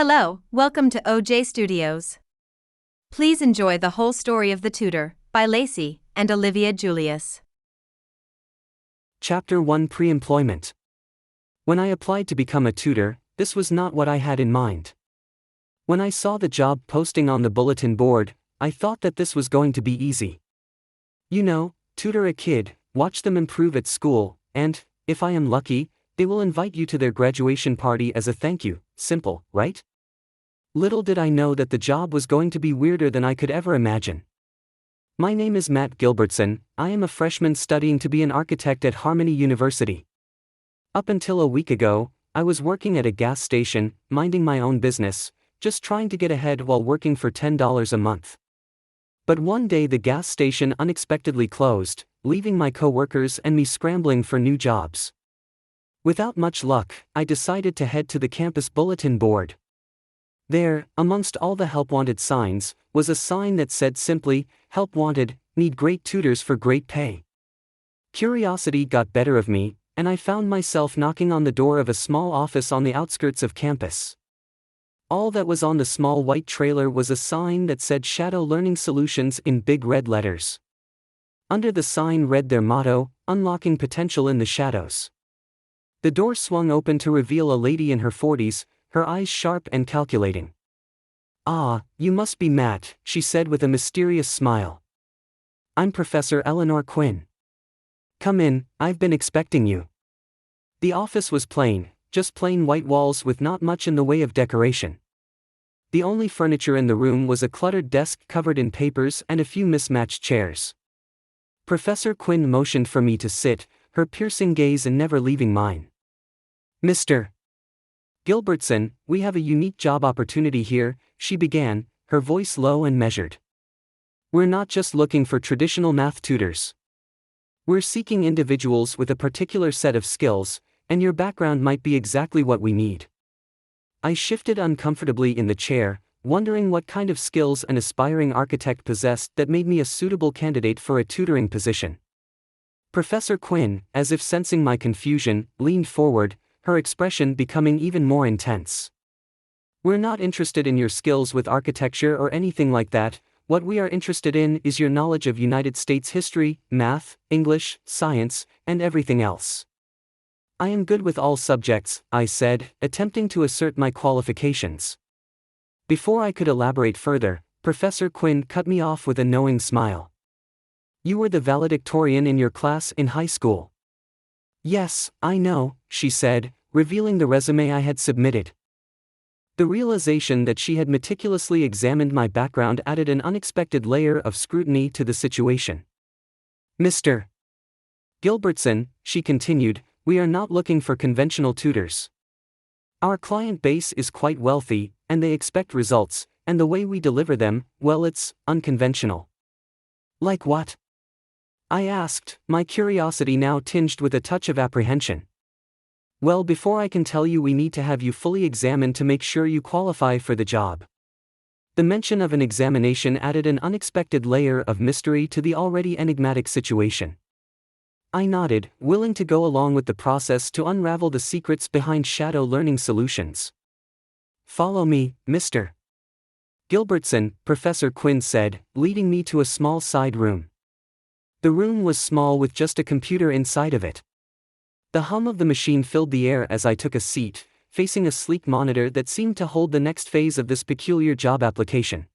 Hello, welcome to OJ Studios. Please enjoy the whole story of The Tutor by Lacey and Olivia Julius. Chapter 1 Pre-Employment. When I applied to become a tutor, this was not what I had in mind. When I saw the job posting on the bulletin board, I thought that this was going to be easy. You know, tutor a kid, watch them improve at school, and, if I am lucky, they will invite you to their graduation party as a thank you. Simple, right? Little did I know that the job was going to be weirder than I could ever imagine. My name is Matt Gilbertson. I am a freshman studying to be an architect at Harmony University. Up until a week ago, I was working at a gas station, minding my own business, just trying to get ahead while working for $10 a month. But one day the gas station unexpectedly closed, leaving my co-workers and me scrambling for new jobs. Without much luck, I decided to head to the campus bulletin board. There, amongst all the help wanted signs, was a sign that said simply, "Help wanted, need great tutors for great pay." Curiosity got better of me, and I found myself knocking on the door of a small office on the outskirts of campus. All that was on the small white trailer was a sign that said Shadow Learning Solutions in big red letters. Under the sign read their motto, "Unlocking Potential in the Shadows." The door swung open to reveal a lady in her 40s, her eyes sharp and calculating. "Ah, you must be Matt," she said with a mysterious smile. "I'm Professor Eleanor Quinn. Come in, I've been expecting you." The office was plain, just plain white walls with not much in the way of decoration. The only furniture in the room was a cluttered desk covered in papers and a few mismatched chairs. Professor Quinn motioned for me to sit, her piercing gaze never leaving mine. "Mr. Gilbertson, we have a unique job opportunity here," she began, her voice low and measured. "We're not just looking for traditional math tutors. We're seeking individuals with a particular set of skills, and your background might be exactly what we need." I shifted uncomfortably in the chair, wondering what kind of skills an aspiring architect possessed that made me a suitable candidate for a tutoring position. Professor Quinn, as if sensing my confusion, leaned forward, her expression becoming even more intense. "We're not interested in your skills with architecture or anything like that. What we are interested in is your knowledge of United States history, math, English, science, and everything else." "I am good with all subjects," I said, attempting to assert my qualifications. Before I could elaborate further, Professor Quinn cut me off with a knowing smile. "You were the valedictorian in your class in high school." "Yes, I know," she said, revealing the resume I had submitted. The realization that she had meticulously examined my background added an unexpected layer of scrutiny to the situation. "Mr. Gilbertson," she continued, "we are not looking for conventional tutors. Our client base is quite wealthy, and they expect results, and the way we deliver them, well, it's unconventional." "Like what?" I asked, my curiosity now tinged with a touch of apprehension. "Well, before I can tell you, we need to have you fully examined to make sure you qualify for the job." The mention of an examination added an unexpected layer of mystery to the already enigmatic situation. I nodded, willing to go along with the process to unravel the secrets behind Shadow Learning Solutions. "Follow me, Mr. Gilbertson," Professor Quinn said, leading me to a small side room. The room was small with just a computer inside of it. The hum of the machine filled the air as I took a seat, facing a sleek monitor that seemed to hold the next phase of this peculiar job application.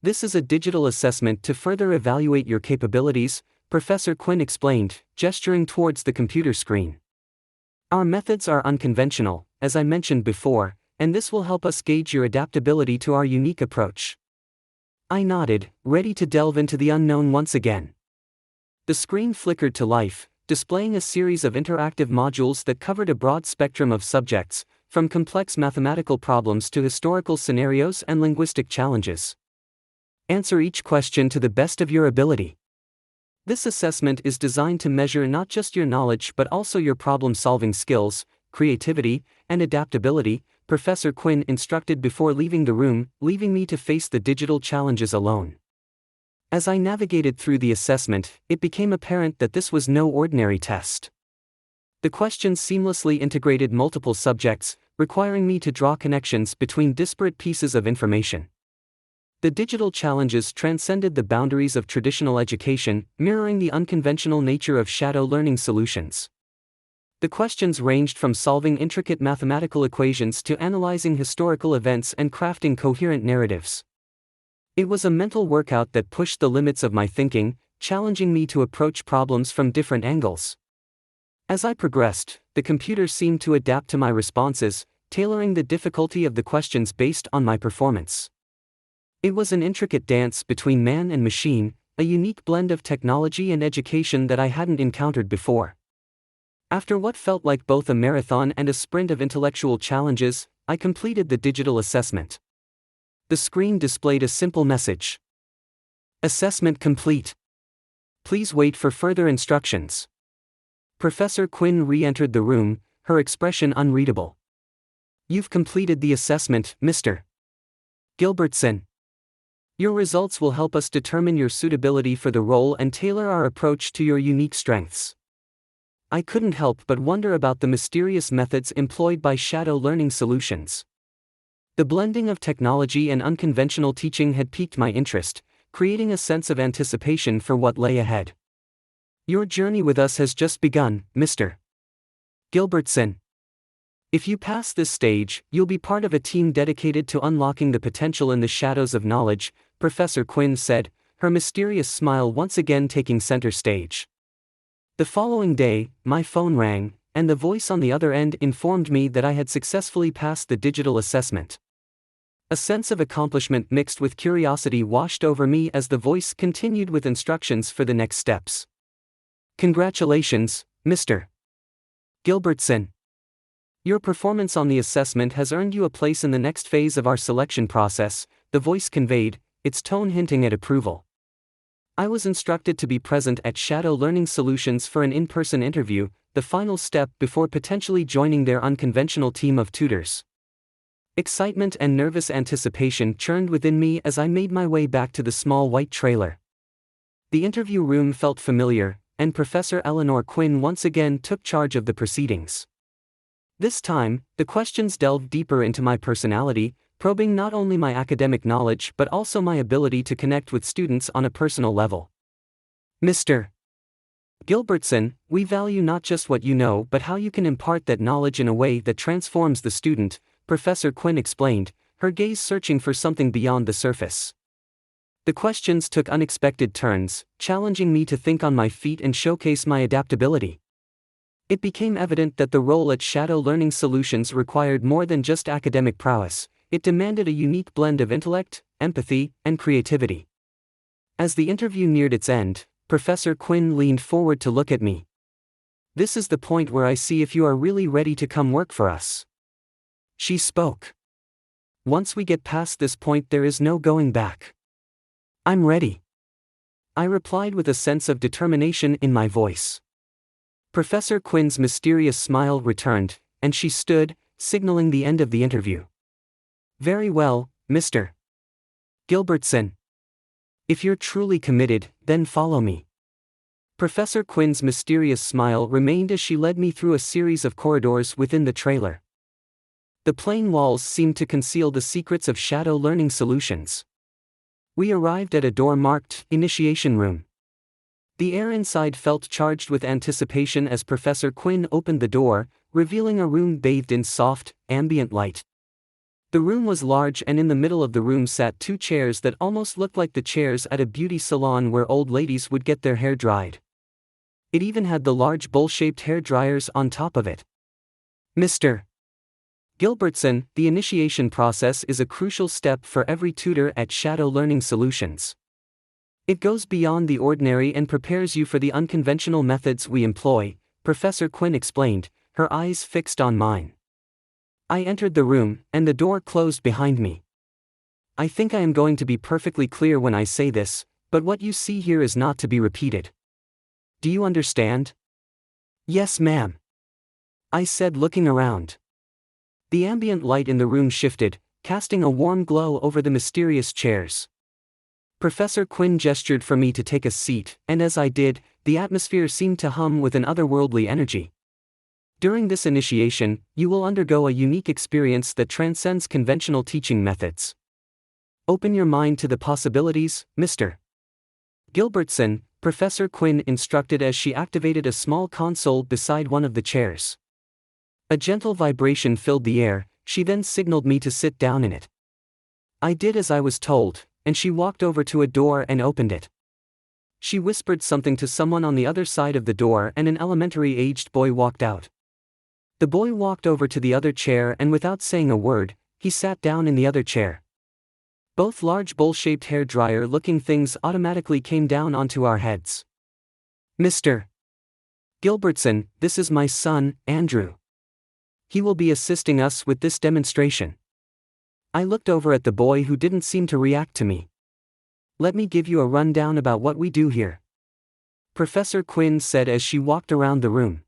"This is a digital assessment to further evaluate your capabilities," Professor Quinn explained, gesturing towards the computer screen. "Our methods are unconventional, as I mentioned before, and this will help us gauge your adaptability to our unique approach." I nodded, ready to delve into the unknown once again. The screen flickered to life, displaying a series of interactive modules that covered a broad spectrum of subjects, from complex mathematical problems to historical scenarios and linguistic challenges. "Answer each question to the best of your ability. This assessment is designed to measure not just your knowledge but also your problem-solving skills, creativity, and adaptability," Professor Quinn instructed before leaving the room, leaving me to face the digital challenges alone. As I navigated through the assessment, it became apparent that this was no ordinary test. The questions seamlessly integrated multiple subjects, requiring me to draw connections between disparate pieces of information. The digital challenges transcended the boundaries of traditional education, mirroring the unconventional nature of shadow learning solutions. The questions ranged from solving intricate mathematical equations to analyzing historical events and crafting coherent narratives. It was a mental workout that pushed the limits of my thinking, challenging me to approach problems from different angles. As I progressed, the computer seemed to adapt to my responses, tailoring the difficulty of the questions based on my performance. It was an intricate dance between man and machine, a unique blend of technology and education that I hadn't encountered before. After what felt like both a marathon and a sprint of intellectual challenges, I completed the digital assessment. The screen displayed a simple message. Assessment complete. Please wait for further instructions. Professor Quinn re-entered the room, her expression unreadable. You've completed the assessment, Mr. Gilbertson. Your results will help us determine your suitability for the role and tailor our approach to your unique strengths. I couldn't help but wonder about the mysterious methods employed by shadow learning solutions. The blending of technology and unconventional teaching had piqued my interest, creating a sense of anticipation for what lay ahead. Your journey with us has just begun, Mr. Gilbertson. If you pass this stage, you'll be part of a team dedicated to unlocking the potential in the shadows of knowledge, Professor Quinn said, her mysterious smile once again taking center stage. The following day, my phone rang, and the voice on the other end informed me that I had successfully passed the digital assessment. A sense of accomplishment mixed with curiosity washed over me as the voice continued with instructions for the next steps. Congratulations, Mr. Gilbertson. Your performance on the assessment has earned you a place in the next phase of our selection process, the voice conveyed, its tone hinting at approval. I was instructed to be present at Shadow Learning Solutions for an in-person interview, the final step before potentially joining their unconventional team of tutors. Excitement and nervous anticipation churned within me as I made my way back to the small white trailer. The interview room felt familiar, and Professor Eleanor Quinn once again took charge of the proceedings. This time, the questions delved deeper into my personality, probing not only my academic knowledge but also my ability to connect with students on a personal level. Mr. Gilbertson, we value not just what you know but how you can impart that knowledge in a way that transforms the student, Professor Quinn explained, her gaze searching for something beyond the surface. The questions took unexpected turns, challenging me to think on my feet and showcase my adaptability. It became evident that the role at Shadow Learning Solutions required more than just academic prowess, it demanded a unique blend of intellect, empathy, and creativity. As the interview neared its end, Professor Quinn leaned forward to look at me. This is the point where I see if you are really ready to come work for us. She spoke. Once we get past this point, there is no going back. I'm ready. I replied with a sense of determination in my voice. Professor Quinn's mysterious smile returned, and she stood, signaling the end of the interview. Very well, Mr. Gilbertson. If you're truly committed, then follow me. Professor Quinn's mysterious smile remained as she led me through a series of corridors within the trailer. The plain walls seemed to conceal the secrets of Shadow Learning Solutions. We arrived at a door marked Initiation Room. The air inside felt charged with anticipation as Professor Quinn opened the door, revealing a room bathed in soft, ambient light. The room was large, and in the middle of the room sat two chairs that almost looked like the chairs at a beauty salon where old ladies would get their hair dried. It even had the large bowl-shaped hair dryers on top of it. Mr. Gilbertson, the initiation process is a crucial step for every tutor at Shadow Learning Solutions. It goes beyond the ordinary and prepares you for the unconventional methods we employ, Professor Quinn explained, her eyes fixed on mine. I entered the room, and the door closed behind me. I think I am going to be perfectly clear when I say this, but what you see here is not to be repeated. Do you understand? Yes, ma'am. I said, looking around. The ambient light in the room shifted, casting a warm glow over the mysterious chairs. Professor Quinn gestured for me to take a seat, and as I did, the atmosphere seemed to hum with an otherworldly energy. During this initiation, you will undergo a unique experience that transcends conventional teaching methods. Open your mind to the possibilities, Mr. Gilbertson, Professor Quinn instructed as she activated a small console beside one of the chairs. A gentle vibration filled the air. She then signaled me to sit down in it. I did as I was told, and she walked over to a door and opened it. She whispered something to someone on the other side of the door and an elementary-aged boy walked out. The boy walked over to the other chair and without saying a word, he sat down in the other chair. Both large bowl-shaped hair dryer-looking things automatically came down onto our heads. Mr. Gilbertson, this is my son, Andrew. He will be assisting us with this demonstration. I looked over at the boy who didn't seem to react to me. Let me give you a rundown about what we do here, Professor Quinn said as she walked around the room.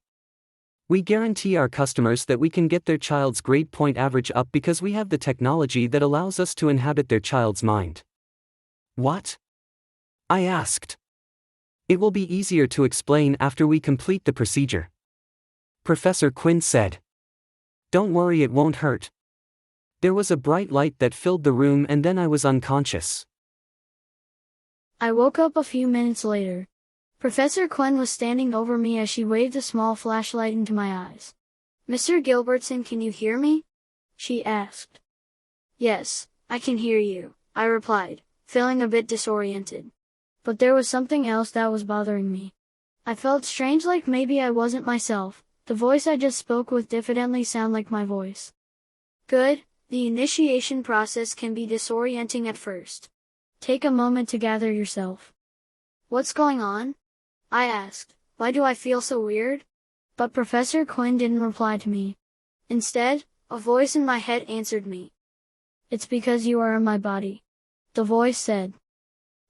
We guarantee our customers that we can get their child's grade point average up because we have the technology that allows us to inhabit their child's mind. What? I asked. It will be easier to explain after we complete the procedure, Professor Quinn said. Don't worry, it won't hurt. There was a bright light that filled the room and then I was unconscious. I woke up a few minutes later. Professor Quinn was standing over me as she waved a small flashlight into my eyes. Mr. Gilbertson, can you hear me? She asked. Yes, I can hear you, I replied, feeling a bit disoriented. But there was something else that was bothering me. I felt strange, like maybe I wasn't myself. The voice I just spoke with diffidently sounded like my voice. Good, the initiation process can be disorienting at first. Take a moment to gather yourself. What's going on? I asked. Why do I feel so weird? But Professor Quinn didn't reply to me. Instead, a voice in my head answered me. It's because you are in my body, the voice said.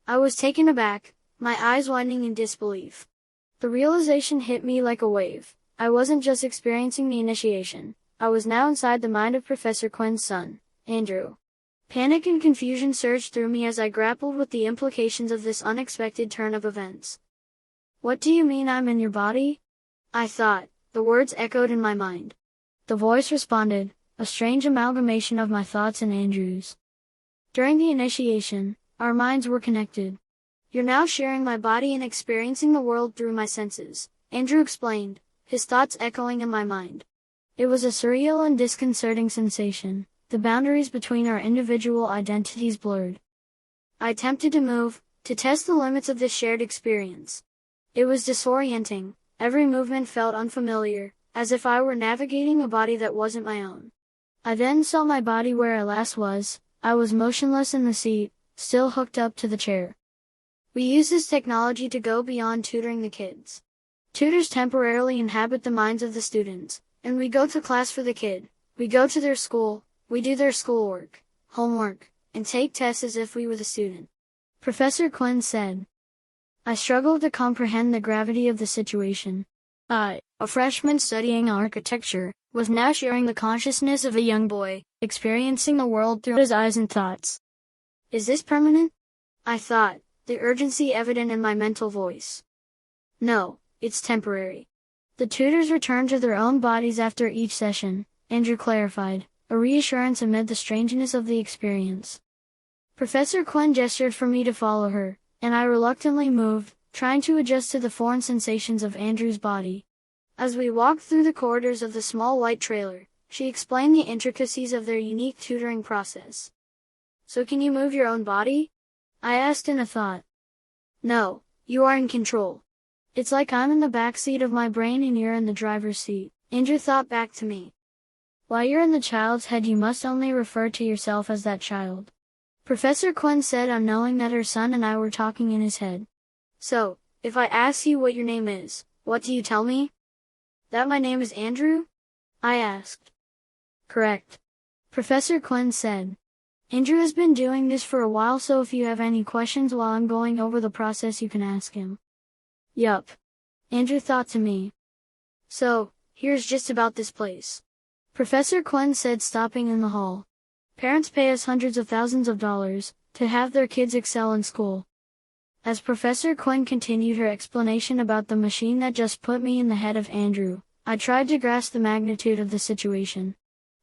I was taken aback, my eyes widening in disbelief. The realization hit me like a wave. I wasn't just experiencing the initiation, I was now inside the mind of Professor Quinn's son, Andrew. Panic and confusion surged through me as I grappled with the implications of this unexpected turn of events. What do you mean I'm in your body? I thought, the words echoed in my mind. The voice responded, a strange amalgamation of my thoughts and Andrew's. During the initiation, our minds were connected. You're now sharing my body and experiencing the world through my senses, Andrew explained, his thoughts echoing in my mind. It was a surreal and disconcerting sensation, the boundaries between our individual identities blurred. I attempted to move, to test the limits of this shared experience. It was disorienting, every movement felt unfamiliar, as if I were navigating a body that wasn't my own. I then saw my body where I last was. I was motionless in the seat, still hooked up to the chair. We use this technology to go beyond tutoring the kids. Tutors temporarily inhabit the minds of the students, and we go to class for the kid. We go to their school, we do their schoolwork, homework, and take tests as if we were the student. Professor Quinn said. I struggled to comprehend the gravity of the situation. I, a freshman studying architecture, was now sharing the consciousness of a young boy, experiencing the world through his eyes and thoughts. Is this permanent? I thought, the urgency evident in my mental voice. No, it's temporary. The tutors return to their own bodies after each session, Andrew clarified, a reassurance amid the strangeness of the experience. Professor Quinn gestured for me to follow her, and I reluctantly moved, trying to adjust to the foreign sensations of Andrew's body. As we walked through the corridors of the small white trailer, she explained the intricacies of their unique tutoring process. So can you move your own body? I asked in a thought. No, you are in control. It's like I'm in the back seat of my brain and you're in the driver's seat, Andrew thought back to me. While you're in the child's head, you must only refer to yourself as that child. Professor Quinn said, unknowing that her son and I were talking in his head. So, if I ask you what your name is, what do you tell me? That my name is Andrew? I asked. Correct. Professor Quinn said. Andrew has been doing this for a while, so if you have any questions while I'm going over the process, you can ask him. Yup. Andrew thought to me. So, here's just about this place. Professor Quinn said, stopping in the hall. Parents pay us hundreds of thousands of dollars to have their kids excel in school. As Professor Quinn continued her explanation about the machine that just put me in the head of Andrew, I tried to grasp the magnitude of the situation.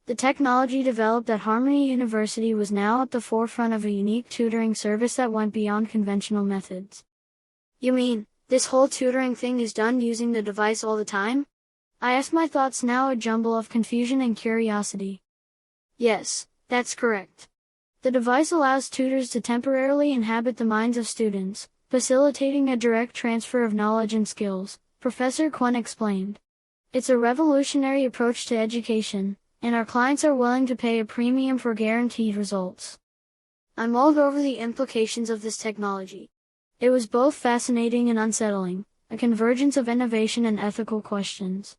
The technology developed at Harmony University was now at the forefront of a unique tutoring service that went beyond conventional methods. You mean, this whole tutoring thing is done using the device all the time? I asked, my thoughts now a jumble of confusion and curiosity. Yes, that's correct. The device allows tutors to temporarily inhabit the minds of students, facilitating a direct transfer of knowledge and skills, Professor Kwon explained. It's a revolutionary approach to education, and our clients are willing to pay a premium for guaranteed results. I mulled over the implications of this technology. It was both fascinating and unsettling, a convergence of innovation and ethical questions.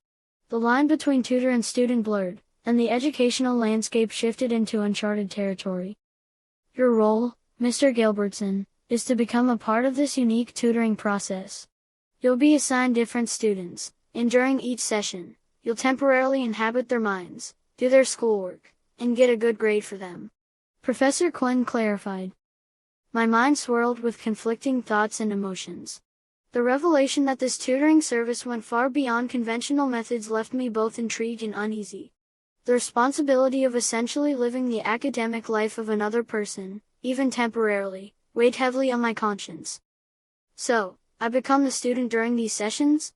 The line between tutor and student blurred, and the educational landscape shifted into uncharted territory. Your role, Mr. Gilbertson, is to become a part of this unique tutoring process. You'll be assigned different students, and during each session, you'll temporarily inhabit their minds, do their schoolwork, and get a good grade for them. Professor Quinn clarified. My mind swirled with conflicting thoughts and emotions. The revelation that this tutoring service went far beyond conventional methods left me both intrigued and uneasy. The responsibility of essentially living the academic life of another person, even temporarily, weighed heavily on my conscience. So, I become the student during these sessions?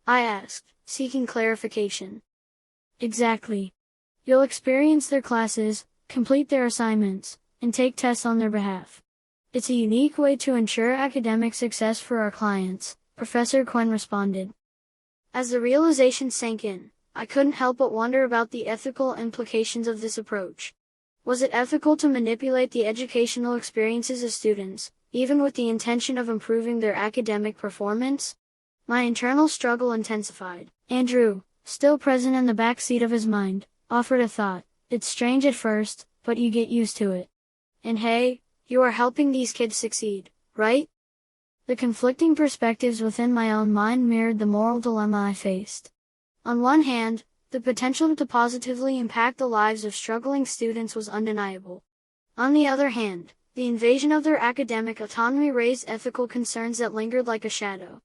I asked, seeking clarification. Exactly. You'll experience their classes, complete their assignments, and take tests on their behalf. It's a unique way to ensure academic success for our clients, Professor Quinn responded. As the realization sank in, I couldn't help but wonder about the ethical implications of this approach. Was it ethical to manipulate the educational experiences of students, even with the intention of improving their academic performance? My internal struggle intensified. Andrew, still present in the back seat of his mind, offered a thought. It's strange at first, but you get used to it. And hey, you are helping these kids succeed, right? The conflicting perspectives within my own mind mirrored the moral dilemma I faced. On one hand, the potential to positively impact the lives of struggling students was undeniable. On the other hand, the invasion of their academic autonomy raised ethical concerns that lingered like a shadow.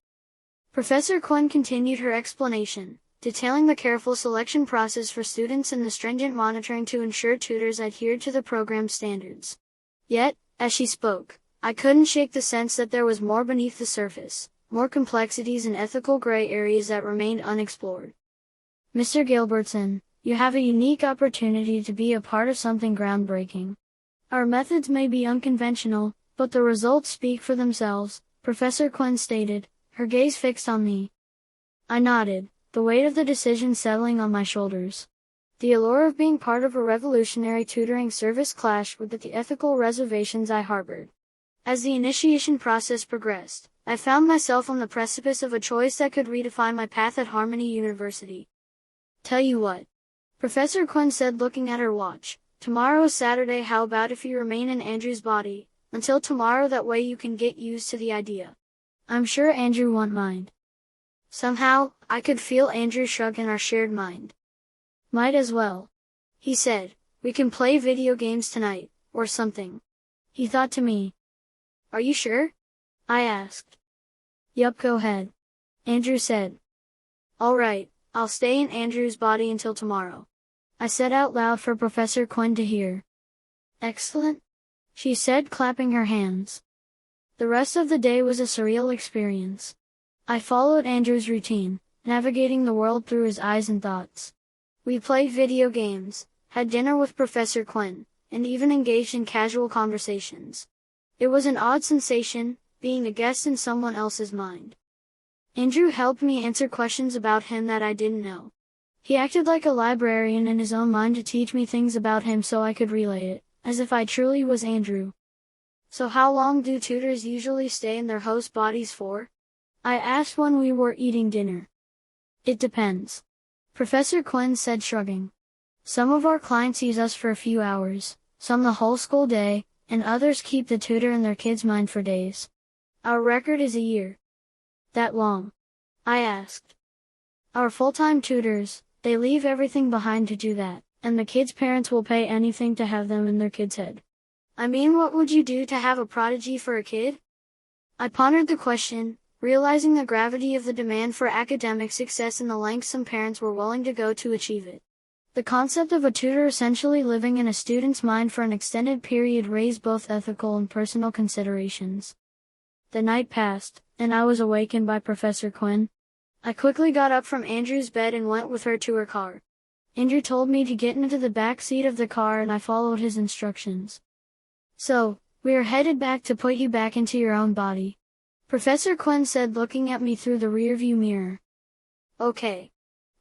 Professor Quinn continued her explanation, detailing the careful selection process for students and the stringent monitoring to ensure tutors adhered to the program's standards. Yet, as she spoke, I couldn't shake the sense that there was more beneath the surface, more complexities and ethical gray areas that remained unexplored. Mr. Gilbertson, you have a unique opportunity to be a part of something groundbreaking. Our methods may be unconventional, but the results speak for themselves, Professor Quinn stated, her gaze fixed on me. I nodded, the weight of the decision settling on my shoulders. The allure of being part of a revolutionary tutoring service clashed with the ethical reservations I harbored. As the initiation process progressed, I found myself on the precipice of a choice that could redefine my path at Harmony University. Tell you what, Professor Quinn said, looking at her watch. Tomorrow is Saturday. How about if you remain in Andrew's body until tomorrow? That way you can get used to the idea. I'm sure Andrew won't mind. Somehow, I could feel Andrew shrug in our shared mind. Might as well. He said, we can play video games tonight, or something. He thought to me. Are you sure? I asked. Yup, go ahead. Andrew said. All right, I'll stay in Andrew's body until tomorrow. I said out loud for Professor Quinn to hear. Excellent, she said, clapping her hands. The rest of the day was a surreal experience. I followed Andrew's routine, navigating the world through his eyes and thoughts. We played video games, had dinner with Professor Quinn, and even engaged in casual conversations. It was an odd sensation, being a guest in someone else's mind. Andrew helped me answer questions about him that I didn't know. He acted like a librarian in his own mind to teach me things about him so I could relay it, as if I truly was Andrew. So how long do tutors usually stay in their host bodies for? I asked when we were eating dinner. It depends. Professor Quinn said, shrugging. Some of our clients use us for a few hours, some the whole school day, and others keep the tutor in their kids' mind for days. Our record is a year. That long? I asked. Our full-time tutors, they leave everything behind to do that, and the kids' parents will pay anything to have them in their kid's head. I mean, what would you do to have a prodigy for a kid? I pondered the question, realizing the gravity of the demand for academic success and the lengths some parents were willing to go to achieve it. The concept of a tutor essentially living in a student's mind for an extended period raised both ethical and personal considerations. The night passed, and I was awakened by Professor Quinn. I quickly got up from Andrew's bed and went with her to her car. Andrew told me to get into the back seat of the car and I followed his instructions. "So, we are headed back to put you back into your own body," Professor Quinn said, looking at me through the rearview mirror. "Okay,"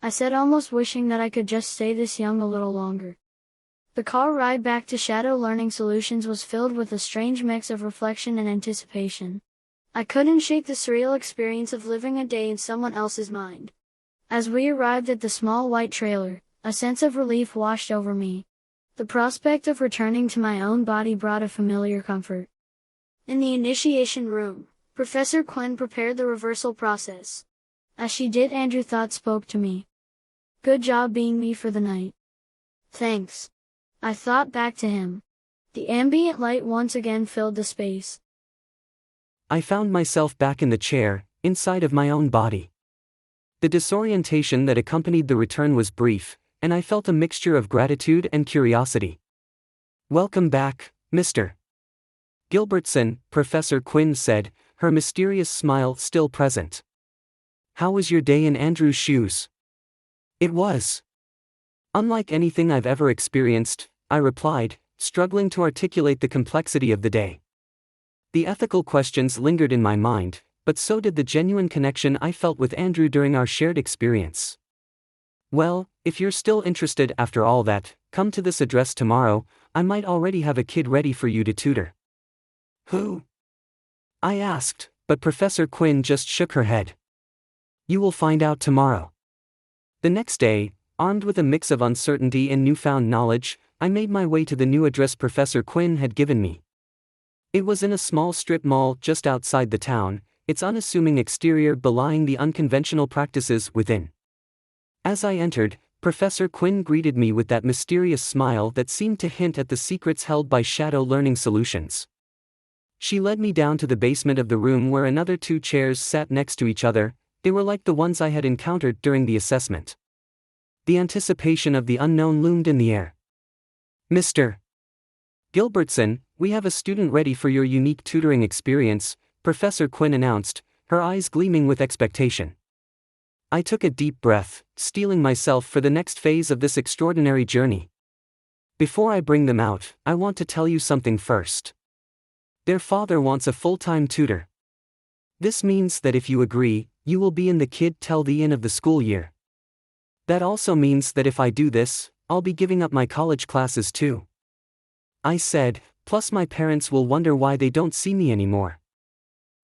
I said, almost wishing that I could just stay this young a little longer. The car ride back to Shadow Learning Solutions was filled with a strange mix of reflection and anticipation. I couldn't shake the surreal experience of living a day in someone else's mind. As we arrived at the small white trailer, a sense of relief washed over me. The prospect of returning to my own body brought a familiar comfort. In the initiation room, Professor Quinn prepared the reversal process. As she did, Andrew thought spoke to me. "Good job being me for the night." "Thanks," I thought back to him. The ambient light once again filled the space. I found myself back in the chair, inside of my own body. The disorientation that accompanied the return was brief, and I felt a mixture of gratitude and curiosity. "Welcome back, Mr. Gilbertson," Professor Quinn said, her mysterious smile still present. "How was your day in Andrew's shoes?" "It was unlike anything I've ever experienced," I replied, struggling to articulate the complexity of the day. The ethical questions lingered in my mind, but so did the genuine connection I felt with Andrew during our shared experience. "Well, if you're still interested after all that, come to this address tomorrow. I might already have a kid ready for you to tutor." "Who?" I asked, but Professor Quinn just shook her head. "You will find out tomorrow." The next day, armed with a mix of uncertainty and newfound knowledge, I made my way to the new address Professor Quinn had given me. It was in a small strip mall just outside the town, its unassuming exterior belying the unconventional practices within. As I entered, Professor Quinn greeted me with that mysterious smile that seemed to hint at the secrets held by Shadow Learning Solutions. She led me down to the basement of the room where another 2 chairs sat next to each other. They were like the ones I had encountered during the assessment. The anticipation of the unknown loomed in the air. "Mr. Gilbertson, we have a student ready for your unique tutoring experience," Professor Quinn announced, her eyes gleaming with expectation. I took a deep breath, steeling myself for the next phase of this extraordinary journey. "Before I bring them out, I want to tell you something first. Their father wants a full-time tutor. This means that if you agree, you will be in the kid till the end of the school year. That also means that if I do this, I'll be giving up my college classes too," I said, "plus my parents will wonder why they don't see me anymore."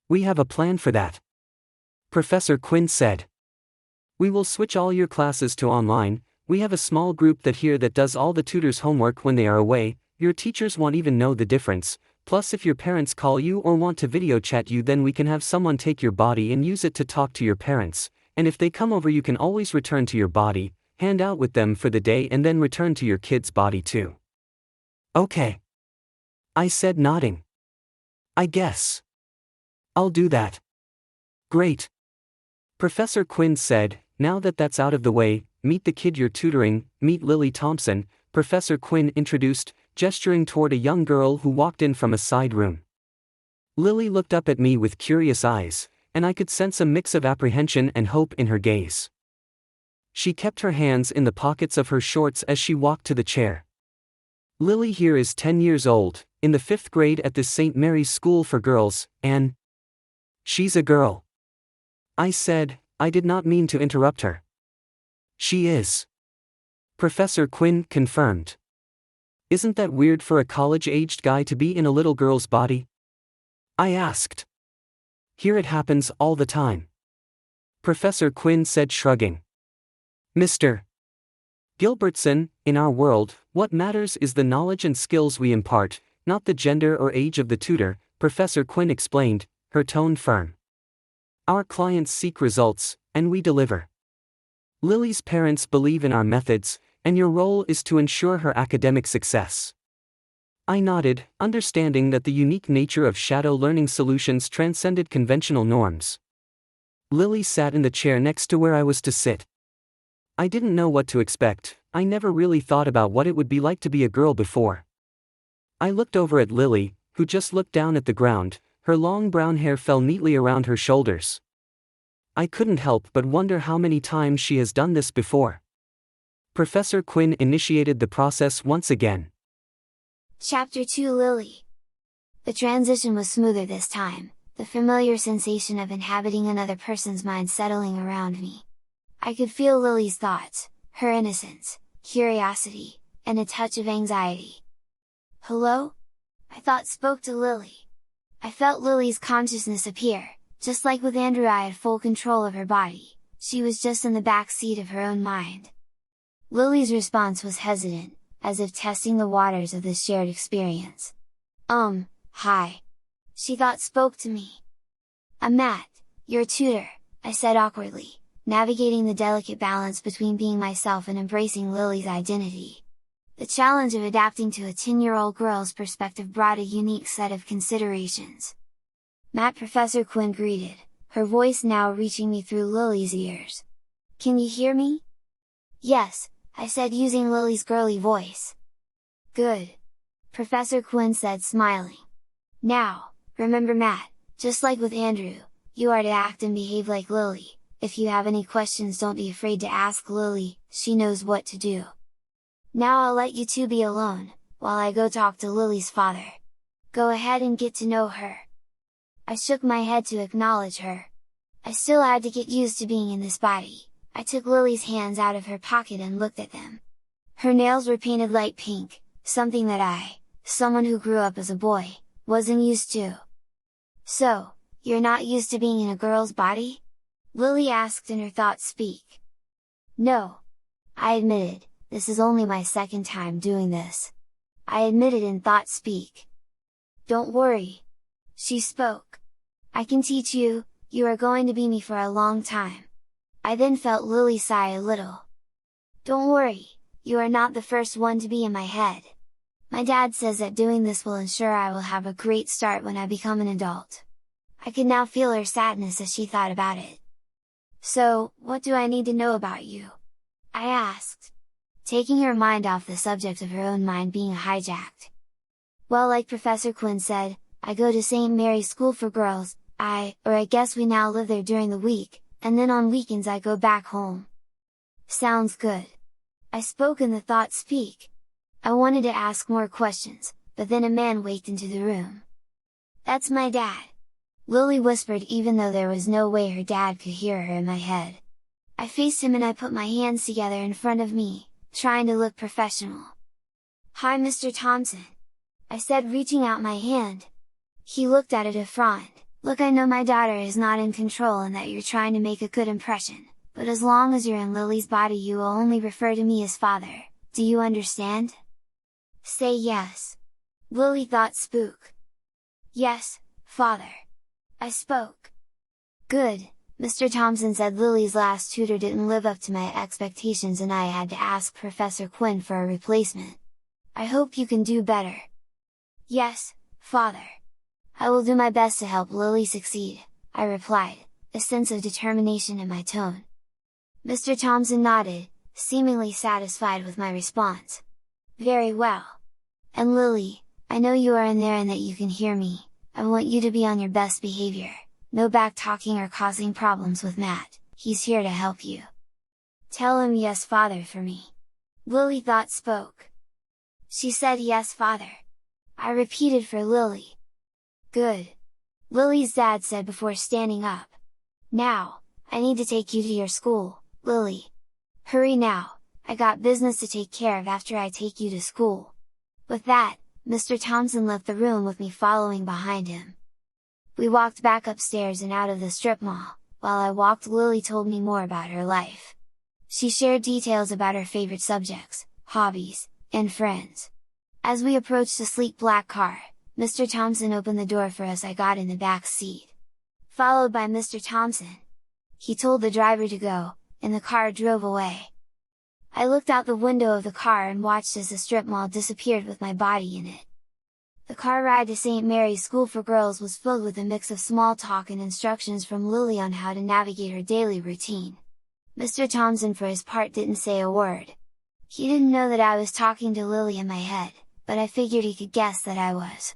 "We have a plan for that," Professor Quinn said. "We will switch all your classes to online. We have a small group that does all the tutors' homework when they are away. Your teachers won't even know the difference. Plus, if your parents call you or want to video chat you, then we can have someone take your body and use it to talk to your parents. And if they come over, you can always return to your body, hang out with them for the day, and then return to your kid's body too." "Okay," I said, nodding. "I guess I'll do that." "Great," Professor Quinn said. "Now that that's out of the way, meet the kid you're tutoring. Meet Lily Thompson," Professor Quinn introduced, gesturing toward a young girl who walked in from a side room. Lily looked up at me with curious eyes, and I could sense a mix of apprehension and hope in her gaze. She kept her hands in the pockets of her shorts as she walked to the chair. "Lily here is 10 years old, in the 5th grade at this St. Mary's School for Girls, and she's a girl," I said. I did not mean to interrupt her. "She is," Professor Quinn confirmed. "Isn't that weird for a college-aged guy to be in a little girl's body?" I asked. "Here it happens all the time," Professor Quinn said, shrugging. "Mr. Gilbertson, in our world, what matters is the knowledge and skills we impart, not the gender or age of the tutor," Professor Quinn explained, her tone firm. "Our clients seek results, and we deliver. Lily's parents believe in our methods, and your role is to ensure her academic success." I nodded, understanding that the unique nature of Shadow Learning Solutions transcended conventional norms. Lily sat in the chair next to where I was to sit. I didn't know what to expect. I never really thought about what it would be like to be a girl before. I looked over at Lily, who just looked down at the ground. Her long brown hair fell neatly around her shoulders. I couldn't help but wonder how many times she has done this before. Professor Quinn initiated the process once again. Chapter 2 Lily. The transition was smoother this time, the familiar sensation of inhabiting another person's mind settling around me. I could feel Lily's thoughts, her innocence, curiosity, and a touch of anxiety. Hello? I thought spoke to Lily. I felt Lily's consciousness appear, just like with Andrew I had full control of her body, she was just in the back seat of her own mind. Lily's response was hesitant, as if testing the waters of this shared experience. Hi. She thought spoke to me. I'm Matt, your tutor, I said awkwardly, navigating the delicate balance between being myself and embracing Lily's identity. The challenge of adapting to a 10-year-old girl's perspective brought a unique set of considerations. Matt, Professor Quinn greeted, her voice now reaching me through Lily's ears. Can you hear me? Yes, I said using Lily's girly voice. Good. Professor Quinn said smiling. Now, remember Matt, just like with Andrew, you are to act and behave like Lily. If you have any questions, don't be afraid to ask Lily, she knows what to do. Now I'll let you two be alone, while I go talk to Lily's father. Go ahead and get to know her. I shook my head to acknowledge her. I still had to get used to being in this body. I took Lily's hands out of her pocket and looked at them. Her nails were painted light pink, something that I, someone who grew up as a boy, wasn't used to. So, you're not used to being in a girl's body? Lily asked in her thought speak. No. I admitted, this is only my second time doing this. I admitted in thought speak. Don't worry. She spoke. I can teach you, you are going to be me for a long time. I then felt Lily sigh a little. Don't worry, you are not the first one to be in my head. My dad says that doing this will ensure I will have a great start when I become an adult. I could now feel her sadness as she thought about it. So, what do I need to know about you? I asked, taking her mind off the subject of her own mind being hijacked. Well, like Professor Quinn said, I go to St. Mary's School for Girls, I guess we now live there during the week, and then on weekends I go back home. Sounds good. I spoke in the thought speak. I wanted to ask more questions, but then a man waked into the room. That's my dad. Lily whispered even though there was no way her dad could hear her in my head. I faced him and I put my hands together in front of me, trying to look professional. Hi Mr. Thompson. I said reaching out my hand. He looked at it affronted. Look, I know my daughter is not in control and that you're trying to make a good impression, but as long as you're in Lily's body you will only refer to me as father, do you understand? Say yes. Lily thought spook. Yes, father. I spoke. Good, Mr. Thompson said Lily's last tutor didn't live up to my expectations and I had to ask Professor Quinn for a replacement. I hope you can do better. Yes, father. I will do my best to help Lily succeed, I replied, a sense of determination in my tone. Mr. Thompson nodded, seemingly satisfied with my response. Very well. And Lily, I know you are in there and that you can hear me. I want you to be on your best behavior, no back talking or causing problems with Matt, he's here to help you. Tell him yes father for me. Lily thought spoke. She said yes father. I repeated for Lily. Good. Lily's dad said before standing up. Now, I need to take you to your school, Lily. Hurry now, I got business to take care of after I take you to school. With that, Mr. Thompson left the room with me following behind him. We walked back upstairs and out of the strip mall. While I walked, Lily told me more about her life. She shared details about her favorite subjects, hobbies, and friends. As we approached the sleek black car, Mr. Thompson opened the door for us. I got in the back seat. Followed by Mr. Thompson. He told the driver to go, and the car drove away. I looked out the window of the car and watched as the strip mall disappeared with my body in it. The car ride to St. Mary's School for Girls was filled with a mix of small talk and instructions from Lily on how to navigate her daily routine. Mr. Thompson for his part didn't say a word. He didn't know that I was talking to Lily in my head, but I figured he could guess that I was.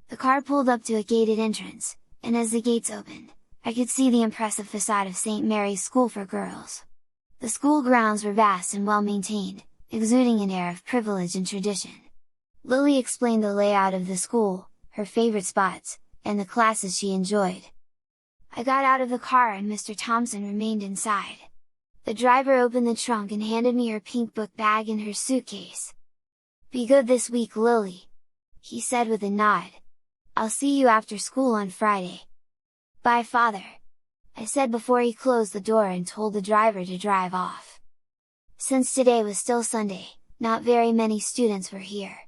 The car pulled up to a gated entrance, and as the gates opened, I could see the impressive facade of St. Mary's School for Girls. The school grounds were vast and well maintained, exuding an air of privilege and tradition. Lily explained the layout of the school, her favorite spots, and the classes she enjoyed. I got out of the car and Mr. Thompson remained inside. The driver opened the trunk and handed me her pink book bag and her suitcase. "Be good this week, Lily," he said with a nod. "I'll see you after school on Friday." "Bye, Father," I said before he closed the door and told the driver to drive off. Since today was still Sunday, not very many students were here.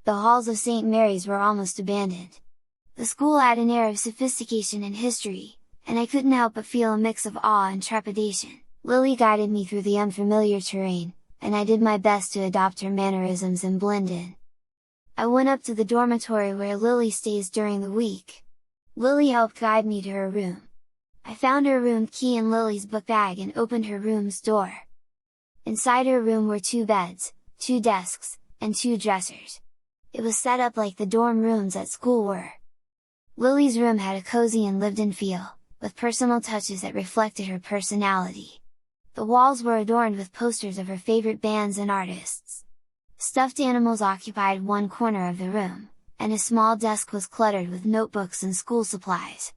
The halls of St. Mary's were almost abandoned. The school had an air of sophistication and history, and I couldn't help but feel a mix of awe and trepidation. Lily guided me through the unfamiliar terrain, and I did my best to adopt her mannerisms and blend in. I went up to the dormitory where Lily stays during the week. Lily helped guide me to her room. I found her room key in Lily's book bag and opened her room's door. Inside her room were 2 beds, 2 desks, and 2 dressers. It was set up like the dorm rooms at school were. Lily's room had a cozy and lived-in feel, with personal touches that reflected her personality. The walls were adorned with posters of her favorite bands and artists. Stuffed animals occupied one corner of the room, and a small desk was cluttered with notebooks and school supplies.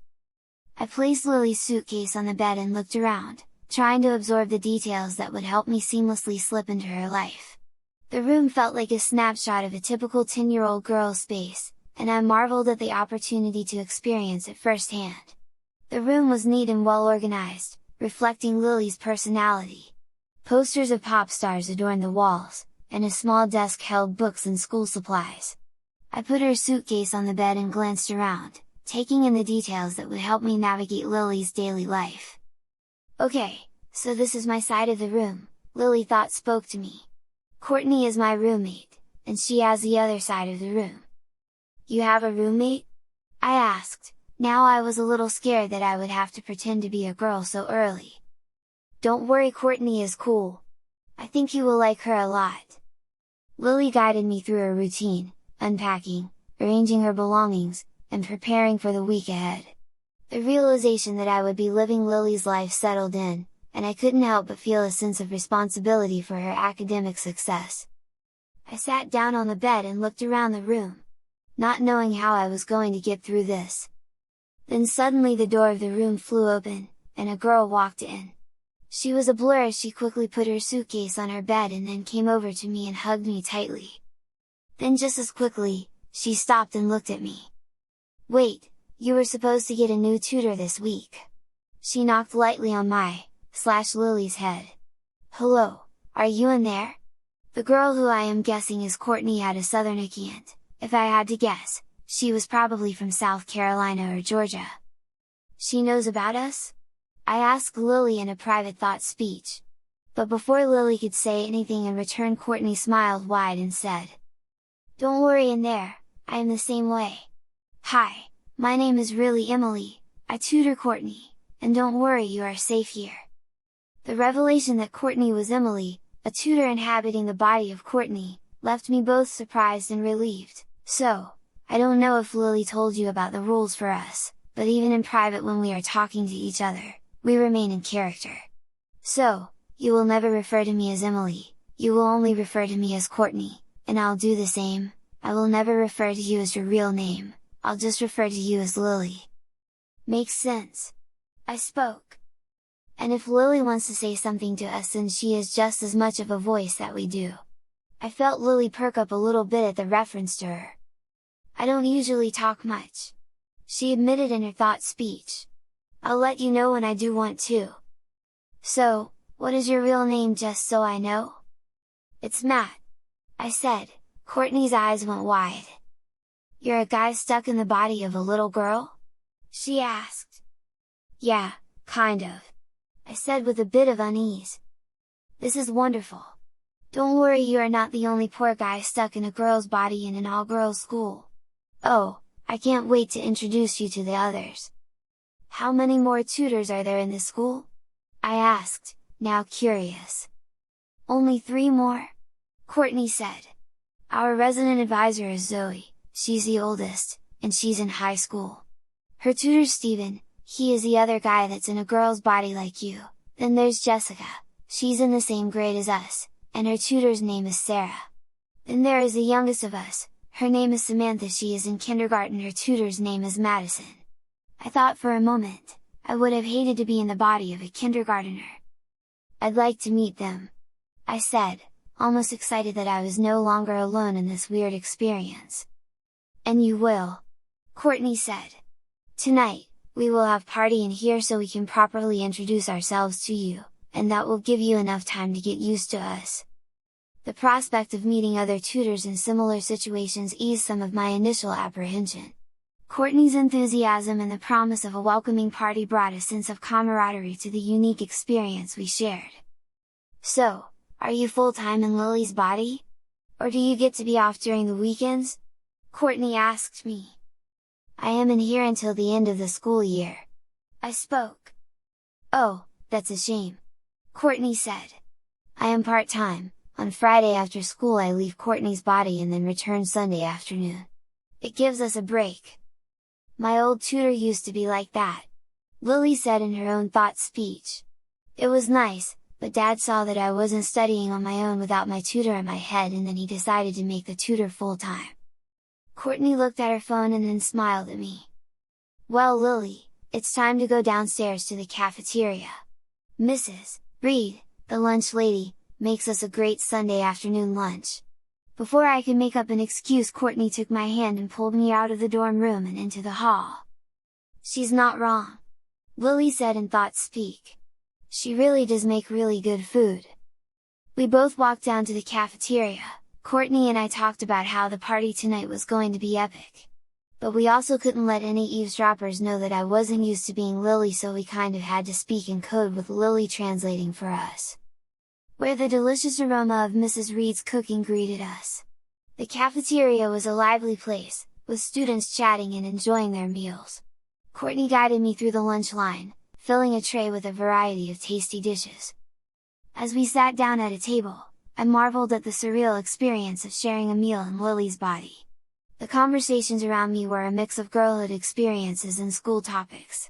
I placed Lily's suitcase on the bed and looked around, trying to absorb the details that would help me seamlessly slip into her life. The room felt like a snapshot of a typical 10-year-old girl's space, and I marveled at the opportunity to experience it firsthand. The room was neat and well organized, reflecting Lily's personality. Posters of pop stars adorned the walls, and a small desk held books and school supplies. I put her suitcase on the bed and glanced around, taking in the details that would help me navigate Lily's daily life. "Okay, so this is my side of the room," Lily thought spoke to me. "Courtney is my roommate, and she has the other side of the room." "You have a roommate?" I asked. Now I was a little scared that I would have to pretend to be a girl so early. "Don't worry, Courtney is cool. I think you will like her a lot." Lily guided me through her routine, unpacking, arranging her belongings, and preparing for the week ahead. The realization that I would be living Lily's life settled in, and I couldn't help but feel a sense of responsibility for her academic success. I sat down on the bed and looked around the room, not knowing how I was going to get through this. Then suddenly the door of the room flew open, and a girl walked in. She was a blur as she quickly put her suitcase on her bed and then came over to me and hugged me tightly. Then just as quickly, she stopped and looked at me. "Wait, you were supposed to get a new tutor this week." She knocked lightly on Lily's head. "Hello, are you in there?" The girl who I am guessing is Courtney had a southern accent. If I had to guess, she was probably from South Carolina or Georgia. "She knows about us?" I asked Lily in a private thought speech. But before Lily could say anything in return, Courtney smiled wide and said, "Don't worry in there, I am the same way. Hi, my name is really Emily, I tutor Courtney, and don't worry, you are safe here." The revelation that Courtney was Emily, a tutor inhabiting the body of Courtney, left me both surprised and relieved. "So, I don't know if Lily told you about the rules for us, but even in private when we are talking to each other, we remain in character. So, you will never refer to me as Emily, you will only refer to me as Courtney, and I'll do the same, I will never refer to you as your real name, I'll just refer to you as Lily." "Makes sense," I spoke. "And if Lily wants to say something to us, then she is just as much of a voice that we do." I felt Lily perk up a little bit at the reference to her. "I don't usually talk much," she admitted in her thought speech. "I'll let you know when I do want to." "So, what is your real name, just so I know?" "It's Matt," I said. Courtney's eyes went wide. "You're a guy stuck in the body of a little girl?" she asked. "Yeah, kind of," I said with a bit of unease. "This is wonderful. Don't worry, you are not the only poor guy stuck in a girl's body in an all-girls school. Oh, I can't wait to introduce you to the others. How many more tutors are there in the school? I asked, now curious. Only 3 more? Courtney said. Our resident advisor is Zoe, she's the oldest, and she's in high school. Her tutor's Steven, he is the other guy that's in a girl's body like you. Then there's Jessica, she's in the same grade as us, and her tutor's name is Sarah. Then there is the youngest of us, her name is Samantha, she is in kindergarten, her tutor's name is Madison. I thought for a moment, I would have hated to be in the body of a kindergartner. I'd like to meet them, I said, almost excited that I was no longer alone in this weird experience. And you will? Courtney said. Tonight, we will have party in here so we can properly introduce ourselves to you, and that will give you enough time to get used to us. The prospect of meeting other tutors in similar situations eased some of my initial apprehension. Courtney's enthusiasm and the promise of a welcoming party brought a sense of camaraderie to the unique experience we shared. So, are you full-time in Lily's body? Or do you get to be off during the weekends? Courtney asked me. I am in here until the end of the school year. I spoke. Oh, that's a shame. Courtney said. I am part-time, on Friday after school I leave Courtney's body and then return Sunday afternoon. It gives us a break. My old tutor used to be like that, Lily said in her own thought speech. It was nice, but Dad saw that I wasn't studying on my own without my tutor in my head and then he decided to make the tutor full-time. Courtney looked at her phone and then smiled at me. Well Lily, it's time to go downstairs to the cafeteria. Mrs. Reed, the lunch lady, makes us a great Sunday afternoon lunch. Before I could make up an excuse, Courtney took my hand and pulled me out of the dorm room and into the hall. She's not wrong, Lily said in thought speak. She really does make really good food. We both walked down to the cafeteria. Courtney and I talked about how the party tonight was going to be epic. But we also couldn't let any eavesdroppers know that I wasn't used to being Lily, so we kind of had to speak in code with Lily translating for us. Where the delicious aroma of Mrs. Reed's cooking greeted us. The cafeteria was a lively place, with students chatting and enjoying their meals. Courtney guided me through the lunch line, filling a tray with a variety of tasty dishes. As we sat down at a table, I marveled at the surreal experience of sharing a meal in Lily's body. The conversations around me were a mix of girlhood experiences and school topics.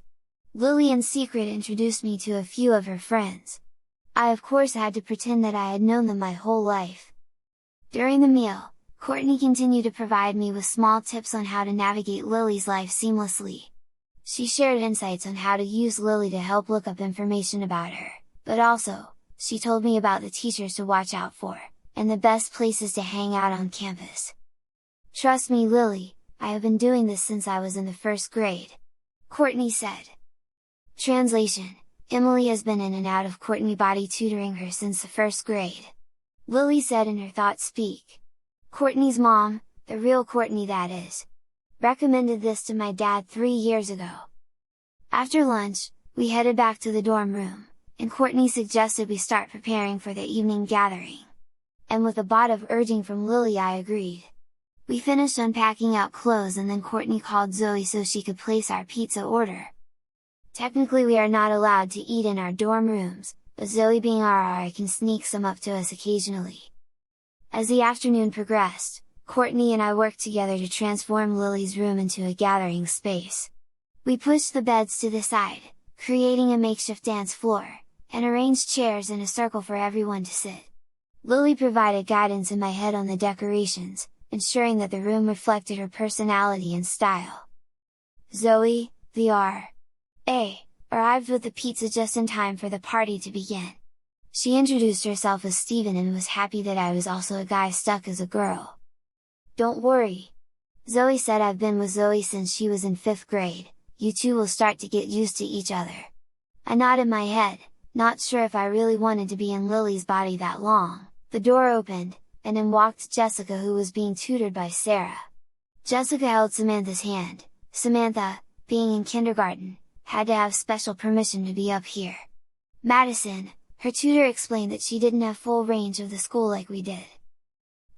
Lily in secret introduced me to a few of her friends. I of course had to pretend that I had known them my whole life. During the meal, Courtney continued to provide me with small tips on how to navigate Lily's life seamlessly. She shared insights on how to use Lily to help look up information about her, but also, she told me about the teachers to watch out for, and the best places to hang out on campus. Trust me Lily, I have been doing this since I was in the 1st grade, Courtney said. Translation: Emily has been in and out of Courtney body tutoring her since the 1st grade. Lily said in her thought speak. Courtney's mom, the real Courtney that is, recommended this to my dad 3 years ago. After lunch, we headed back to the dorm room, and Courtney suggested we start preparing for the evening gathering. And with a lot of urging from Lily I agreed. We finished unpacking out clothes and then Courtney called Zoe so she could place our pizza order. Technically we are not allowed to eat in our dorm rooms, but Zoe being RR can sneak some up to us occasionally. As the afternoon progressed, Courtney and I worked together to transform Lily's room into a gathering space. We pushed the beds to the side, creating a makeshift dance floor, and arranged chairs in a circle for everyone to sit. Lily provided guidance in my head on the decorations, ensuring that the room reflected her personality and style. Zoe, the R.A., arrived with the pizza just in time for the party to begin. She introduced herself as Steven and was happy that I was also a guy stuck as a girl. Don't worry, Zoe said, I've been with Zoe since she was in 5th grade, you two will start to get used to each other. I nodded my head, not sure if I really wanted to be in Lily's body that long. The door opened, and in walked Jessica, who was being tutored by Sarah. Jessica held Samantha's hand. Samantha, being in kindergarten, had to have special permission to be up here. Madison, her tutor, explained that she didn't have full range of the school like we did.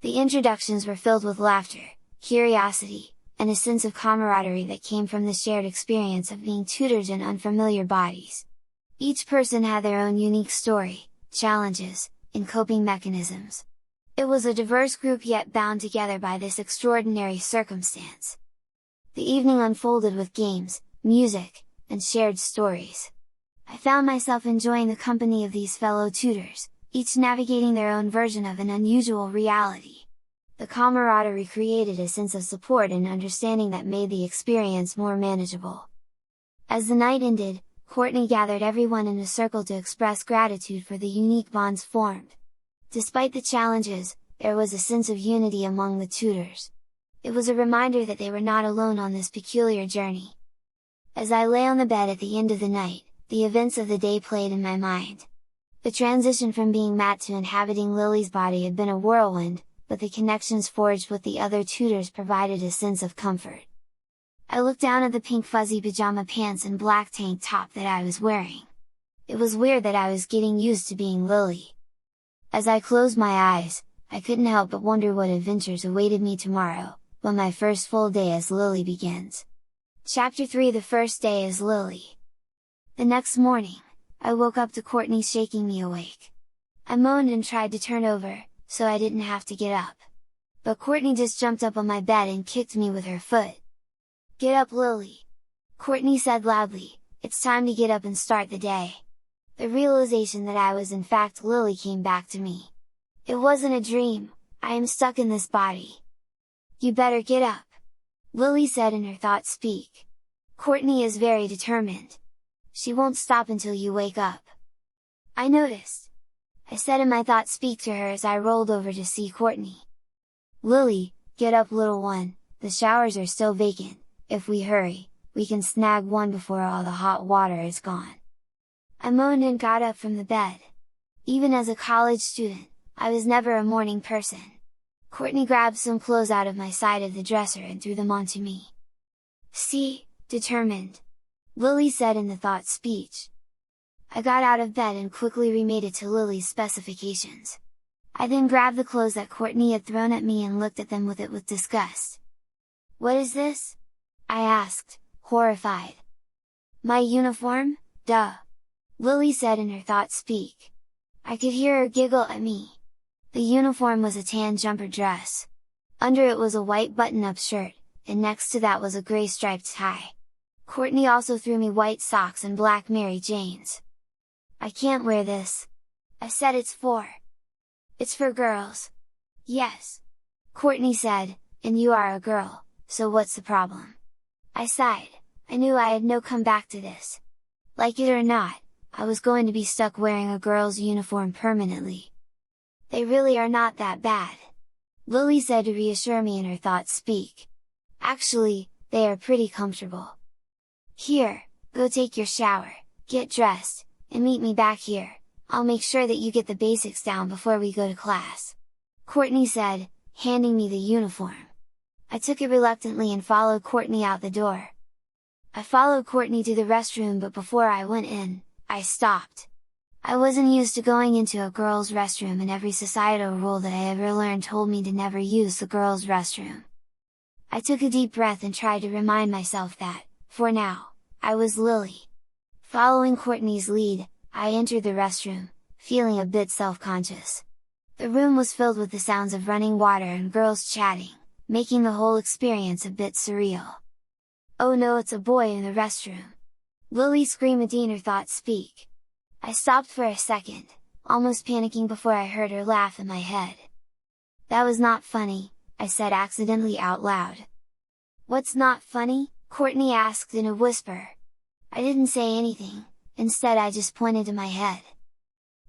The introductions were filled with laughter, curiosity, and a sense of camaraderie that came from the shared experience of being tutored in unfamiliar bodies. Each person had their own unique story, challenges, and coping mechanisms. It was a diverse group yet bound together by this extraordinary circumstance. The evening unfolded with games, music, and shared stories. I found myself enjoying the company of these fellow tutors, each navigating their own version of an unusual reality. The camaraderie created a sense of support and understanding that made the experience more manageable. As the night ended, Courtney gathered everyone in a circle to express gratitude for the unique bonds formed. Despite the challenges, there was a sense of unity among the tutors. It was a reminder that they were not alone on this peculiar journey. As I lay on the bed at the end of the night, the events of the day played in my mind. The transition from being Matt to inhabiting Lily's body had been a whirlwind, but the connections forged with the other tutors provided a sense of comfort. I looked down at the pink fuzzy pajama pants and black tank top that I was wearing. It was weird that I was getting used to being Lily. As I closed my eyes, I couldn't help but wonder what adventures awaited me tomorrow, when my first full day as Lily begins. Chapter 3: The first day as Lily. The next morning, I woke up to Courtney shaking me awake. I moaned and tried to turn over, so I didn't have to get up. But Courtney just jumped up on my bed and kicked me with her foot. "Get up, Lily!" Courtney said loudly, "It's time to get up and start the day." The realization that I was in fact Lily came back to me. It wasn't a dream, I am stuck in this body. "You better get up!" Lily said in her thought speak. "Courtney is very determined. She won't stop until you wake up." "I noticed," I said in my thought speak to her as I rolled over to see Courtney. "Lily, get up little one, the showers are still vacant, if we hurry, we can snag one before all the hot water is gone." I moaned and got up from the bed. Even as a college student, I was never a morning person. Courtney grabbed some clothes out of my side of the dresser and threw them onto me. "See, determined," Lily said in the thought speech. I got out of bed and quickly remade it to Lily's specifications. I then grabbed the clothes that Courtney had thrown at me and looked at them with disgust. "What is this?" I asked, horrified. "My uniform, duh!" Lily said in her thought speak. I could hear her giggle at me. The uniform was a tan jumper dress. Under it was a white button-up shirt, and next to that was a gray striped tie. Courtney also threw me white socks and black Mary Janes. "I can't wear this," I said. It's for girls." "Yes," Courtney said, "and you are a girl, so what's the problem?" I sighed, I knew I had no comeback to this. Like it or not, I was going to be stuck wearing a girl's uniform permanently. "They really are not that bad," Lily said to reassure me in her thought speak. "Actually, they are pretty comfortable. Here, go take your shower, get dressed, and meet me back here, I'll make sure that you get the basics down before we go to class," Courtney said, handing me the uniform. I took it reluctantly and followed Courtney out the door. I followed Courtney to the restroom, but before I went in, I stopped. I wasn't used to going into a girls' restroom, and every societal rule that I ever learned told me to never use the girls' restroom. I took a deep breath and tried to remind myself that, for now, I was Lily. Following Courtney's lead, I entered the restroom, feeling a bit self-conscious. The room was filled with the sounds of running water and girls chatting, making the whole experience a bit surreal. "Oh no, it's a boy in the restroom!" Lily screamed in her thought speak. I stopped for a second, almost panicking before I heard her laugh in my head. "That was not funny," I said accidentally out loud. "What's not funny?" Courtney asked in a whisper. I didn't say anything, instead I just pointed to my head.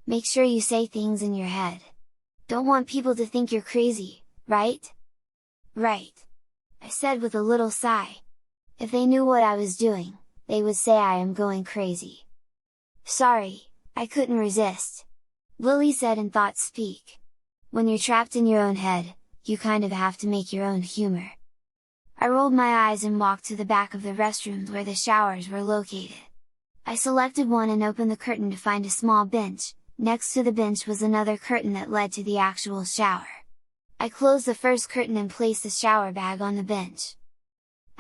"Make sure you say things in your head. Don't want people to think you're crazy, right?" "Right," I said with a little sigh. If they knew what I was doing, they would say I am going crazy. "Sorry, I couldn't resist," Lily said in thought speak. When you're trapped in your own head, you kind of have to make your own humor. I rolled my eyes and walked to the back of the restrooms where the showers were located. I selected one and opened the curtain to find a small bench. Next to the bench was another curtain that led to the actual shower. I closed the first curtain and placed the shower bag on the bench.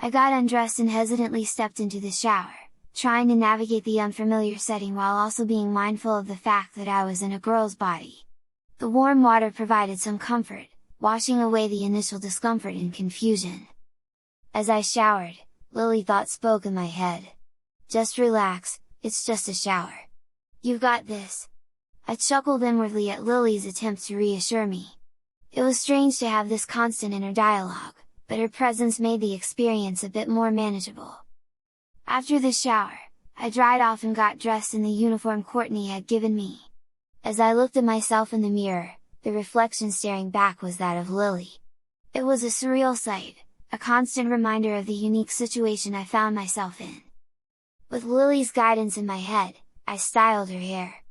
I got undressed and hesitantly stepped into the shower, trying to navigate the unfamiliar setting while also being mindful of the fact that I was in a girl's body. The warm water provided some comfort, washing away the initial discomfort and confusion. As I showered, Lily thought spoke in my head. "Just relax, it's just a shower. You've got this." I chuckled inwardly at Lily's attempt to reassure me. It was strange to have this constant inner dialogue, but her presence made the experience a bit more manageable. After the shower, I dried off and got dressed in the uniform Courtney had given me. As I looked at myself in the mirror, the reflection staring back was that of Lily. It was a surreal sight, a constant reminder of the unique situation I found myself in. With Lily's guidance in my head, I styled her hair.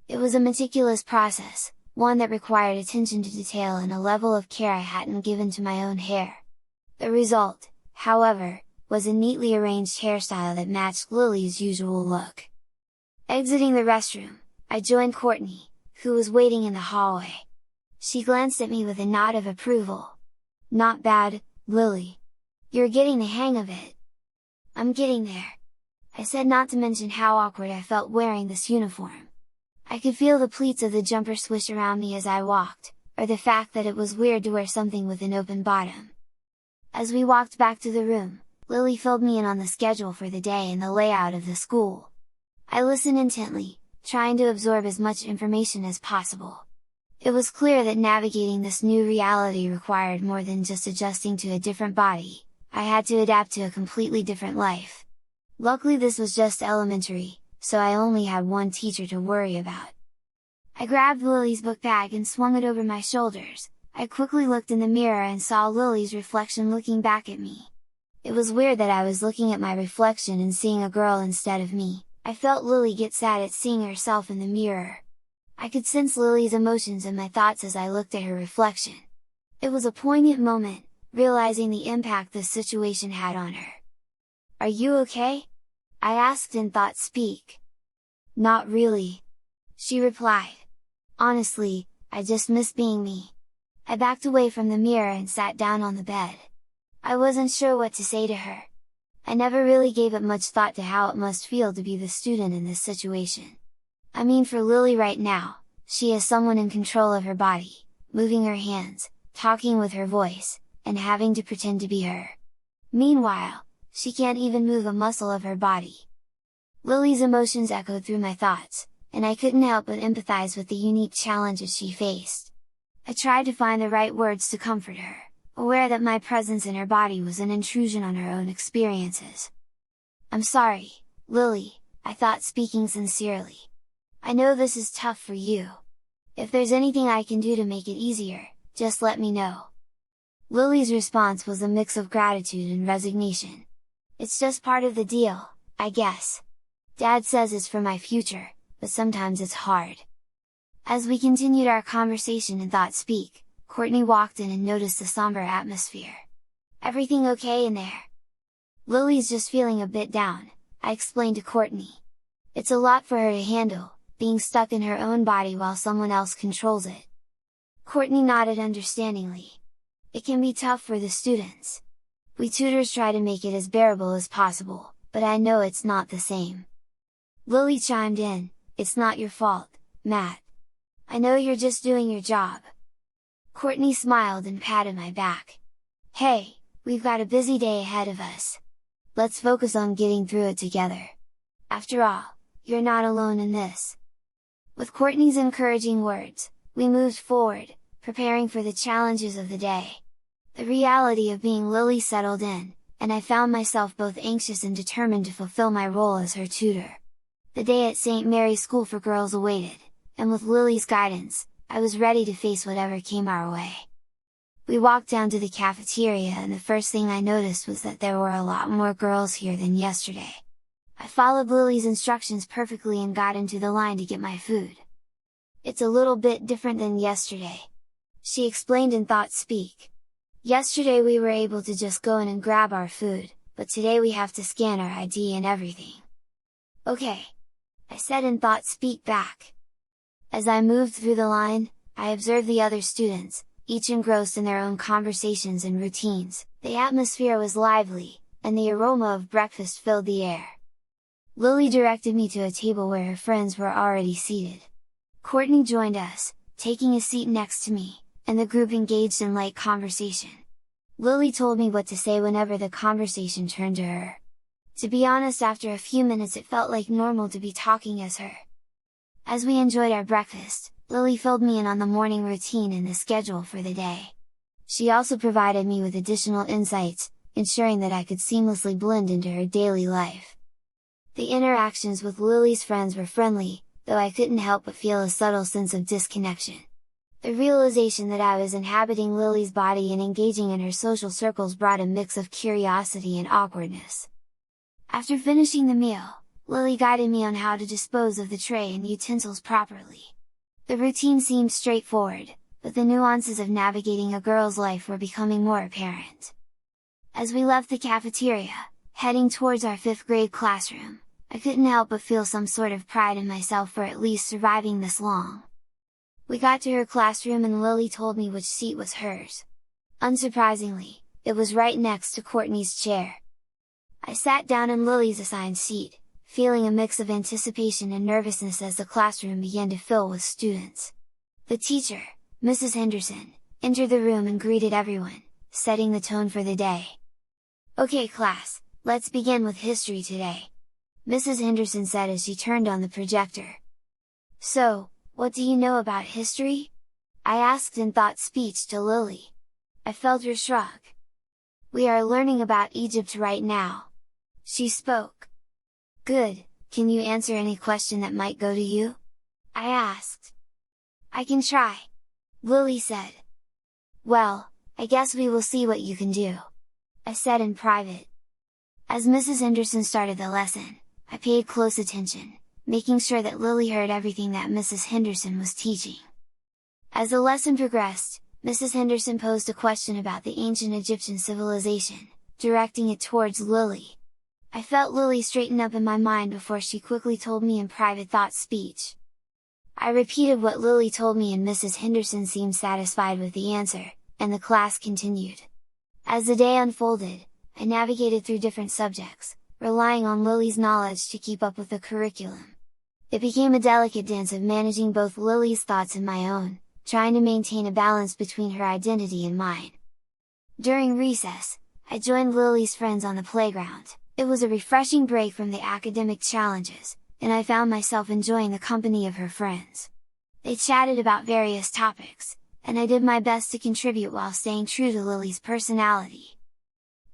It was a meticulous process, one that required attention to detail and a level of care I hadn't given to my own hair. The result, however, was a neatly arranged hairstyle that matched Lily's usual look. Exiting the restroom, I joined Courtney, who was waiting in the hallway. She glanced at me with a nod of approval. "Not bad, Lily. You're getting the hang of it." "I'm getting there," I said, not to mention how awkward I felt wearing this uniform. I could feel the pleats of the jumper swish around me as I walked, or the fact that it was weird to wear something with an open bottom. As we walked back to the room, Lily filled me in on the schedule for the day and the layout of the school. I listened intently, trying to absorb as much information as possible. It was clear that navigating this new reality required more than just adjusting to a different body. I had to adapt to a completely different life. Luckily this was just elementary, so I only had one teacher to worry about. I grabbed Lily's book bag and swung it over my shoulders. I quickly looked in the mirror and saw Lily's reflection looking back at me. It was weird that I was looking at my reflection and seeing a girl instead of me. I felt Lily get sad at seeing herself in the mirror. I could sense Lily's emotions and my thoughts as I looked at her reflection. It was a poignant moment, realizing the impact this situation had on her. "Are you okay?" I asked in thought speak. "Not really," she replied. "Honestly, I just miss being me." I backed away from the mirror and sat down on the bed. I wasn't sure what to say to her. I never really gave it much thought to how it must feel to be the student in this situation. I mean, for Lily right now, she is someone in control of her body, moving her hands, talking with her voice, and having to pretend to be her. Meanwhile, she can't even move a muscle of her body. Lily's emotions echoed through my thoughts, and I couldn't help but empathize with the unique challenges she faced. I tried to find the right words to comfort her, aware that my presence in her body was an intrusion on her own experiences. "I'm sorry, Lily," I thought, speaking sincerely. "I know this is tough for you. If there's anything I can do to make it easier, just let me know." Lily's response was a mix of gratitude and resignation. "It's just part of the deal, I guess. Dad says it's for my future, but sometimes it's hard." As we continued our conversation and thought speak, Courtney walked in and noticed the somber atmosphere. "Everything okay in there?" "Lily's just feeling a bit down," I explained to Courtney. "It's a lot for her to handle, being stuck in her own body while someone else controls it." Courtney nodded understandingly. "It can be tough for the students. We tutors try to make it as bearable as possible, but I know it's not the same." Lily chimed in, "It's not your fault, Matt. I know you're just doing your job." Courtney smiled and patted my back. "Hey, we've got a busy day ahead of us. Let's focus on getting through it together. After all, you're not alone in this." With Courtney's encouraging words, we moved forward, preparing for the challenges of the day. The reality of being Lily settled in, and I found myself both anxious and determined to fulfill my role as her tutor. The day at St. Mary's School for Girls awaited, and with Lily's guidance, I was ready to face whatever came our way. We walked down to the cafeteria and the first thing I noticed was that there were a lot more girls here than yesterday. I followed Lily's instructions perfectly and got into the line to get my food. "It's a little bit different than yesterday," she explained in thought speak. "Yesterday we were able to just go in and grab our food, but today we have to scan our ID and everything." "Okay," I said in thought speak back. As I moved through the line, I observed the other students, each engrossed in their own conversations and routines. The atmosphere was lively, and the aroma of breakfast filled the air. Lily directed me to a table where her friends were already seated. Courtney joined us, taking a seat next to me, and the group engaged in light conversation. Lily told me what to say whenever the conversation turned to her. To be honest, after a few minutes it felt like normal to be talking as her. As we enjoyed our breakfast, Lily filled me in on the morning routine and the schedule for the day. She also provided me with additional insights, ensuring that I could seamlessly blend into her daily life. The interactions with Lily's friends were friendly, though I couldn't help but feel a subtle sense of disconnection. The realization that I was inhabiting Lily's body and engaging in her social circles brought a mix of curiosity and awkwardness. After finishing the meal, Lily guided me on how to dispose of the tray and utensils properly. The routine seemed straightforward, but the nuances of navigating a girl's life were becoming more apparent. As we left the cafeteria, heading towards our 5th grade classroom, I couldn't help but feel some sort of pride in myself for at least surviving this long. We got to her classroom and Lily told me which seat was hers. Unsurprisingly, it was right next to Courtney's chair. I sat down in Lily's assigned seat, feeling a mix of anticipation and nervousness as the classroom began to fill with students. The teacher, Mrs. Henderson, entered the room and greeted everyone, setting the tone for the day. "Okay class, let's begin with history today," Mrs. Henderson said as she turned on the projector. "So, what do you know about history?" I asked in thought speech to Lily. I felt her shrug. "We are learning about Egypt right now," she spoke. "Good, can you answer any question that might go to you?" I asked. "I can try," Lily said. "Well, I guess we will see what you can do," I said in private. As Mrs. Henderson started the lesson, I paid close attention, making sure that Lily heard everything that Mrs. Henderson was teaching. As the lesson progressed, Mrs. Henderson posed a question about the ancient Egyptian civilization, directing it towards Lily. I felt Lily straighten up in my mind before she quickly told me in private thought speech. I repeated what Lily told me and Mrs. Henderson seemed satisfied with the answer, and the class continued. As the day unfolded, I navigated through different subjects, relying on Lily's knowledge to keep up with the curriculum. It became a delicate dance of managing both Lily's thoughts and my own, trying to maintain a balance between her identity and mine. During recess, I joined Lily's friends on the playground. It was a refreshing break from the academic challenges, and I found myself enjoying the company of her friends. They chatted about various topics, and I did my best to contribute while staying true to Lily's personality.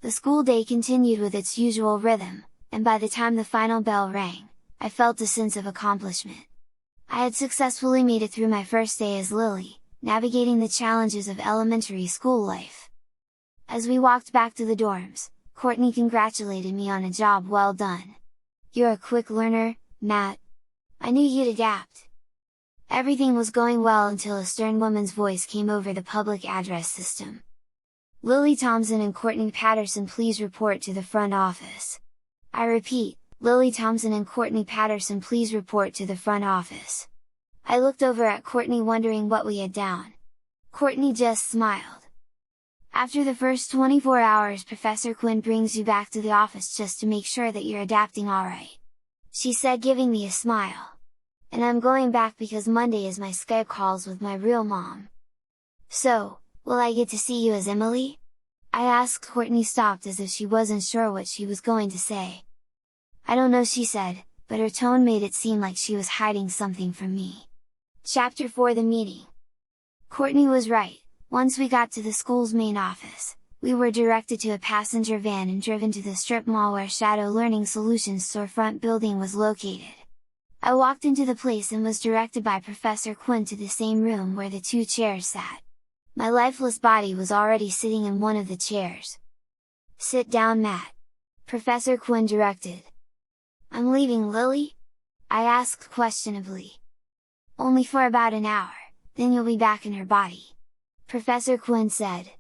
The school day continued with its usual rhythm, and by the time the final bell rang, I felt a sense of accomplishment. I had successfully made it through my first day as Lily, navigating the challenges of elementary school life. As we walked back to the dorms, Courtney congratulated me on a job well done. "You're a quick learner, Matt. I knew you'd adapt." Everything was going well until a stern woman's voice came over the public address system. "Lily Thompson and Courtney Patterson, please report to the front office." I repeat, "Lily Thompson and Courtney Patterson, please report to the front office." I looked over at Courtney wondering what we had down. Courtney just smiled. "After the first 24 hours Professor Quinn brings you back to the office just to make sure that you're adapting alright," she said, giving me a smile. "And I'm going back because Monday is my Skype calls with my real mom." "So, will I get to see you as Emily?" I asked. Courtney stopped as if she wasn't sure what she was going to say. "I don't know," she said, but her tone made it seem like she was hiding something from me. Chapter 4: The Meeting. Courtney was right. Once we got to the school's main office, we were directed to a passenger van and driven to the strip mall where Shadow Learning Solutions storefront building was located. I walked into the place and was directed by Professor Quinn to the same room where the 2 chairs sat. My lifeless body was already sitting in one of the chairs. "Sit down, Matt," Professor Quinn directed. "I'm leaving, Lily?" I asked questionably. "Only for about an hour, then you'll be back in her body," Professor Quinn said.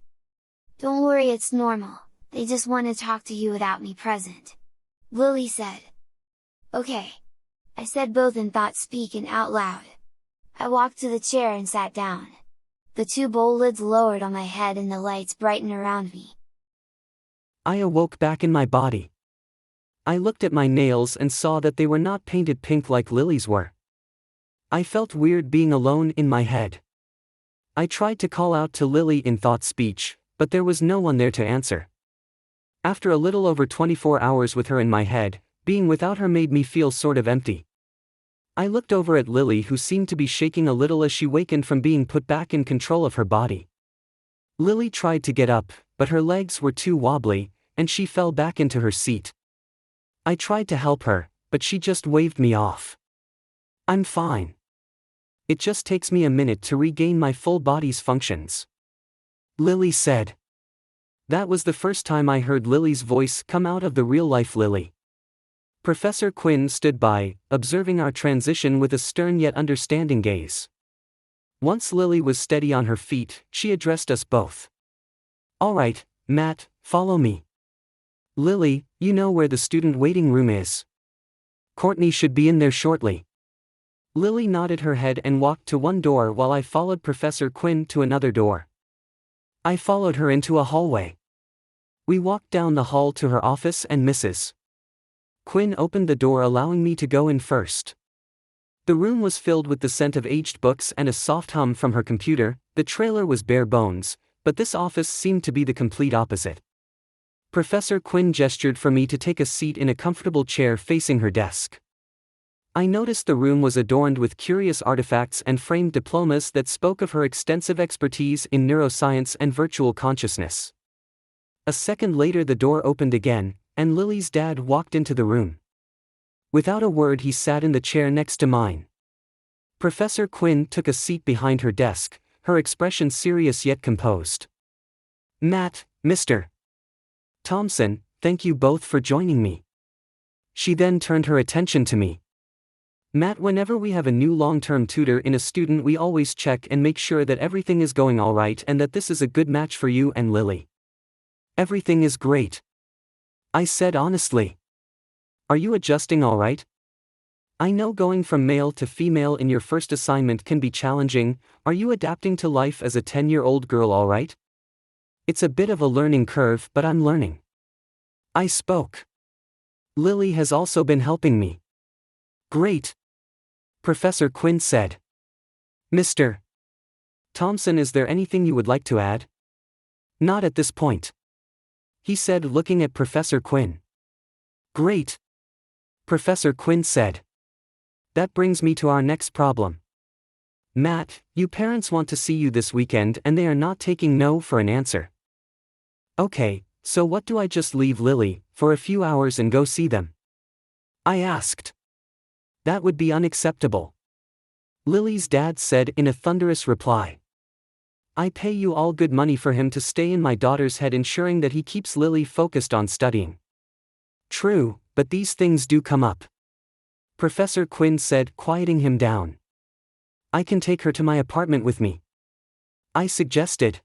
"Don't worry, it's normal, they just want to talk to you without me present," Lily said. "Okay," I said, both in thought speak and out loud. I walked to the chair and sat down. The 2 bowl lids lowered on my head and the lights brightened around me. I awoke back in my body. I looked at my nails and saw that they were not painted pink like Lily's were. I felt weird being alone in my head. I tried to call out to Lily in thought speech, but there was no one there to answer. After a little over 24 hours with her in my head, being without her made me feel sort of empty. I looked over at Lily, who seemed to be shaking a little as she wakened from being put back in control of her body. Lily tried to get up, but her legs were too wobbly, and she fell back into her seat. I tried to help her, but she just waved me off. I'm fine. It just takes me a minute to regain my full body's functions, Lily said. That was the first time I heard Lily's voice come out of the real-life Lily. Professor Quinn stood by, observing our transition with a stern yet understanding gaze. Once Lily was steady on her feet, she addressed us both. All right, Matt, follow me. Lily, you know where the student waiting room is. Courtney should be in there shortly. Lily nodded her head and walked to one door while I followed Professor Quinn to another door. I followed her into a hallway. We walked down the hall to her office and Mrs. Quinn opened the door, allowing me to go in first. The room was filled with the scent of aged books and a soft hum from her computer. The trailer was bare bones, but this office seemed to be the complete opposite. Professor Quinn gestured for me to take a seat in a comfortable chair facing her desk. I noticed the room was adorned with curious artifacts and framed diplomas that spoke of her extensive expertise in neuroscience and virtual consciousness. A second later the door opened again, and Lily's dad walked into the room. Without a word he sat in the chair next to mine. Professor Quinn took a seat behind her desk, her expression serious yet composed. Matt, Mr. Thompson, thank you both for joining me. She then turned her attention to me. Matt, whenever we have a new long-term tutor in a student, we always check and make sure that everything is going all right and that this is a good match for you and Lily. Everything is great, I said honestly. Are you adjusting all right? I know going from male to female in your first assignment can be challenging. Are you adapting to life as a 10-year-old girl all right? It's a bit of a learning curve, but I'm learning, I spoke. Lily has also been helping me. Great, Professor Quinn said. Mr. Thompson, is there anything you would like to add? Not at this point, he said, looking at Professor Quinn. Great, Professor Quinn said. That brings me to our next problem. Matt, you parents want to see you this weekend and they are not taking no for an answer. Okay, so what, do I just leave Lily for a few hours and go see them? I asked. That would be unacceptable, Lily's dad said in a thunderous reply. I pay you all good money for him to stay in my daughter's head, ensuring that he keeps Lily focused on studying. True, but these things do come up, Professor Quinn said, quieting him down. I can take her to my apartment with me, I suggested.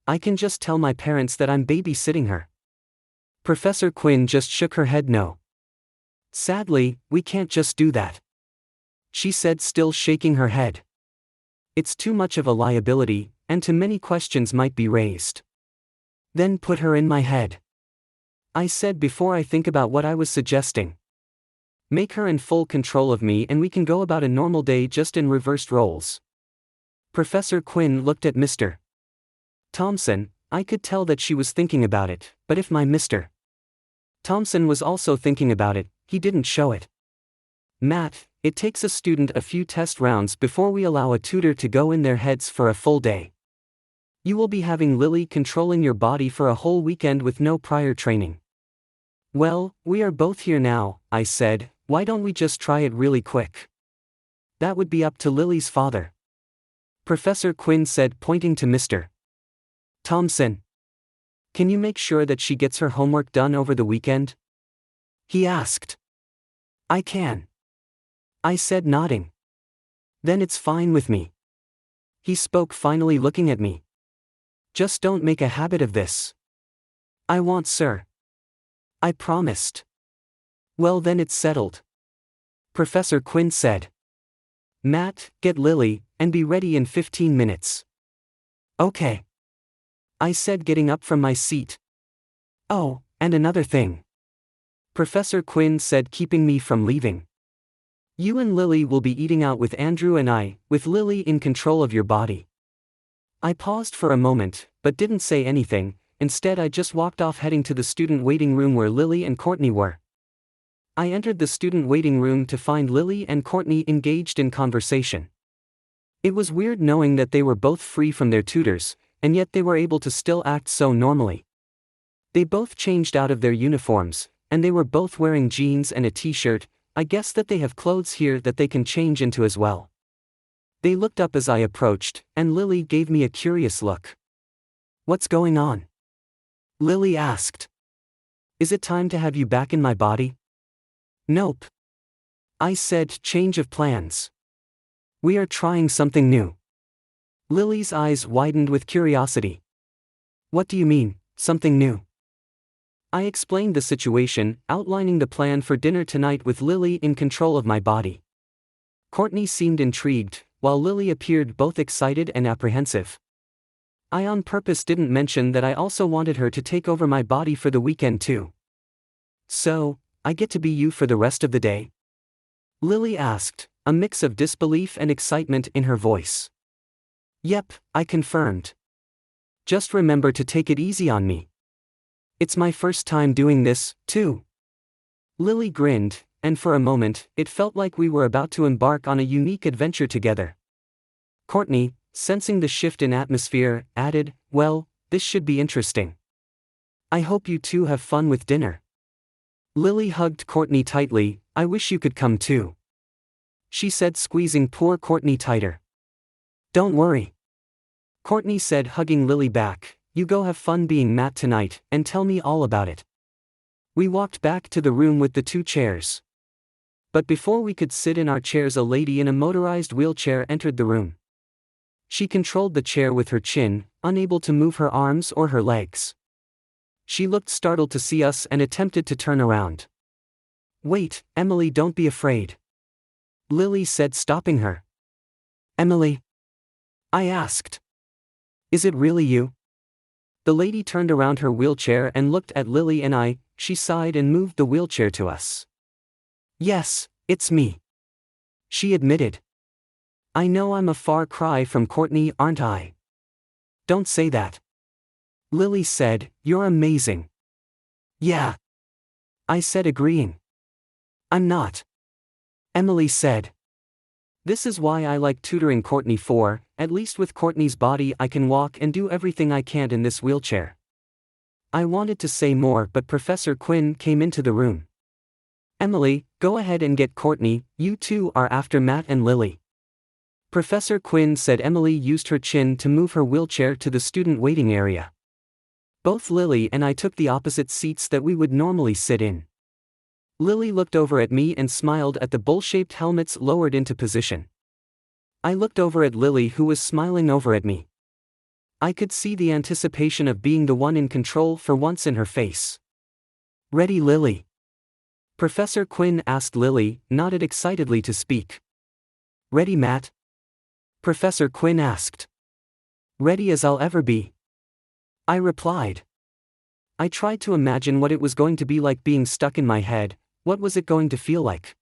I can just tell my parents that I'm babysitting her. Professor Quinn just shook her head no. Sadly, we can't just do that, she said, still shaking her head. It's too much of a liability, and too many questions might be raised. Then put her in my head, I said before I think about what I was suggesting. Make her in full control of me and we can go about a normal day just in reversed roles. Professor Quinn looked at Mr. Thompson. I could tell that she was thinking about it, but if my Mr. Thompson was also thinking about it, he didn't show it. Matt, it takes a student a few test rounds before we allow a tutor to go in their heads for a full day. You will be having Lily controlling your body for a whole weekend with no prior training. Well, we are both here now, I said, why don't we just try it really quick? That would be up to Lily's father, Professor Quinn said, pointing to Mr. Thompson. Can you make sure that she gets her homework done over the weekend? He asked. I can, I said, nodding. Then it's fine with me, he spoke, finally looking at me. Just don't make a habit of this. I won't, sir, I promised. Well then it's settled, Professor Quinn said. Matt, get Lily, and be ready in 15 minutes. Okay, I said, getting up from my seat. Oh, and another thing. Professor Quinn said, keeping me from leaving. You and Lily will be eating out with Andrew and I, with Lily in control of your body. I paused for a moment, but didn't say anything. Instead I just walked off, heading to the student waiting room where Lily and Courtney were. I entered the student waiting room to find Lily and Courtney engaged in conversation. It was weird knowing that they were both free from their tutors, and yet they were able to still act so normally. They both changed out of their uniforms, and they were both wearing jeans and a t-shirt. I guess that they have clothes here that they can change into as well. They looked up as I approached, and Lily gave me a curious look. What's going on? Lily asked. Is it time to have you back in my body? Nope. I said, change of plans. We are trying something new. Lily's eyes widened with curiosity. What do you mean, something new? I explained the situation, outlining the plan for dinner tonight with Lily in control of my body. Courtney seemed intrigued, while Lily appeared both excited and apprehensive. I on purpose didn't mention that I also wanted her to take over my body for the weekend too. So, I get to be you for the rest of the day? Lily asked, a mix of disbelief and excitement in her voice. Yep, I confirmed. Just remember to take it easy on me. It's my first time doing this, too. Lily grinned, and for a moment, it felt like we were about to embark on a unique adventure together. Courtney, sensing the shift in atmosphere, added, well, this should be interesting. I hope you two have fun with dinner. Lily hugged Courtney tightly. I wish you could come too. She said, squeezing poor Courtney tighter. Don't worry. Courtney said, hugging Lily back. You go have fun being Matt tonight, and tell me all about it. We walked back to the room with the two chairs. But before we could sit in our chairs, a lady in a motorized wheelchair entered the room. She controlled the chair with her chin, unable to move her arms or her legs. She looked startled to see us and attempted to turn around. Wait, Emily, don't be afraid. Lily said, stopping her. Emily? I asked. Is it really you? The lady turned around her wheelchair and looked at Lily and I. She sighed and moved the wheelchair to us. Yes, it's me. She admitted. I know I'm a far cry from Courtney, aren't I? Don't say that. Lily said, you're amazing. Yeah. I said, agreeing. I'm not. Emily said. This is why I like tutoring Courtney for, at least with Courtney's body I can walk and do everything I can in this wheelchair. I wanted to say more, but Professor Quinn came into the room. Emily, go ahead and get Courtney, you two are after Matt and Lily. Professor Quinn said. Emily used her chin to move her wheelchair to the student waiting area. Both Lily and I took the opposite seats that we would normally sit in. Lily looked over at me and smiled at the bowl-shaped helmets lowered into position. I looked over at Lily, who was smiling over at me. I could see the anticipation of being the one in control for once in her face. Ready, Lily? Professor Quinn asked. Lily nodded excitedly to speak. Ready, Matt? Professor Quinn asked. Ready as I'll ever be. I replied. I tried to imagine what it was going to be like being stuck in my head. What was it going to feel like?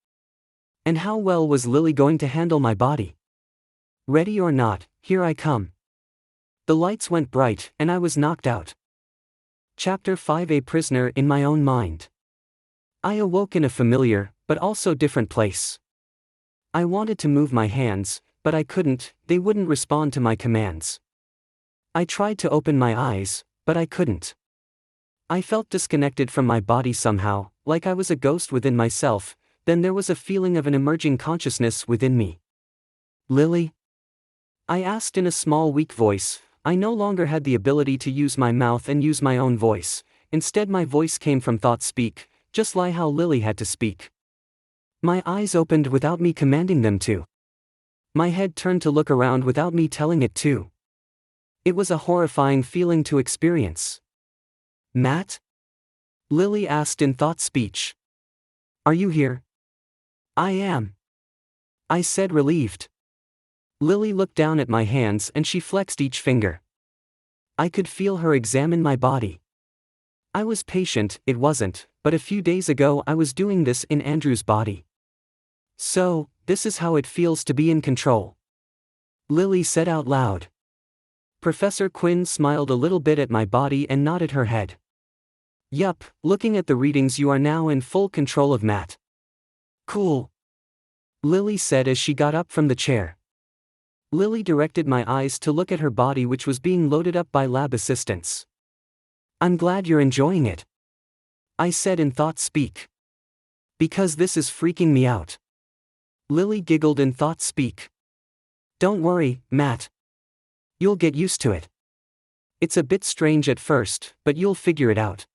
And how well was Lily going to handle my body? Ready or not, here I come. The lights went bright, and I was knocked out. Chapter 5: A Prisoner in My Own Mind. I awoke in a familiar, but also different place. I wanted to move my hands, but I couldn't. They wouldn't respond to my commands. I tried to open my eyes, but I couldn't. I felt disconnected from my body somehow, like I was a ghost within myself. Then there was a feeling of an emerging consciousness within me. Lily? I asked in a small, weak voice. I no longer had the ability to use my mouth and use my own voice. Instead, my voice came from thought speak, just like how Lily had to speak. My eyes opened without me commanding them to. My head turned to look around without me telling it to. It was a horrifying feeling to experience. Matt? Lily asked in thought speech. Are you here? I am. I said, relieved. Lily looked down at my hands and she flexed each finger. I could feel her examine my body. I was patient, it wasn't, but a few days ago I was doing this in Andrew's body. So, this is how it feels to be in control. Lily said out loud. Professor Quinn smiled a little bit at my body and nodded her head. Yup, looking at the readings you are now in full control of Matt. Cool. Lily said as she got up from the chair. Lily directed my eyes to look at her body, which was being loaded up by lab assistants. I'm glad you're enjoying it, I said in thought speak. Because this is freaking me out. Lily giggled in thought speak. Don't worry, Matt. You'll get used to it. It's a bit strange at first, but you'll figure it out.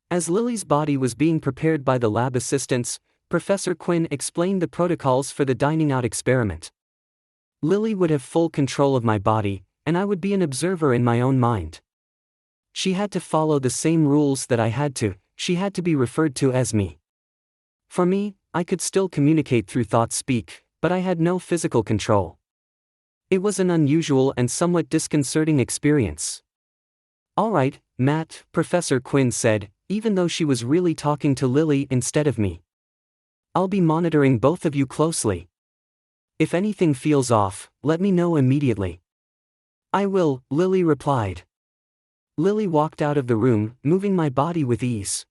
As Lily's body was being prepared by the lab assistants, Professor Quinn explained the protocols for the dining out experiment. Lily would have full control of my body, and I would be an observer in my own mind. She had to follow the same rules that I had to, she had to be referred to as me. For me, I could still communicate through thought speak, but I had no physical control. It was an unusual and somewhat disconcerting experience. All right, Matt, Professor Quinn said, even though she was really talking to Lily instead of me. I'll be monitoring both of you closely. If anything feels off, let me know immediately. I will, Lily replied. Lily walked out of the room, moving my body with ease.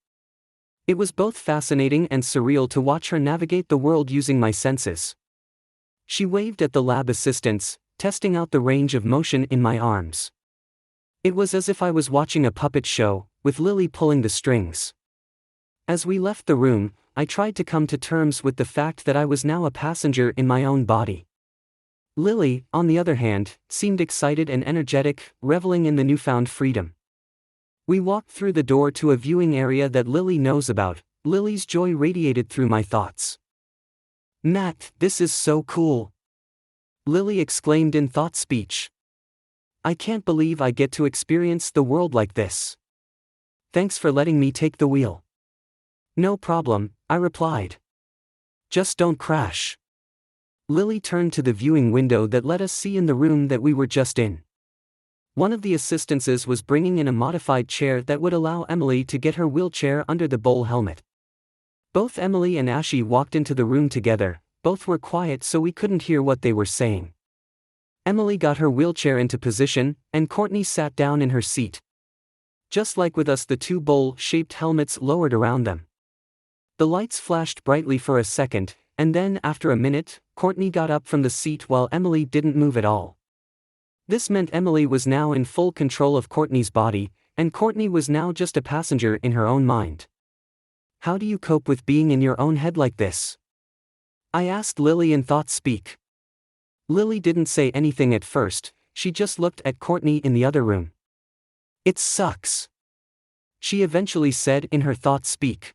It was both fascinating and surreal to watch her navigate the world using my senses. She waved at the lab assistants, testing out the range of motion in my arms. It was as if I was watching a puppet show, with Lily pulling the strings. As we left the room, I tried to come to terms with the fact that I was now a passenger in my own body. Lily, on the other hand, seemed excited and energetic, reveling in the newfound freedom. We walked through the door to a viewing area that Lily knows about. Lily's joy radiated through my thoughts. Matt, this is so cool! Lily exclaimed in thought speech. I can't believe I get to experience the world like this. Thanks for letting me take the wheel. No problem, I replied. Just don't crash. Lily turned to the viewing window that let us see in the room that we were just in. One of the assistants was bringing in a modified chair that would allow Emily to get her wheelchair under the bowl helmet. Both Emily and Ashley walked into the room together. Both were quiet so we couldn't hear what they were saying. Emily got her wheelchair into position, and Courtney sat down in her seat. Just like with us, the two bowl-shaped helmets lowered around them. The lights flashed brightly for a second, and then, after a minute, Courtney got up from the seat while Emily didn't move at all. This meant Emily was now in full control of Courtney's body, and Courtney was now just a passenger in her own mind. How do you cope with being in your own head like this? I asked Lily in thought speak. Lily didn't say anything at first, she just looked at Courtney in the other room. It sucks, she eventually said in her thought speak.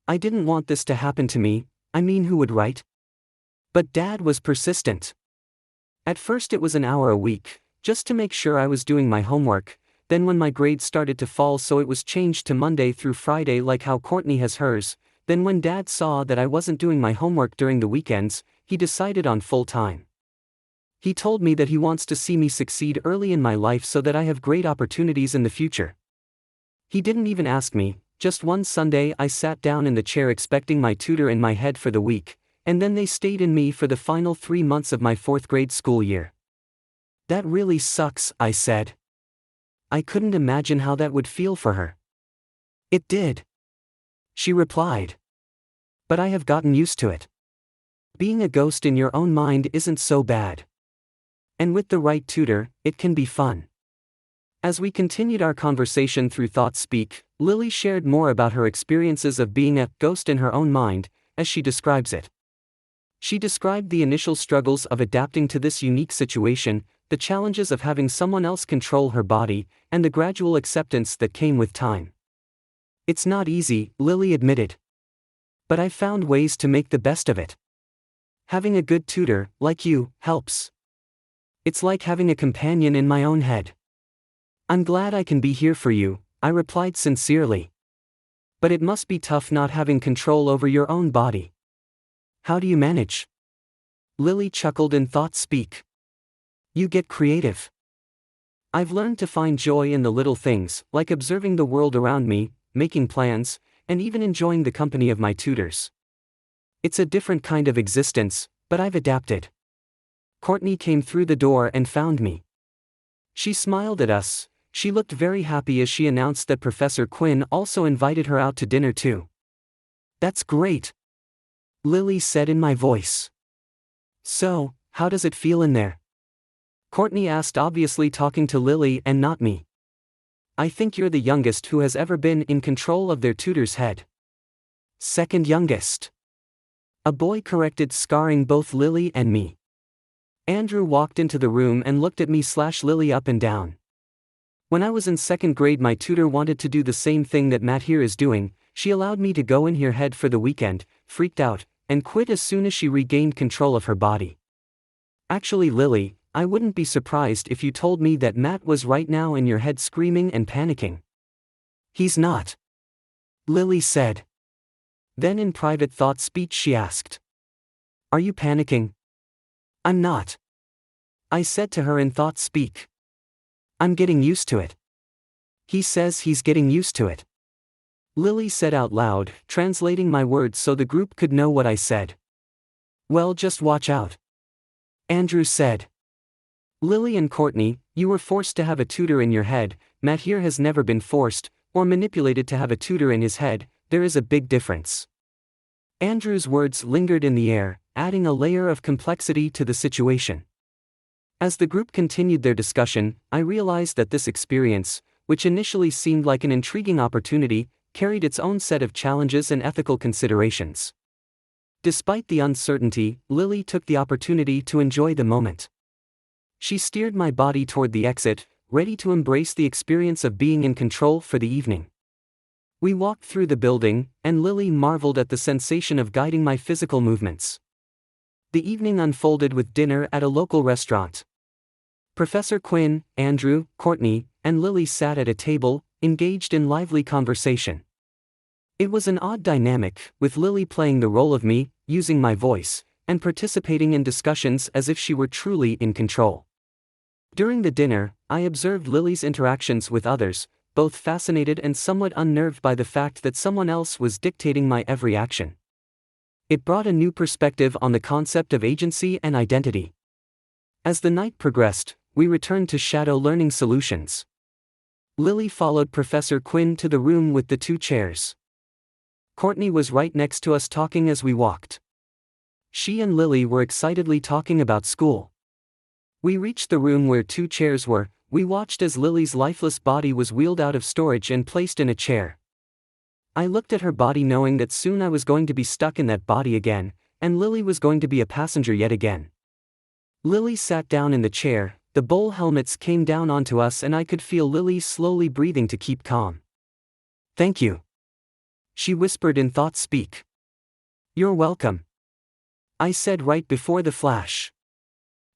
I didn't want this to happen to me, I mean, who would, right? But Dad was persistent. At first it was an hour a week, just to make sure I was doing my homework, then when my grades started to fall so it was changed to Monday through Friday like how Courtney has hers. Then when Dad saw that I wasn't doing my homework during the weekends, he decided on full time. He told me that he wants to see me succeed early in my life so that I have great opportunities in the future. He didn't even ask me. Just one Sunday I sat down in the chair expecting my tutor in my head for the week, and then they stayed in me for the final 3 months of my 4th grade school year. That really sucks, I said. I couldn't imagine how that would feel for her. It did, she replied. But I have gotten used to it. Being a ghost in your own mind isn't so bad. And with the right tutor, it can be fun. As we continued our conversation through Thought Speak, Lily shared more about her experiences of being a ghost in her own mind, as she describes it. She described the initial struggles of adapting to this unique situation, the challenges of having someone else control her body, and the gradual acceptance that came with time. It's not easy, Lily admitted. But I've found ways to make the best of it. Having a good tutor, like you, helps. It's like having a companion in my own head. I'm glad I can be here for you, I replied sincerely. But it must be tough not having control over your own body. How do you manage? Lily chuckled in Thought Speak. You get creative. I've learned to find joy in the little things, like observing the world around me, making plans, and even enjoying the company of my tutors. It's a different kind of existence, but I've adapted. Courtney came through the door and found me. She smiled at us. She looked very happy as she announced that Professor Quinn also invited her out to dinner too. That's great, Lily said in my voice. So, how does it feel in there? Courtney asked, obviously talking to Lily and not me. I think you're the youngest who has ever been in control of their tutor's head. Second youngest, a boy corrected, scarring both Lily and me. Andrew walked into the room and looked at me/Lily up and down. When I was in second grade, my tutor wanted to do the same thing that Matt here is doing. She allowed me to go in her head for the weekend, freaked out, and quit as soon as she regained control of her body. Actually, Lily, I wouldn't be surprised if you told me that Matt was right now in your head screaming and panicking. He's not, Lily said. Then in private thought speech she asked, are you panicking? I'm not, I said to her in thought speak. I'm getting used to it. He says he's getting used to it, Lily said out loud, translating my words so the group could know what I said. Well, just watch out, Andrew said. Lily and Courtney, you were forced to have a tutor in your head. Matt here has never been forced or manipulated to have a tutor in his head. There is a big difference. Andrew's words lingered in the air, adding a layer of complexity to the situation. As the group continued their discussion, I realized that this experience, which initially seemed like an intriguing opportunity, carried its own set of challenges and ethical considerations. Despite the uncertainty, Lily took the opportunity to enjoy the moment. She steered my body toward the exit, ready to embrace the experience of being in control for the evening. We walked through the building, and Lily marveled at the sensation of guiding my physical movements. The evening unfolded with dinner at a local restaurant. Professor Quinn, Andrew, Courtney, and Lily sat at a table, engaged in lively conversation. It was an odd dynamic, with Lily playing the role of me, using my voice, and participating in discussions as if she were truly in control. During the dinner, I observed Lily's interactions with others, both fascinated and somewhat unnerved by the fact that someone else was dictating my every action. It brought a new perspective on the concept of agency and identity. As the night progressed, we returned to shadow learning solutions. Lily followed Professor Quinn to the room with the 2 chairs. Courtney was right next to us talking as we walked. She and Lily were excitedly talking about school. We reached the room where 2 chairs were. We watched as Lily's lifeless body was wheeled out of storage and placed in a chair. I looked at her body knowing that soon I was going to be stuck in that body again, and Lily was going to be a passenger yet again. Lily sat down in the chair, the bowl helmets came down onto us and I could feel Lily slowly breathing to keep calm. Thank you, she whispered in thought speak. You're welcome, I said right before the flash.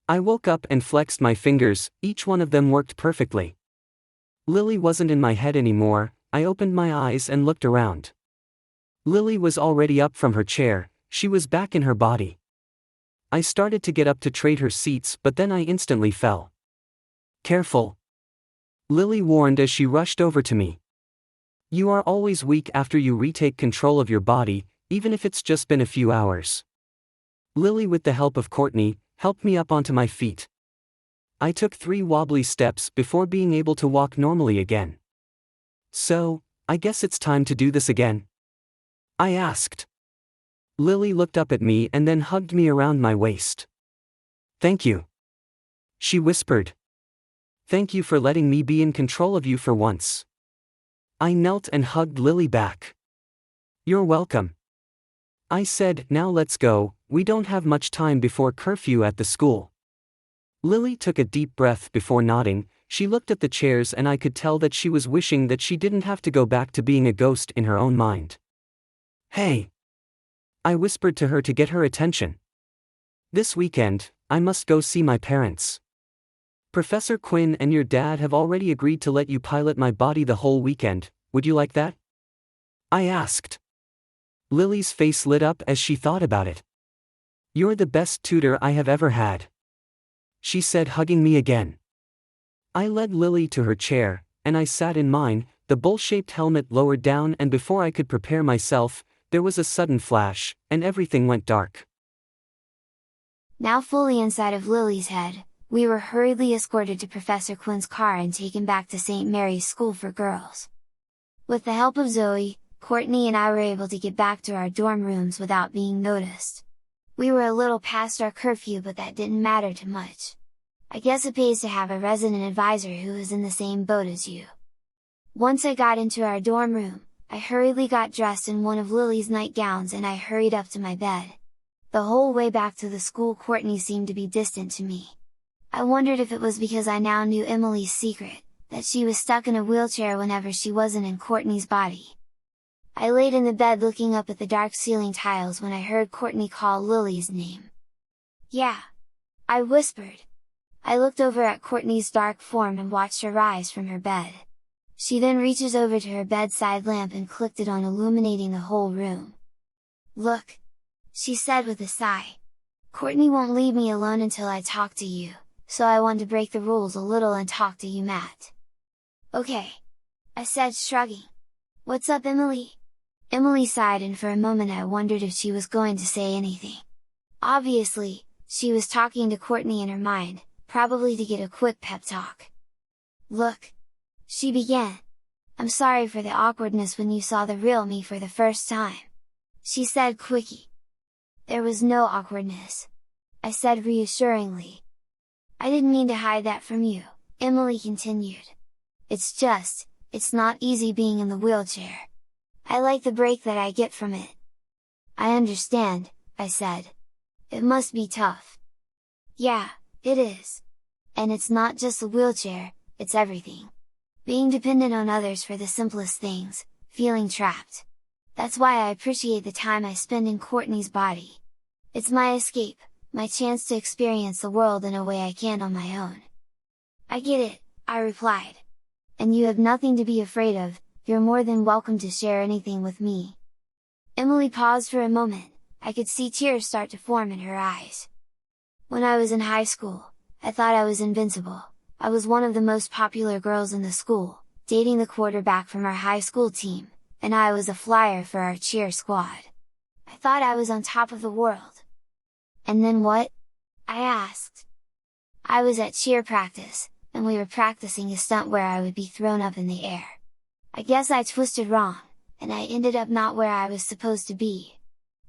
I woke up and flexed my fingers, each one of them worked perfectly. Lily wasn't in my head anymore. I opened my eyes and looked around. Lily was already up from her chair, she was back in her body. I started to get up to trade her seats, but then I instantly fell. Careful, Lily warned as she rushed over to me. You are always weak after you retake control of your body, even if it's just been a few hours. Lily, with the help of Courtney, helped me up onto my feet. I took 3 wobbly steps before being able to walk normally again. So, I guess it's time to do this again? I asked. Lily looked up at me and then hugged me around my waist. Thank you, she whispered. Thank you for letting me be in control of you for once. I knelt and hugged Lily back. You're welcome, I said. Now let's go, we don't have much time before curfew at the school. Lily took a deep breath before nodding. She looked at the chairs and I could tell that she was wishing that she didn't have to go back to being a ghost in her own mind. Hey, I whispered to her to get her attention. This weekend, I must go see my parents. Professor Quinn and your dad have already agreed to let you pilot my body the whole weekend. Would you like that? I asked. Lily's face lit up as she thought about it. You're the best tutor I have ever had, she said, hugging me again. I led Lily to her chair, and I sat in mine, the bowl-shaped helmet lowered down, and before I could prepare myself, there was a sudden flash, and everything went dark. Now fully inside of Lily's head, we were hurriedly escorted to Professor Quinn's car and taken back to St. Mary's School for Girls. With the help of Zoe, Courtney and I were able to get back to our dorm rooms without being noticed. We were a little past our curfew, but that didn't matter too much. I guess it pays to have a resident advisor who is in the same boat as you. Once I got into our dorm room, I hurriedly got dressed in one of Lily's nightgowns and I hurried up to my bed. The whole way back to the school, Courtney seemed to be distant to me. I wondered if it was because I now knew Emily's secret, that she was stuck in a wheelchair whenever she wasn't in Courtney's body. I laid in the bed looking up at the dark ceiling tiles when I heard Courtney call Lily's name. "Yeah!" I whispered. I looked over at Courtney's dark form and watched her rise from her bed. She then reaches over to her bedside lamp and clicked it on, illuminating the whole room. "Look!" she said with a sigh. "Courtney won't leave me alone until I talk to you, so I want to break the rules a little and talk to you, Matt." "Okay," I said, shrugging. "What's up, Emily?" Emily sighed, and for a moment I wondered if she was going to say anything. Obviously, she was talking to Courtney in her mind, probably to get a quick pep talk. "Look," she began. "I'm sorry for the awkwardness when you saw the real me for the first time," she said quickly. "There was no awkwardness," I said reassuringly. "I didn't mean to hide that from you," Emily continued. It's not easy being in the wheelchair. I like the break that I get from it." "I understand," I said. "It must be tough." "Yeah, it is. And it's not just the wheelchair, it's everything. Being dependent on others for the simplest things, feeling trapped. That's why I appreciate the time I spend in Courtney's body. It's my escape, my chance to experience the world in a way I can't on my own." "I get it," I replied. "And you have nothing to be afraid of, you're more than welcome to share anything with me." Emily paused for a moment, I could see tears start to form in her eyes. "When I was in high school, I thought I was invincible. I was one of the most popular girls in the school, dating the quarterback from our high school team, and I was a flyer for our cheer squad. I thought I was on top of the world." "And then what?" I asked. "I was at cheer practice, and we were practicing a stunt where I would be thrown up in the air. I guess I twisted wrong, and I ended up not where I was supposed to be.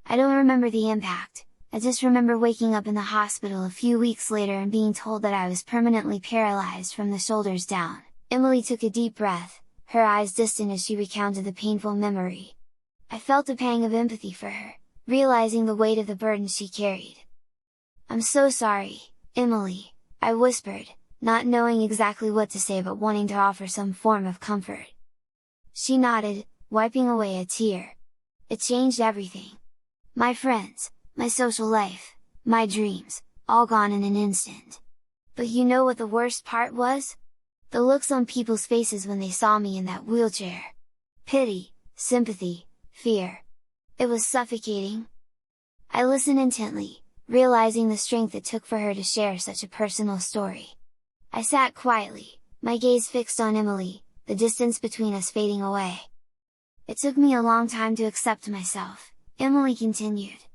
I don't remember the impact, I just remember waking up in the hospital a few weeks later and being told that I was permanently paralyzed from the shoulders down." Emily took a deep breath, her eyes distant as she recounted the painful memory. I felt a pang of empathy for her, realizing the weight of the burden she carried. "I'm so sorry, Emily," I whispered, not knowing exactly what to say but wanting to offer some form of comfort. She nodded, wiping away a tear. "It changed everything. My friends, my social life, my dreams, all gone in an instant. But you know what the worst part was? The looks on people's faces when they saw me in that wheelchair. Pity, sympathy, fear. It was suffocating." I listened intently, realizing the strength it took for her to share such a personal story. I sat quietly, my gaze fixed on Emily, the distance between us fading away. "It took me a long time to accept myself," Emily continued.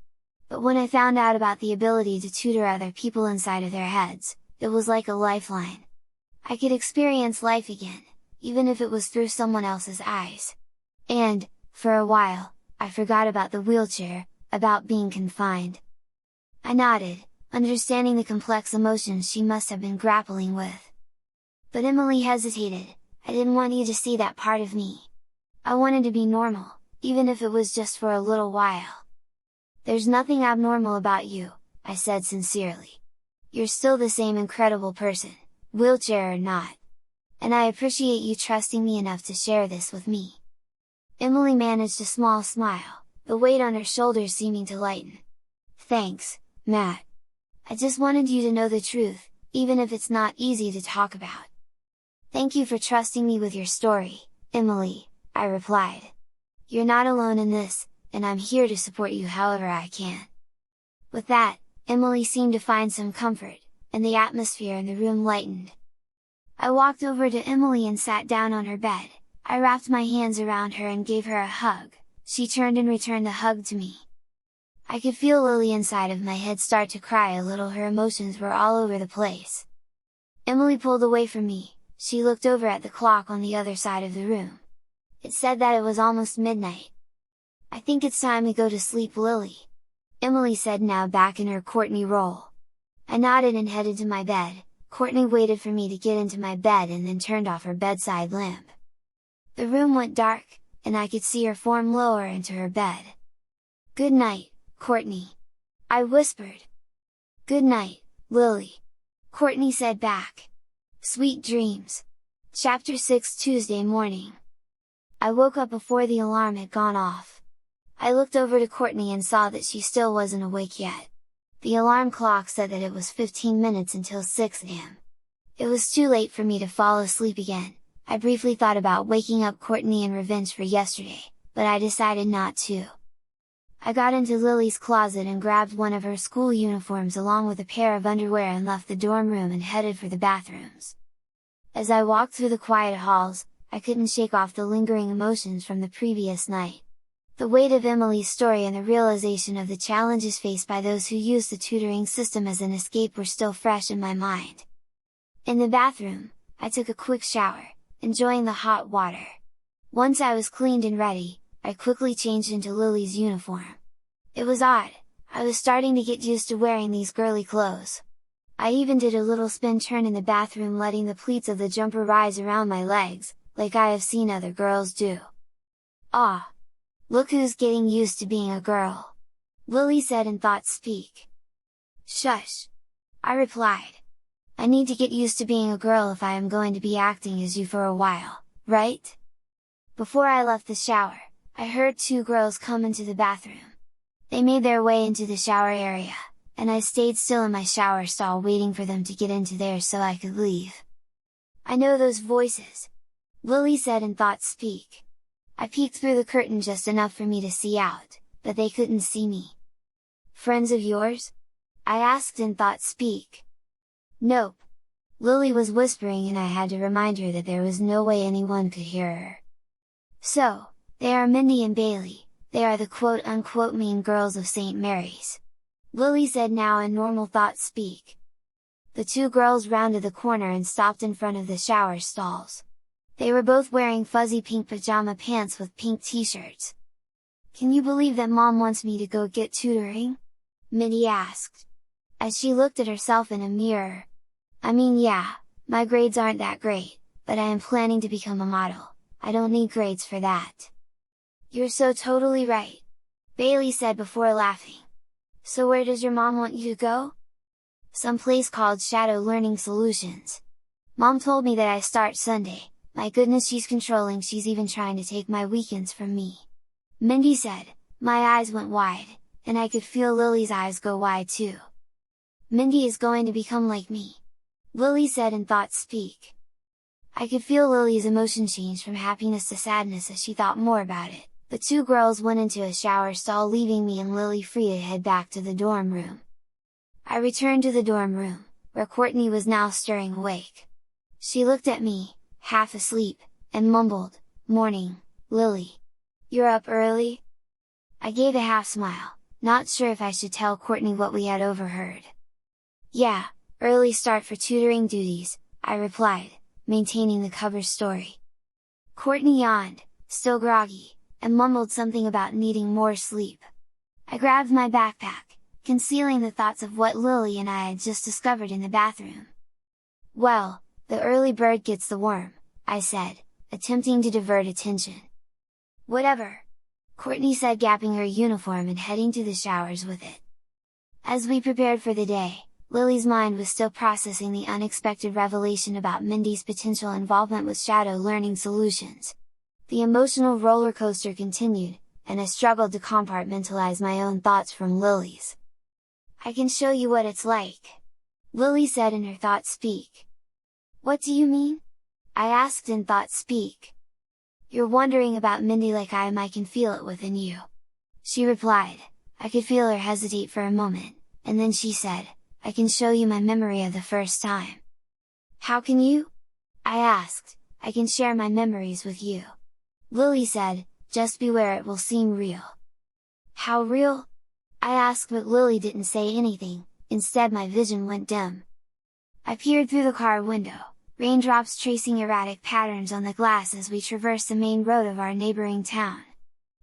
"But when I found out about the ability to tutor other people inside of their heads, it was like a lifeline. I could experience life again, even if it was through someone else's eyes. And, for a while, I forgot about the wheelchair, about being confined." I nodded, understanding the complex emotions she must have been grappling with. But Emily hesitated. "I didn't want you to see that part of me. I wanted to be normal, even if it was just for a little while." "There's nothing abnormal about you," I said sincerely. "You're still the same incredible person, wheelchair or not. And I appreciate you trusting me enough to share this with me." Emily managed a small smile, the weight on her shoulders seeming to lighten. "Thanks, Matt. I just wanted you to know the truth, even if it's not easy to talk about." "Thank you for trusting me with your story, Emily," I replied. "You're not alone in this, and I'm here to support you however I can." With that, Emily seemed to find some comfort, and the atmosphere in the room lightened. I walked over to Emily and sat down on her bed. I wrapped my hands around her and gave her a hug. She turned and returned the hug to me. I could feel Lily inside of my head start to cry a little. Her emotions were all over the place. Emily pulled away from me. She looked over at the clock on the other side of the room. It said that it was almost midnight. "I think it's time to go to sleep, Lily," Emily said, now back in her Courtney role. I nodded and headed to my bed. Courtney waited for me to get into my bed and then turned off her bedside lamp. The room went dark, and I could see her form lower into her bed. "Good night, Courtney," I whispered. "Good night, Lily," Courtney said back. Sweet dreams. Chapter 6 Tuesday morning. I woke up before the alarm had gone off. I looked over to Courtney and saw that she still wasn't awake yet. The alarm clock said that it was 15 minutes until 6 am. It was too late for me to fall asleep again. I briefly thought about waking up Courtney in revenge for yesterday, but I decided not to. I got into Lily's closet and grabbed one of her school uniforms along with a pair of underwear and left the dorm room and headed for the bathrooms. As I walked through the quiet halls, I couldn't shake off the lingering emotions from the previous night. The weight of Emily's story and the realization of the challenges faced by those who use the tutoring system as an escape were still fresh in my mind. In the bathroom, I took a quick shower, enjoying the hot water. Once I was cleaned and ready, I quickly changed into Lily's uniform. It was odd, I was starting to get used to wearing these girly clothes. I even did a little spin turn in the bathroom, letting the pleats of the jumper rise around my legs, like I have seen other girls do. "Ah! Look who's getting used to being a girl!" Lily said in thought-speak. "Shush!" I replied. "I need to get used to being a girl if I am going to be acting as you for a while, right?" Before I left the shower, I heard two girls come into the bathroom. They made their way into the shower area, and I stayed still in my shower stall waiting for them to get into theirs so I could leave. "I know those voices," Lily said in thought-speak. I peeked through the curtain just enough for me to see out, but they couldn't see me. "Friends of yours?" I asked in thought-speak. "Nope," Lily was whispering, and I had to remind her that there was no way anyone could hear her. "So, they are Mindy and Bailey, they are the quote-unquote mean girls of St. Mary's," Lily said, now in normal thought-speak. The two girls rounded the corner and stopped in front of the shower stalls. They were both wearing fuzzy pink pajama pants with pink t-shirts. "Can you believe that Mom wants me to go get tutoring?" Mindy asked, as she looked at herself in a mirror. "I mean, yeah, my grades aren't that great, but I am planning to become a model, I don't need grades for that." "You're so totally right," Bailey said before laughing. "So where does your mom want you to go?" "Some place called Shadow Learning Solutions. Mom told me that I start Sunday. My goodness, she's controlling, she's even trying to take my weekends from me," Mindy said. My eyes went wide, and I could feel Lily's eyes go wide too. "Mindy is going to become like me," Lily said in thought-speak. I could feel Lily's emotion change from happiness to sadness as she thought more about it. The two girls went into a shower stall, leaving me and Lily free to head back to the dorm room. I returned to the dorm room, where Courtney was now stirring awake. She looked at me, half asleep, and mumbled, "Morning, Lily. You're up early?" I gave a half smile, not sure if I should tell Courtney what we had overheard. "Yeah, early start for tutoring duties," I replied, maintaining the cover story. Courtney yawned, still groggy, and mumbled something about needing more sleep. I grabbed my backpack, concealing the thoughts of what Lily and I had just discovered in the bathroom. "Well, the early bird gets the worm," I said, attempting to divert attention. "Whatever," Courtney said, gapping her uniform and heading to the showers with it. As we prepared for the day, Lily's mind was still processing the unexpected revelation about Mindy's potential involvement with Shadow Learning Solutions. The emotional roller coaster continued, and I struggled to compartmentalize my own thoughts from Lily's. "I can show you what it's like," Lily said in her thought-speak. "What do you mean?" I asked in thought-speak. "You're wondering about Mindy like I am, I can feel it within you," she replied. I could feel her hesitate for a moment, and then she said, "I can show you my memory of the first time." "How can you?" I asked. I can share my memories with you. Lily said, just beware, it will seem real. How real? I asked, but Lily didn't say anything, instead my vision went dim. I peered through the car window, raindrops tracing erratic patterns on the glass as we traversed the main road of our neighboring town.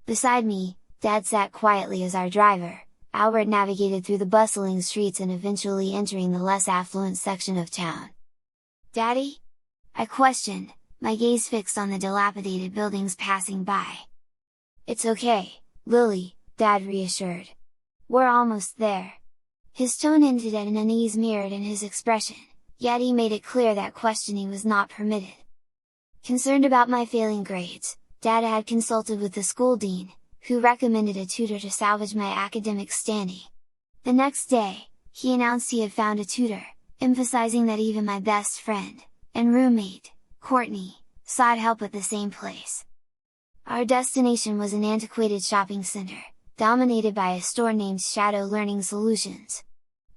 Beside me, Dad sat quietly as our driver, Albert navigated through the bustling streets and eventually entering the less affluent section of town. Daddy? I questioned, my gaze fixed on the dilapidated buildings passing by. It's okay, Lily, Dad reassured. We're almost there. His tone hinted at an unease mirrored in his expression, yet he made it clear that questioning was not permitted. Concerned about my failing grades, Dad had consulted with the school dean, who recommended a tutor to salvage my academic standing. The next day, he announced he had found a tutor, emphasizing that even my best friend, and roommate, Courtney, sought help at the same place. Our destination was an antiquated shopping center, dominated by a store named Shadow Learning Solutions.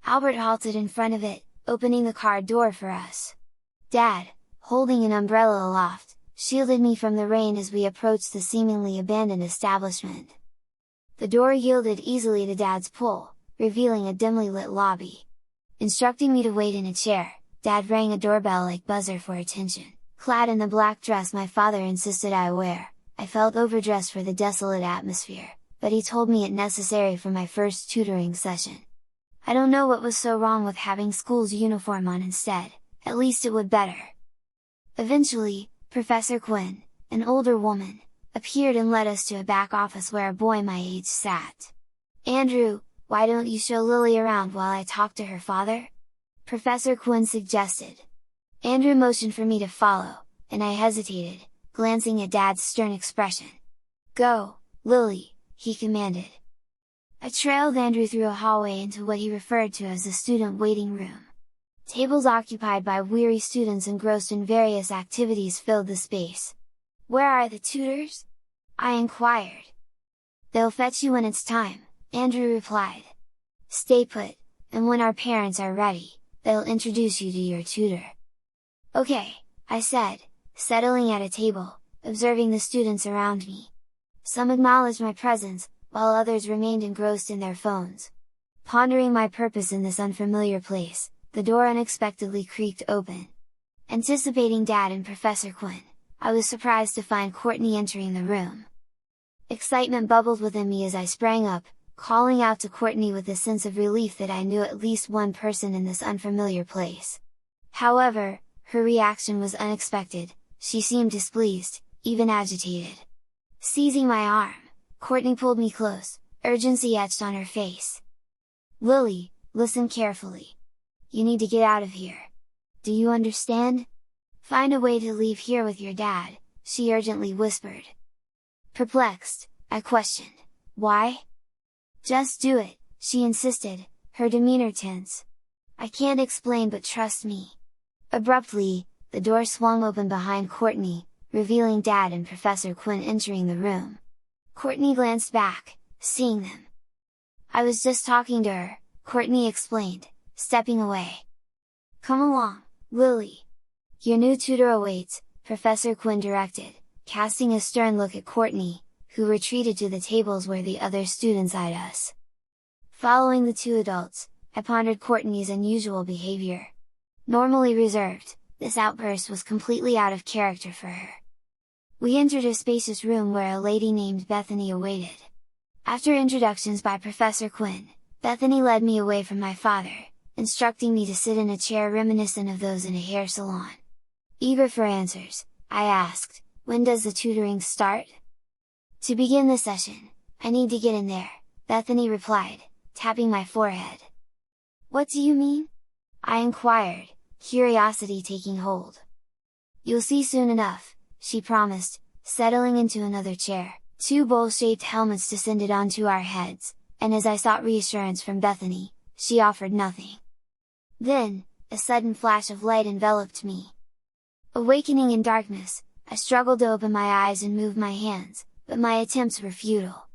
Albert halted in front of it, opening the car door for us. Dad, holding an umbrella aloft, shielded me from the rain as we approached the seemingly abandoned establishment. The door yielded easily to Dad's pull, revealing a dimly lit lobby. Instructing me to wait in a chair, Dad rang a doorbell-like buzzer for attention. Clad in the black dress my father insisted I wear, I felt overdressed for the desolate atmosphere, but he told me it necessary for my first tutoring session. I don't know what was so wrong with having school's uniform on instead, at least it would better. Eventually, Professor Quinn, an older woman, appeared and led us to a back office where a boy my age sat. Andrew, why don't you show Lily around while I talk to her father? Professor Quinn suggested. Andrew motioned for me to follow, and I hesitated, glancing at Dad's stern expression. Go, Lily, he commanded. I trailed Andrew through a hallway into what he referred to as the student waiting room. Tables occupied by weary students engrossed in various activities filled the space. Where are the tutors? I inquired. They'll fetch you when it's time, Andrew replied. Stay put, and when our parents are ready, they'll introduce you to your tutor. Okay, I said, settling at a table, observing the students around me. Some acknowledged my presence, while others remained engrossed in their phones. Pondering my purpose in this unfamiliar place, the door unexpectedly creaked open. Anticipating Dad and Professor Quinn, I was surprised to find Courtney entering the room. Excitement bubbled within me as I sprang up, calling out to Courtney with a sense of relief that I knew at least one person in this unfamiliar place. However, her reaction was unexpected, she seemed displeased, even agitated. Seizing my arm, Courtney pulled me close, urgency etched on her face. Lily, listen carefully. You need to get out of here. Do you understand? Find a way to leave here with your dad, she urgently whispered. Perplexed, I questioned, why? Just do it, she insisted, her demeanor tense. I can't explain, but trust me. Abruptly, the door swung open behind Courtney, revealing Dad and Professor Quinn entering the room. Courtney glanced back, seeing them. I was just talking to her, Courtney explained, stepping away. Come along, Lily. Your new tutor awaits, Professor Quinn directed, casting a stern look at Courtney, who retreated to the tables where the other students eyed us. Following the two adults, I pondered Courtney's unusual behavior. Normally reserved, this outburst was completely out of character for her. We entered a spacious room where a lady named Bethany awaited. After introductions by Professor Quinn, Bethany led me away from my father, instructing me to sit in a chair reminiscent of those in a hair salon. Eager for answers, I asked, when does the tutoring start? To begin the session, I need to get in there, Bethany replied, tapping my forehead. What do you mean? I inquired, curiosity taking hold. You'll see soon enough, she promised, settling into another chair. Two bowl-shaped helmets descended onto our heads, and as I sought reassurance from Bethany, she offered nothing. Then, a sudden flash of light enveloped me. Awakening in darkness, I struggled to open my eyes and move my hands, but my attempts were futile.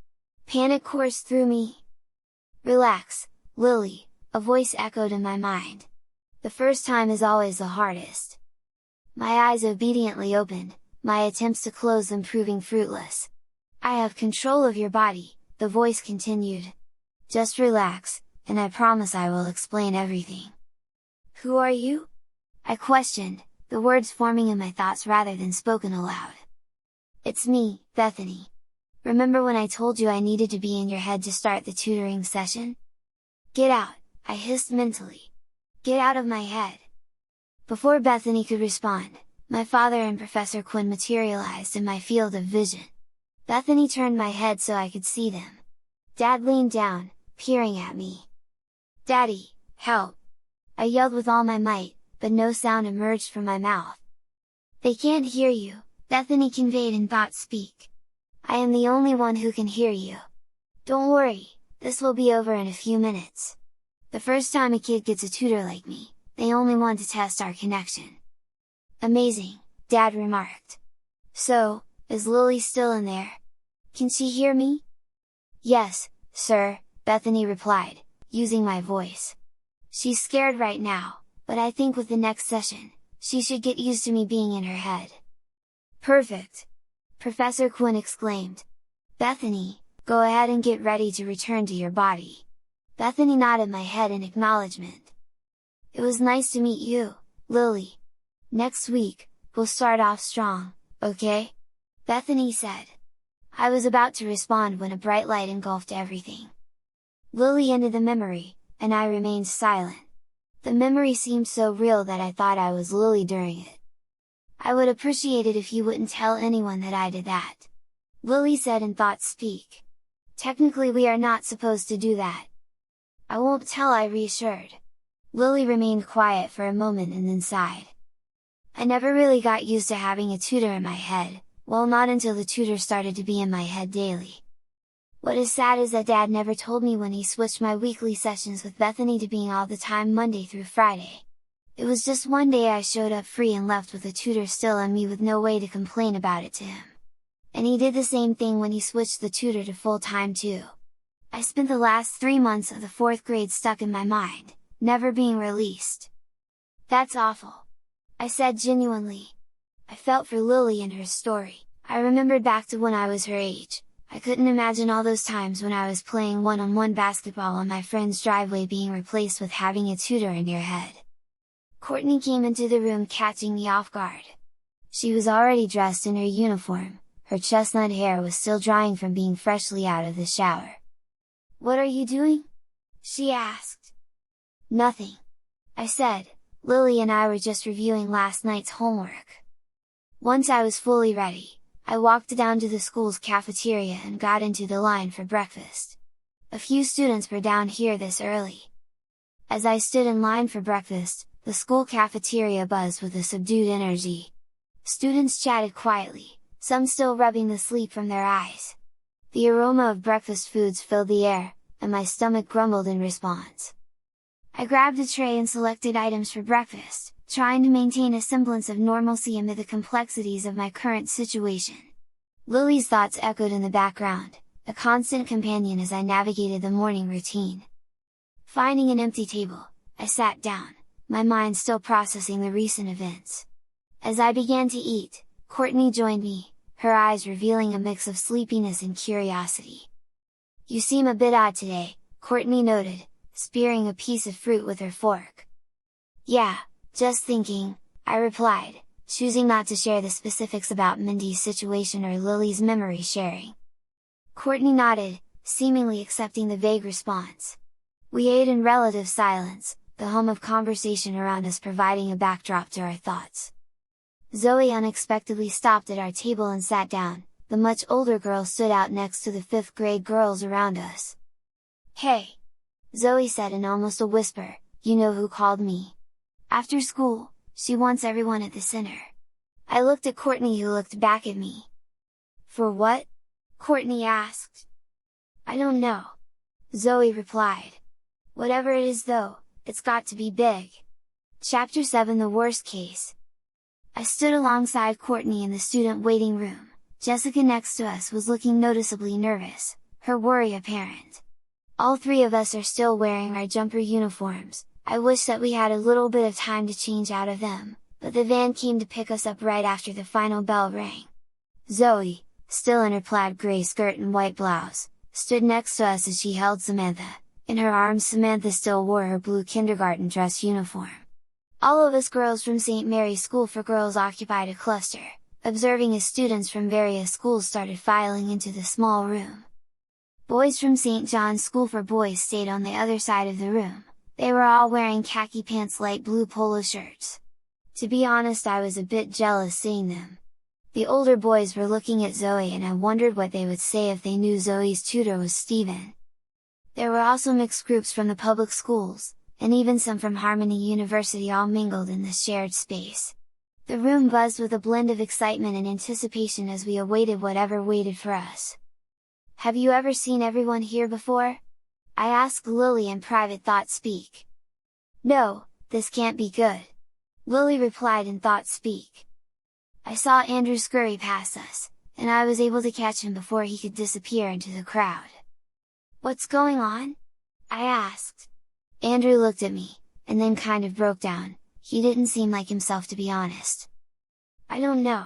Panic coursed through me. Relax, Lily, a voice echoed in my mind. The first time is always the hardest. My eyes obediently opened, my attempts to close them proving fruitless. "I have control of your body," the voice continued. "Just relax, and I promise I will explain everything." "Who are you?" I questioned, the words forming in my thoughts rather than spoken aloud. "It's me, Bethany. Remember when I told you I needed to be in your head to start the tutoring session? Get out," I hissed mentally. "Get out of my head!" Before Bethany could respond, my father and Professor Quinn materialized in my field of vision. Bethany turned my head so I could see them. Dad leaned down, peering at me. "Daddy, help!" I yelled with all my might, but no sound emerged from my mouth. "They can't hear you," Bethany conveyed in thought speak. "I am the only one who can hear you. Don't worry, this will be over in a few minutes. The first time a kid gets a tutor like me, they only want to test our connection." "Amazing," Dad remarked. "So, is Lily still in there? Can she hear me?" "Yes, sir," Bethany replied, using my voice. "She's scared right now, but I think with the next session, she should get used to me being in her head." "Perfect!" Professor Quinn exclaimed. "Bethany, go ahead and get ready to return to your body." Bethany nodded my head in acknowledgement. "It was nice to meet you, Lily. Next week, we'll start off strong, okay?" Bethany said. I was about to respond when a bright light engulfed everything. Lily ended the memory, and I remained silent. The memory seemed so real that I thought I was Lily during it. "I would appreciate it if you wouldn't tell anyone that I did that," Lily said in thought speak. "Technically we are not supposed to do that." "I won't tell," I reassured. Lily remained quiet for a moment and then sighed. I never really got used to having a tutor in my head, well, not until the tutor started to be in my head daily. What is sad is that Dad never told me when he switched my weekly sessions with Bethany to being all the time Monday through Friday. It was just one day I showed up free and left with a tutor still on me with no way to complain about it to him. And he did the same thing when he switched the tutor to full-time too. I spent the last 3 months of the 4th grade stuck in my mind, never being released. "That's awful," I said genuinely. I felt for Lily and her story. I remembered back to when I was her age. I couldn't imagine all those times when I was playing one-on-one basketball on my friend's driveway being replaced with having a tutor in your head. Courtney came into the room catching me off guard. She was already dressed in her uniform, her chestnut hair was still drying from being freshly out of the shower. "What are you doing?" she asked. "Nothing," I said, "Lily and I were just reviewing last night's homework." Once I was fully ready, I walked down to the school's cafeteria and got into the line for breakfast. A few students were down here this early. As I stood in line for breakfast, the school cafeteria buzzed with a subdued energy. Students chatted quietly, some still rubbing the sleep from their eyes. The aroma of breakfast foods filled the air, and my stomach grumbled in response. I grabbed a tray and selected items for breakfast, trying to maintain a semblance of normalcy amid the complexities of my current situation. Lily's thoughts echoed in the background, a constant companion as I navigated the morning routine. Finding an empty table, I sat down, my mind still processing the recent events. As I began to eat, Courtney joined me, her eyes revealing a mix of sleepiness and curiosity. "You seem a bit odd today," Courtney noted, spearing a piece of fruit with her fork. "Yeah, just thinking," I replied, choosing not to share the specifics about Mindy's situation or Lily's memory sharing. Courtney nodded, seemingly accepting the vague response. We ate in relative silence, the hum of conversation around us providing a backdrop to our thoughts. Zoe unexpectedly stopped at our table and sat down, the much older girl stood out next to the 5th grade girls around us. "Hey!" Zoe said in almost a whisper, "You know who called me? After school, she wants everyone at the center." I looked at Courtney who looked back at me. "For what?" Courtney asked. "I don't know," Zoe replied. "Whatever it is though, it's got to be big." Chapter 7 The Worst Case. I stood alongside Courtney in the student waiting room. Jessica next to us was looking noticeably nervous, her worry apparent. All 3 of us are still wearing our jumper uniforms. I wish that we had a little bit of time to change out of them, but the van came to pick us up right after the final bell rang. Zoe, still in her plaid grey skirt and white blouse, stood next to us as she held Samantha. In her arms Samantha still wore her blue kindergarten dress uniform. All of us girls from St. Mary's School for Girls occupied a cluster, observing as students from various schools started filing into the small room. Boys from St. John's School for Boys stayed on the other side of the room. They were all wearing khaki pants, light blue polo shirts. To be honest, I was a bit jealous seeing them. The older boys were looking at Zoe and I wondered what they would say if they knew Zoe's tutor was Stephen. There were also mixed groups from the public schools, and even some from Harmony University, all mingled in the shared space. The room buzzed with a blend of excitement and anticipation as we awaited whatever waited for us. "Have you ever seen everyone here before?" I asked Lily in private thought speak. "No, this can't be good," Lily replied in thought speak. I saw Andrew scurry past us, and I was able to catch him before he could disappear into the crowd. "What's going on?" I asked. Andrew looked at me, and then kind of broke down. He didn't seem like himself, to be honest. "I don't know,"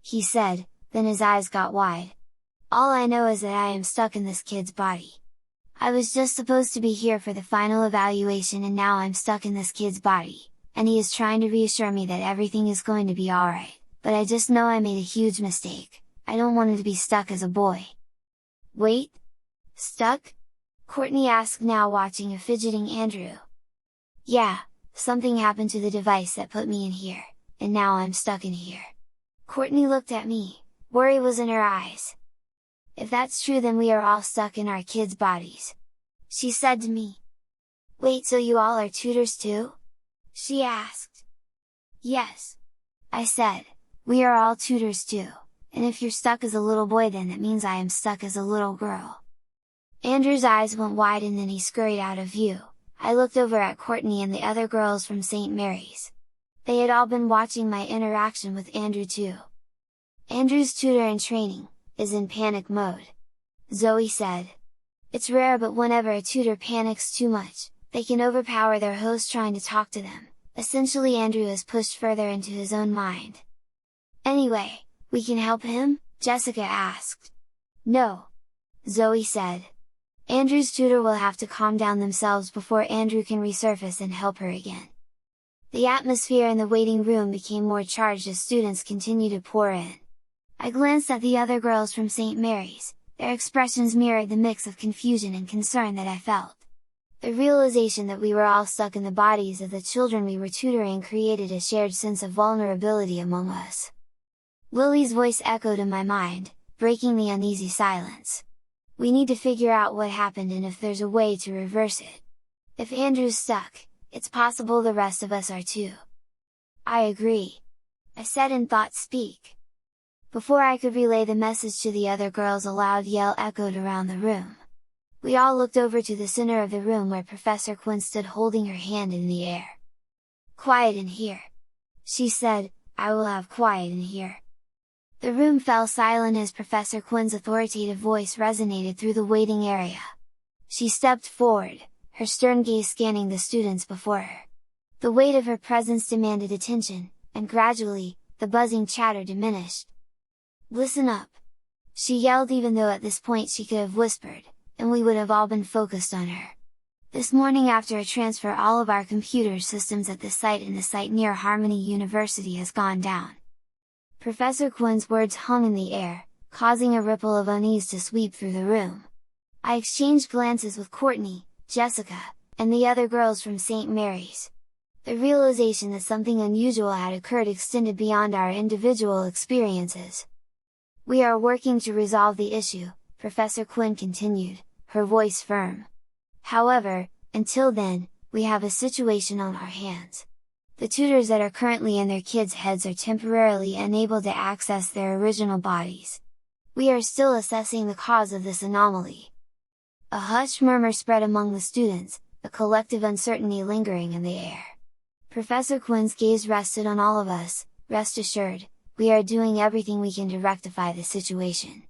he said, then his eyes got wide. "All I know is that I am stuck in this kid's body. I was just supposed to be here for the final evaluation and now I'm stuck in this kid's body, and he is trying to reassure me that everything is going to be alright, but I just know I made a huge mistake. I don't want to be stuck as a boy." "Wait? Stuck?" Courtney asked, now watching a fidgeting Andrew. "Yeah, something happened to the device that put me in here, and now I'm stuck in here." Courtney looked at me, worry was in her eyes. "If that's true, then we are all stuck in our kids' bodies," she said to me. "Wait, so you all are tutors too?" she asked. "Yes," I said, "we are all tutors too, and if you're stuck as a little boy, then that means I am stuck as a little girl." Andrew's eyes went wide and then he scurried out of view. I looked over at Courtney and the other girls from St. Mary's. They had all been watching my interaction with Andrew too. "Andrew's tutor in training is in panic mode," Zoe said. "It's rare, but whenever a tutor panics too much, they can overpower their host trying to talk to them. Essentially, Andrew is pushed further into his own mind." "Anyway, we can help him?" Jessica asked. "No," Zoe said. "Andrew's tutor will have to calm down themselves before Andrew can resurface and help her again." The atmosphere in the waiting room became more charged as students continued to pour in. I glanced at the other girls from St. Mary's, their expressions mirrored the mix of confusion and concern that I felt. The realization that we were all stuck in the bodies of the children we were tutoring created a shared sense of vulnerability among us. Lily's voice echoed in my mind, breaking the uneasy silence. "We need to figure out what happened and if there's a way to reverse it. If Andrew's stuck, it's possible the rest of us are too." "I agree," I said in thought speak. Before I could relay the message to the other girls, a loud yell echoed around the room. We all looked over to the center of the room where Professor Quinn stood holding her hand in the air. "Quiet in here," she said. "I will have quiet in here." The room fell silent as Professor Quinn's authoritative voice resonated through the waiting area. She stepped forward, her stern gaze scanning the students before her. The weight of her presence demanded attention, and gradually, the buzzing chatter diminished. "Listen up!" she yelled, even though at this point she could have whispered, and we would have all been focused on her. "This morning, after a transfer, all of our computer systems at the site and the site near Harmony University has gone down." Professor Quinn's words hung in the air, causing a ripple of unease to sweep through the room. I exchanged glances with Courtney, Jessica, and the other girls from St. Mary's. The realization that something unusual had occurred extended beyond our individual experiences. "We are working to resolve the issue," Professor Quinn continued, her voice firm. "However, until then, we have a situation on our hands. The tutors that are currently in their kids' heads are temporarily unable to access their original bodies. We are still assessing the cause of this anomaly." A hushed murmur spread among the students, a collective uncertainty lingering in the air. Professor Quinn's gaze rested on all of us. "Rest assured, we are doing everything we can to rectify the situation.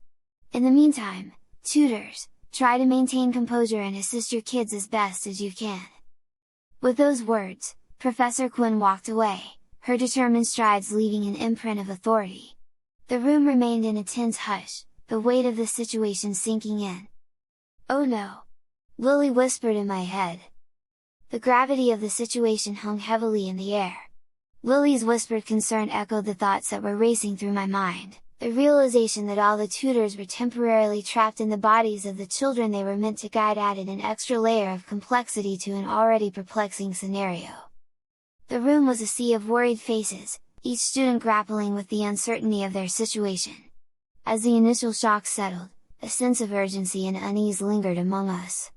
In the meantime, tutors, try to maintain composure and assist your kids as best as you can." With those words, Professor Quinn walked away, her determined strides leaving an imprint of authority. The room remained in a tense hush, the weight of the situation sinking in. "Oh no!" Lily whispered in my head. The gravity of the situation hung heavily in the air. Lily's whispered concern echoed the thoughts that were racing through my mind, the realization that all the tutors were temporarily trapped in the bodies of the children they were meant to guide added an extra layer of complexity to an already perplexing scenario. The room was a sea of worried faces, each student grappling with the uncertainty of their situation. As the initial shock settled, a sense of urgency and unease lingered among us.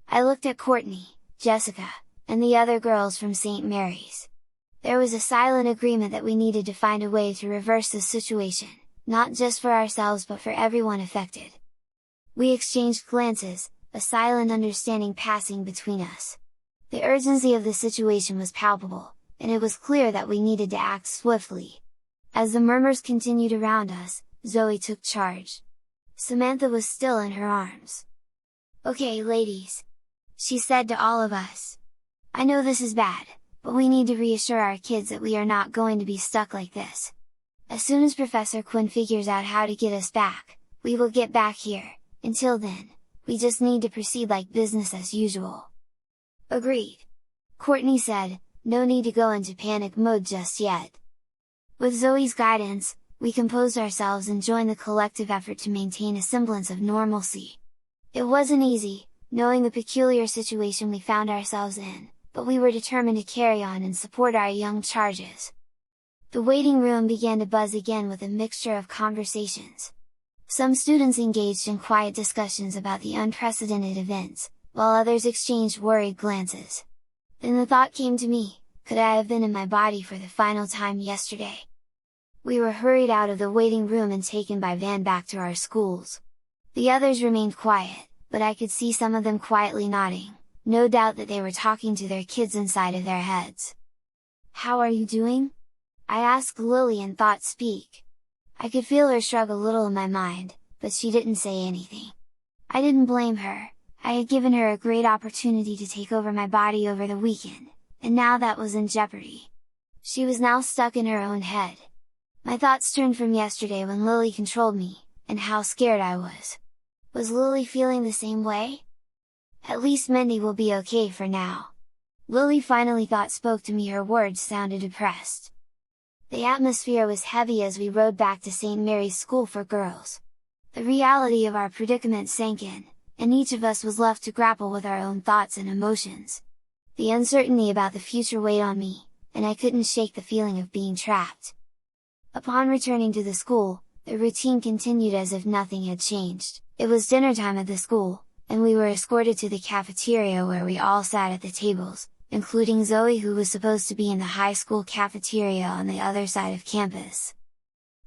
I looked at Courtney, Jessica, and the other girls from St. Mary's. There was a silent agreement that we needed to find a way to reverse the situation, not just for ourselves but for everyone affected. We exchanged glances, a silent understanding passing between us. The urgency of the situation was palpable, and it was clear that we needed to act swiftly. As the murmurs continued around us, Zoe took charge. Samantha was still in her arms. "Okay, ladies," she said to all of us. "I know this is bad, but we need to reassure our kids that we are not going to be stuck like this. As soon as Professor Quinn figures out how to get us back, we will get back here. Until then, we just need to proceed like business as usual." "Agreed," Courtney said, "no need to go into panic mode just yet." With Zoe's guidance, we composed ourselves and joined the collective effort to maintain a semblance of normalcy. It wasn't easy, knowing the peculiar situation we found ourselves in, but we were determined to carry on and support our young charges. The waiting room began to buzz again with a mixture of conversations. Some students engaged in quiet discussions about the unprecedented events, while others exchanged worried glances. Then the thought came to me, could I have been in my body for the final time yesterday? We were hurried out of the waiting room and taken by van back to our schools. The others remained quiet, but I could see some of them quietly nodding, no doubt that they were talking to their kids inside of their heads. "How are you doing?" I asked Lily in thought speak. I could feel her shrug a little in my mind, but she didn't say anything. I didn't blame her. I had given her a great opportunity to take over my body over the weekend, and now that was in jeopardy. She was now stuck in her own head. My thoughts turned from yesterday when Lily controlled me, and how scared I was. Was Lily feeling the same way? "At least Mindy will be okay for now," Lily finally thought spoke to me. Her words sounded depressed. The atmosphere was heavy as we rode back to St. Mary's School for Girls. The reality of our predicament sank in, and each of us was left to grapple with our own thoughts and emotions. The uncertainty about the future weighed on me, and I couldn't shake the feeling of being trapped. Upon returning to the school, the routine continued as if nothing had changed. It was dinner time at the school, and we were escorted to the cafeteria where we all sat at the tables, including Zoe, who was supposed to be in the high school cafeteria on the other side of campus.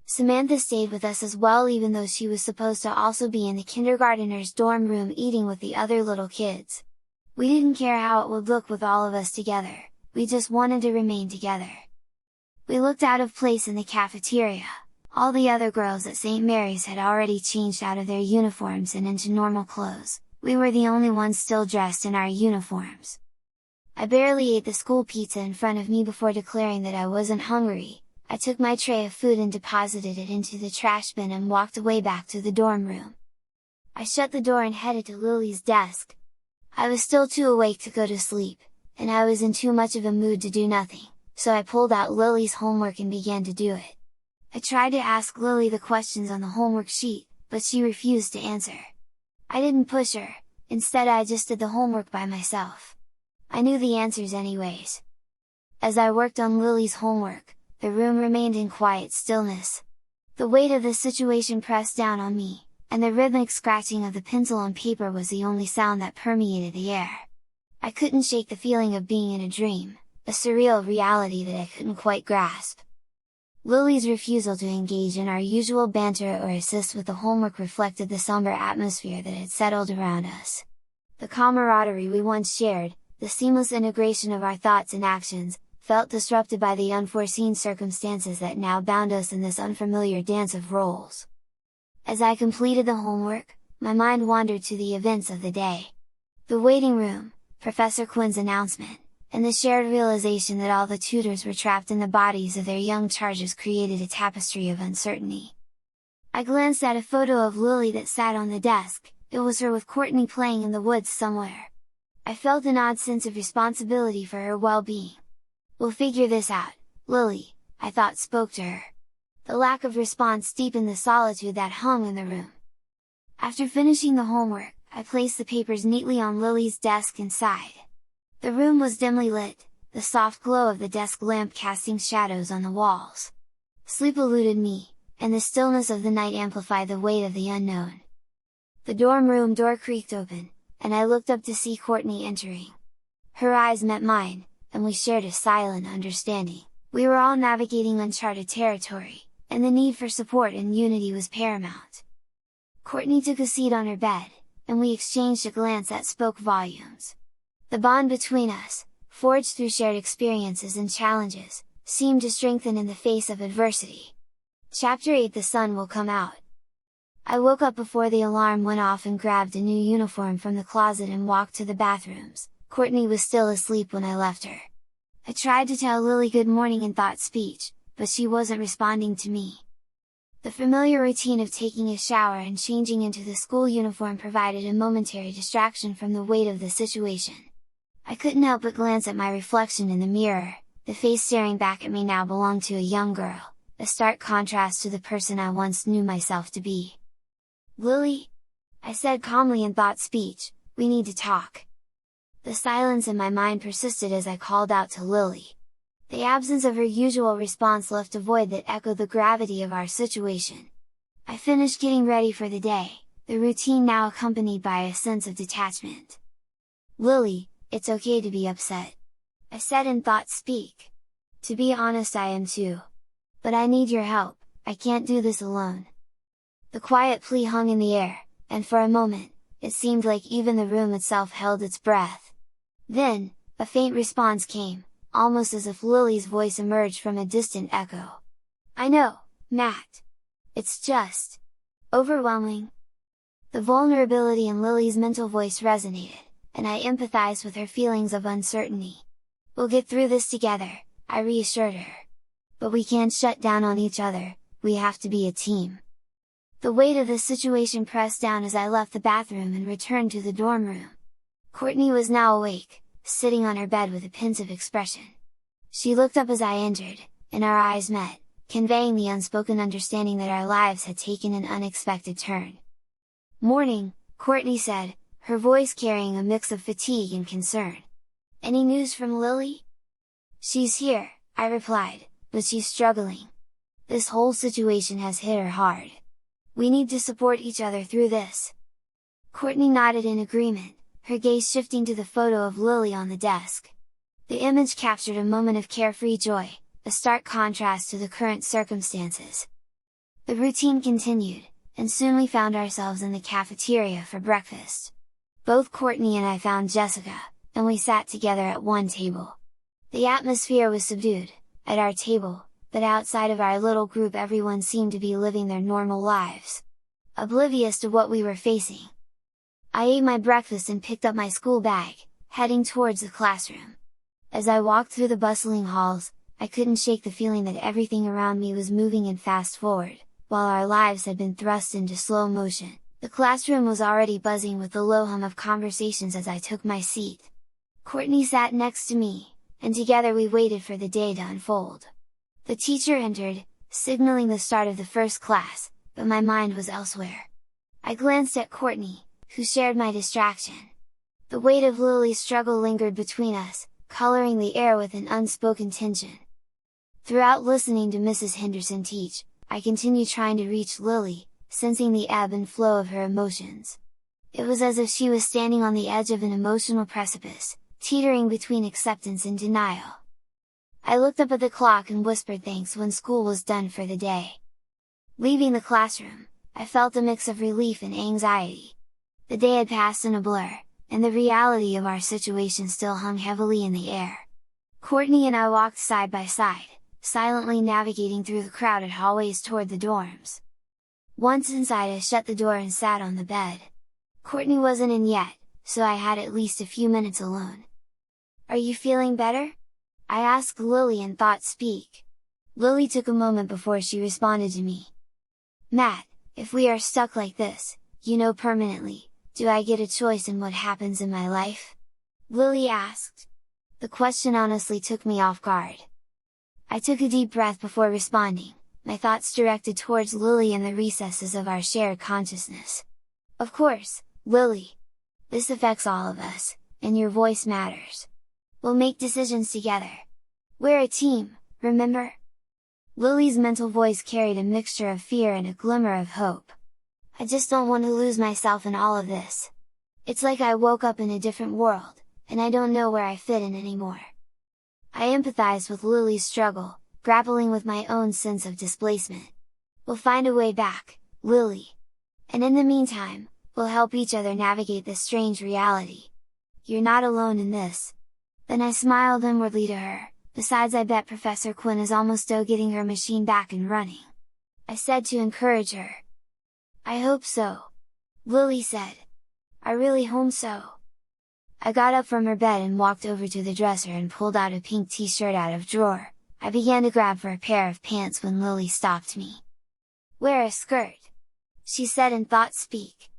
Samantha stayed with us as well, even though she was supposed to also be in the kindergartner's dorm room eating with the other little kids. We didn't care how it would look with all of us together, we just wanted to remain together. We looked out of place in the cafeteria. All the other girls at St. Mary's had already changed out of their uniforms and into normal clothes. We were the only ones still dressed in our uniforms. I barely ate the school pizza in front of me before declaring that I wasn't hungry. I took my tray of food and deposited it into the trash bin and walked away back to the dorm room. I shut the door and headed to Lily's desk. I was still too awake to go to sleep, and I was in too much of a mood to do nothing, so I pulled out Lily's homework and began to do it. I tried to ask Lily the questions on the homework sheet, but she refused to answer. I didn't push her, instead I just did the homework by myself. I knew the answers anyways. As I worked on Lily's homework, the room remained in quiet stillness. The weight of the situation pressed down on me, and the rhythmic scratching of the pencil on paper was the only sound that permeated the air. I couldn't shake the feeling of being in a dream, a surreal reality that I couldn't quite grasp. Lily's refusal to engage in our usual banter or assist with the homework reflected the somber atmosphere that had settled around us. The camaraderie we once shared, the seamless integration of our thoughts and actions, felt disrupted by the unforeseen circumstances that now bound us in this unfamiliar dance of roles. As I completed the homework, my mind wandered to the events of the day. The waiting room, Professor Quinn's announcement, and the shared realization that all the tutors were trapped in the bodies of their young charges created a tapestry of uncertainty. I glanced at a photo of Lily that sat on the desk. It was her with Courtney playing in the woods somewhere. I felt an odd sense of responsibility for her well-being. "We'll figure this out, Lily," I thought spoke to her. The lack of response deepened the solitude that hung in the room. After finishing the homework, I placed the papers neatly on Lily's desk and sighed. The room was dimly lit, the soft glow of the desk lamp casting shadows on the walls. Sleep eluded me, and the stillness of the night amplified the weight of the unknown. The dorm room door creaked open, and I looked up to see Courtney entering. Her eyes met mine, and we shared a silent understanding. We were all navigating uncharted territory, and the need for support and unity was paramount. Courtney took a seat on her bed, and we exchanged a glance that spoke volumes. The bond between us, forged through shared experiences and challenges, seemed to strengthen in the face of adversity. Chapter 8: The sun will come out. I woke up before the alarm went off and grabbed a new uniform from the closet and walked to the bathrooms. Courtney was still asleep when I left her. I tried to tell Lily good morning in thought speech, but she wasn't responding to me. The familiar routine of taking a shower and changing into the school uniform provided a momentary distraction from the weight of the situation. I couldn't help but glance at my reflection in the mirror. The face staring back at me now belonged to a young girl, a stark contrast to the person I once knew myself to be. "Lily," I said calmly in thought speech, "we need to talk." The silence in my mind persisted as I called out to Lily. The absence of her usual response left a void that echoed the gravity of our situation. I finished getting ready for the day, the routine now accompanied by a sense of detachment. "Lily, it's okay to be upset," I said in thought speak. "To be honest, I am too. But I need your help, I can't do this alone." The quiet plea hung in the air, and for a moment, it seemed like even the room itself held its breath. Then, a faint response came, almost as if Lily's voice emerged from a distant echo. "I know, Matt. It's just overwhelming." The vulnerability in Lily's mental voice resonated, and I empathized with her feelings of uncertainty. "We'll get through this together," I reassured her. "But we can't shut down on each other, we have to be a team." The weight of the situation pressed down as I left the bathroom and returned to the dorm room. Courtney was now awake, sitting on her bed with a pensive expression. She looked up as I entered, and our eyes met, conveying the unspoken understanding that our lives had taken an unexpected turn. "Morning," Courtney said, her voice carrying a mix of fatigue and concern. "Any news from Lily?" "She's here," I replied, "but she's struggling. This whole situation has hit her hard. We need to support each other through this." Courtney nodded in agreement, her gaze shifting to the photo of Lily on the desk. The image captured a moment of carefree joy, a stark contrast to the current circumstances. The routine continued, and soon we found ourselves in the cafeteria for breakfast. Both Courtney and I found Jessica, and we sat together at one table. The atmosphere was subdued, at our table, but outside of our little group everyone seemed to be living their normal lives, oblivious to what we were facing. I ate my breakfast and picked up my school bag, heading towards the classroom. As I walked through the bustling halls, I couldn't shake the feeling that everything around me was moving in fast forward, while our lives had been thrust into slow motion. The classroom was already buzzing with the low hum of conversations as I took my seat. Courtney sat next to me, and together we waited for the day to unfold. The teacher entered, signaling the start of the first class, but my mind was elsewhere. I glanced at Courtney, who shared my distraction. The weight of Lily's struggle lingered between us, coloring the air with an unspoken tension. Throughout listening to Mrs. Henderson teach, I continued trying to reach Lily, sensing the ebb and flow of her emotions. It was as if she was standing on the edge of an emotional precipice, teetering between acceptance and denial. I looked up at the clock and whispered thanks when school was done for the day. Leaving the classroom, I felt a mix of relief and anxiety. The day had passed in a blur, and the reality of our situation still hung heavily in the air. Courtney and I walked side by side, silently navigating through the crowded hallways toward the dorms. Once inside, I shut the door and sat on the bed. Courtney wasn't in yet, so I had at least a few minutes alone. Are you feeling better? I asked Lily in thought speak. Lily took a moment before she responded to me. Matt, if we are stuck like this, permanently, do I get a choice in what happens in my life? Lily asked. The question honestly took me off guard. I took a deep breath before responding, my thoughts directed towards Lily in the recesses of our shared consciousness. Of course, Lily! This affects all of us, and your voice matters. We'll make decisions together. We're a team, remember? Lily's mental voice carried a mixture of fear and a glimmer of hope. I just don't want to lose myself in all of this. It's like I woke up in a different world, and I don't know where I fit in anymore. I empathized with Lily's struggle, grappling with my own sense of displacement. We'll find a way back, Lily! And in the meantime, we'll help each other navigate this strange reality. You're not alone in this. Then I smiled inwardly to her. Besides, I bet Professor Quinn is almost done getting her machine back and running. I said to encourage her. I hope so. Lily said. I really hope so. I got up from her bed and walked over to the dresser and pulled out a pink t-shirt out of drawer. I began to grab for a pair of pants when Lily stopped me. Wear a skirt! She said in thought speak.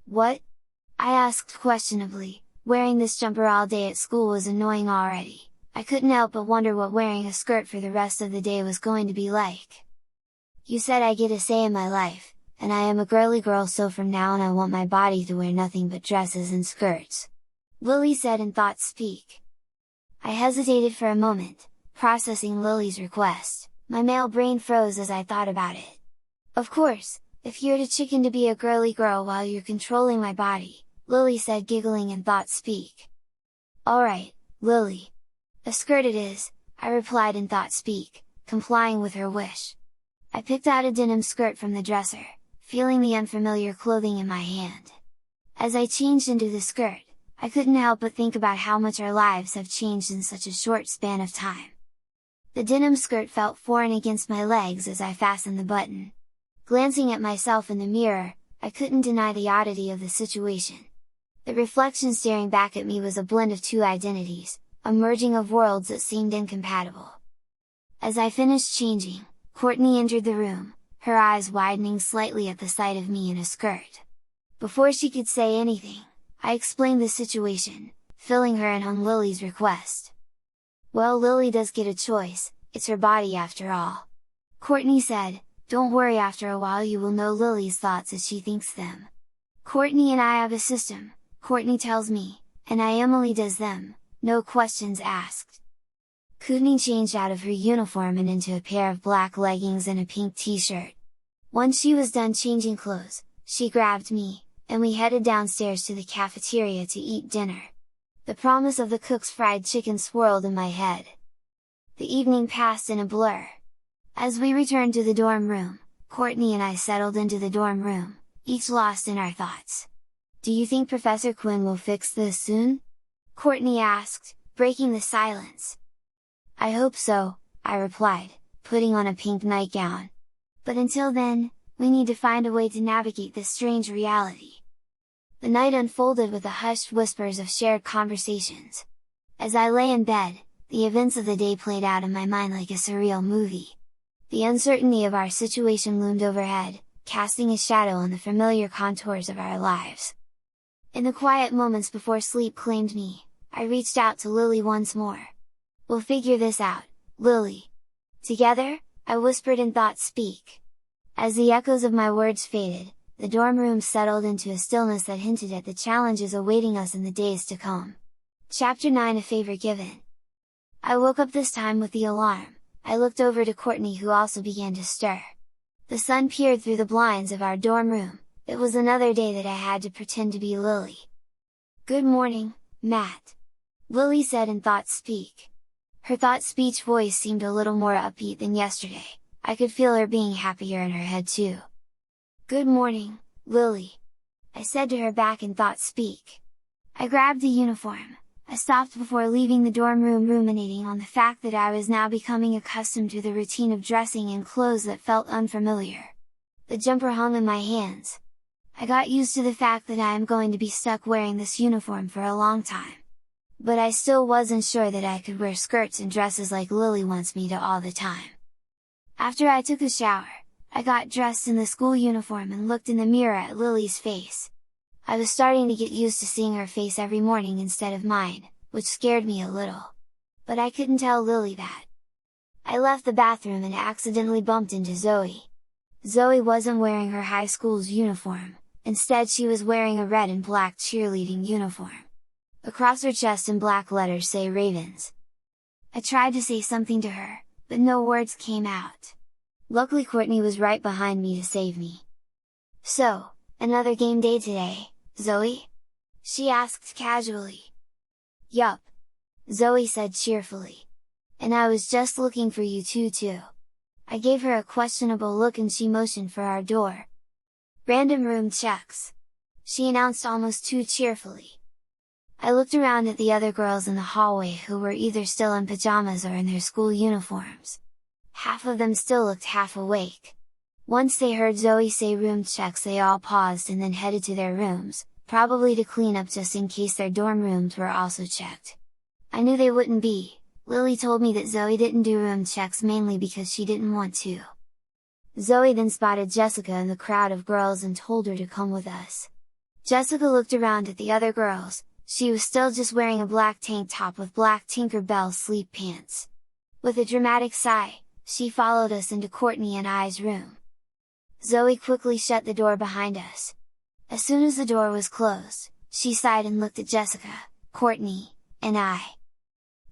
What? I asked questionably. Wearing this jumper all day at school was annoying already. I couldn't help but wonder what wearing a skirt for the rest of the day was going to be like. You said I get a say in my life, and I am a girly girl, so from now on I want my body to wear nothing but dresses and skirts. Lily said in thought speak. I hesitated for a moment, processing Lily's request. My male brain froze as I thought about it. Of course, if you're the chicken to be a girly girl while you're controlling my body, Lily said, giggling in thought speak. Alright, Lily! A skirt it is, I replied in thought speak, complying with her wish. I picked out a denim skirt from the dresser, feeling the unfamiliar clothing in my hand. As I changed into the skirt, I couldn't help but think about how much our lives have changed in such a short span of time. The denim skirt felt foreign against my legs as I fastened the button. Glancing at myself in the mirror, I couldn't deny the oddity of the situation. The reflection staring back at me was a blend of two identities, a merging of worlds that seemed incompatible. As I finished changing, Courtney entered the room, her eyes widening slightly at the sight of me in a skirt. Before she could say anything, I explained the situation, filling her in on Lily's request. Well, Lily does get a choice, it's her body after all. Courtney said, don't worry, after a while you will know Lily's thoughts as she thinks them. Courtney and I have a system, Courtney tells me, and Emily does them, no questions asked. Courtney changed out of her uniform and into a pair of black leggings and a pink t-shirt. Once she was done changing clothes, she grabbed me, and we headed downstairs to the cafeteria to eat dinner. The promise of the cook's fried chicken swirled in my head. The evening passed in a blur. As we returned to the dorm room, Courtney and I settled into the dorm room, each lost in our thoughts. Do you think Professor Quinn will fix this soon? Courtney asked, breaking the silence. I hope so, I replied, putting on a pink nightgown. But until then, we need to find a way to navigate this strange reality. The night unfolded with the hushed whispers of shared conversations. As I lay in bed, the events of the day played out in my mind like a surreal movie. The uncertainty of our situation loomed overhead, casting a shadow on the familiar contours of our lives. In the quiet moments before sleep claimed me, I reached out to Lily once more. We'll figure this out, Lily! Together, I whispered in thought speak. As the echoes of my words faded, the dorm room settled into a stillness that hinted at the challenges awaiting us in the days to come. Chapter 9: A Favor Given. I woke up this time with the alarm. I looked over to Courtney, who also began to stir. The sun peered through the blinds of our dorm room. It was another day that I had to pretend to be Lily. Good morning, Matt! Lily said in thought speak. Her thought speech voice seemed a little more upbeat than yesterday. I could feel her being happier in her head too. Good morning, Lily! I said to her back in thought speak. I grabbed the uniform. I stopped before leaving the dorm room, ruminating on the fact that I was now becoming accustomed to the routine of dressing in clothes that felt unfamiliar. The jumper hung in my hands. I got used to the fact that I am going to be stuck wearing this uniform for a long time. but I still wasn't sure that I could wear skirts and dresses like Lily wants me to all the time. After I took a shower, I got dressed in the school uniform and looked in the mirror at Lily's face. I was starting to get used to seeing her face every morning instead of mine, which scared me a little. But I couldn't tell Lily that. I left the bathroom and accidentally bumped into Zoe. Zoe wasn't wearing her high school's uniform, instead she was wearing a red and black cheerleading uniform. Across her chest in black letters say Ravens. I tried to say something to her, but no words came out. Luckily Courtney was right behind me to save me. "So, another game day today, Zoe?" she asked casually. "Yup," Zoe said cheerfully. "And I was just looking for you too." I gave her a questionable look and she motioned for our door. "Random room checks," she announced almost too cheerfully. I looked around at the other girls in the hallway who were either still in pajamas or in their school uniforms. Half of them still looked half awake. Once they heard Zoe say room checks they all paused and then headed to their rooms, probably to clean up just in case their dorm rooms were also checked. I knew they wouldn't be. Lily told me that Zoe didn't do room checks mainly because she didn't want to. Zoe then spotted Jessica in the crowd of girls and told her to come with us. Jessica looked around at the other girls. She was still just wearing a black tank top with black Tinker Bell sleep pants. With a dramatic sigh, she followed us into Courtney and I's room. Zoe quickly shut the door behind us. As soon as the door was closed, she sighed and looked at Jessica, Courtney, and I.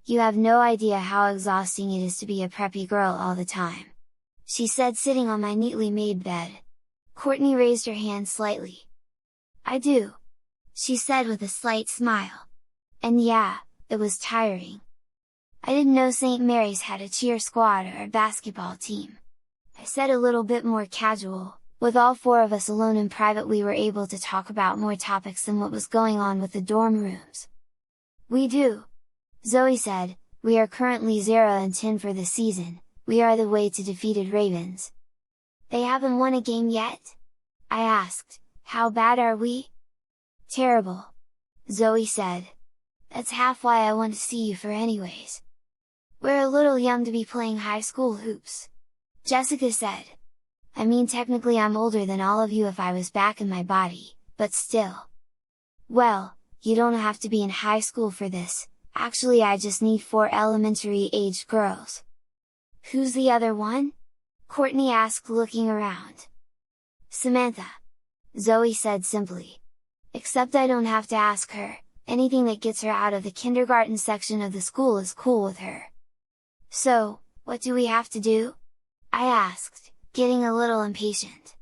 "You have no idea how exhausting it is to be a preppy girl all the time," she said sitting on my neatly made bed. Courtney raised her hand slightly. "I do," she said with a slight smile. "And yeah, it was tiring. I didn't know St. Mary's had a cheer squad or a basketball team," I said a little bit more casual. With all four of us alone in private we were able to talk about more topics than what was going on with the dorm rooms. "We do," Zoe said, "we are currently 0-10 for the season, we are the way to defeated Ravens." "They haven't won a game yet?" I asked. "How bad are we?" "Terrible," Zoe said. "That's half why I want to see you for anyways." "We're a little young to be playing high school hoops," Jessica said. "I mean technically I'm older than all of you if I was back in my body, but still." "Well, you don't have to be in high school for this, actually I just need 4 elementary-aged girls." "Who's the other one?" Courtney asked looking around. "Samantha," Zoe said simply. "Except I don't have to ask her, anything that gets her out of the kindergarten section of the school is cool with her." "So, what do we have to do?" I asked, getting a little impatient.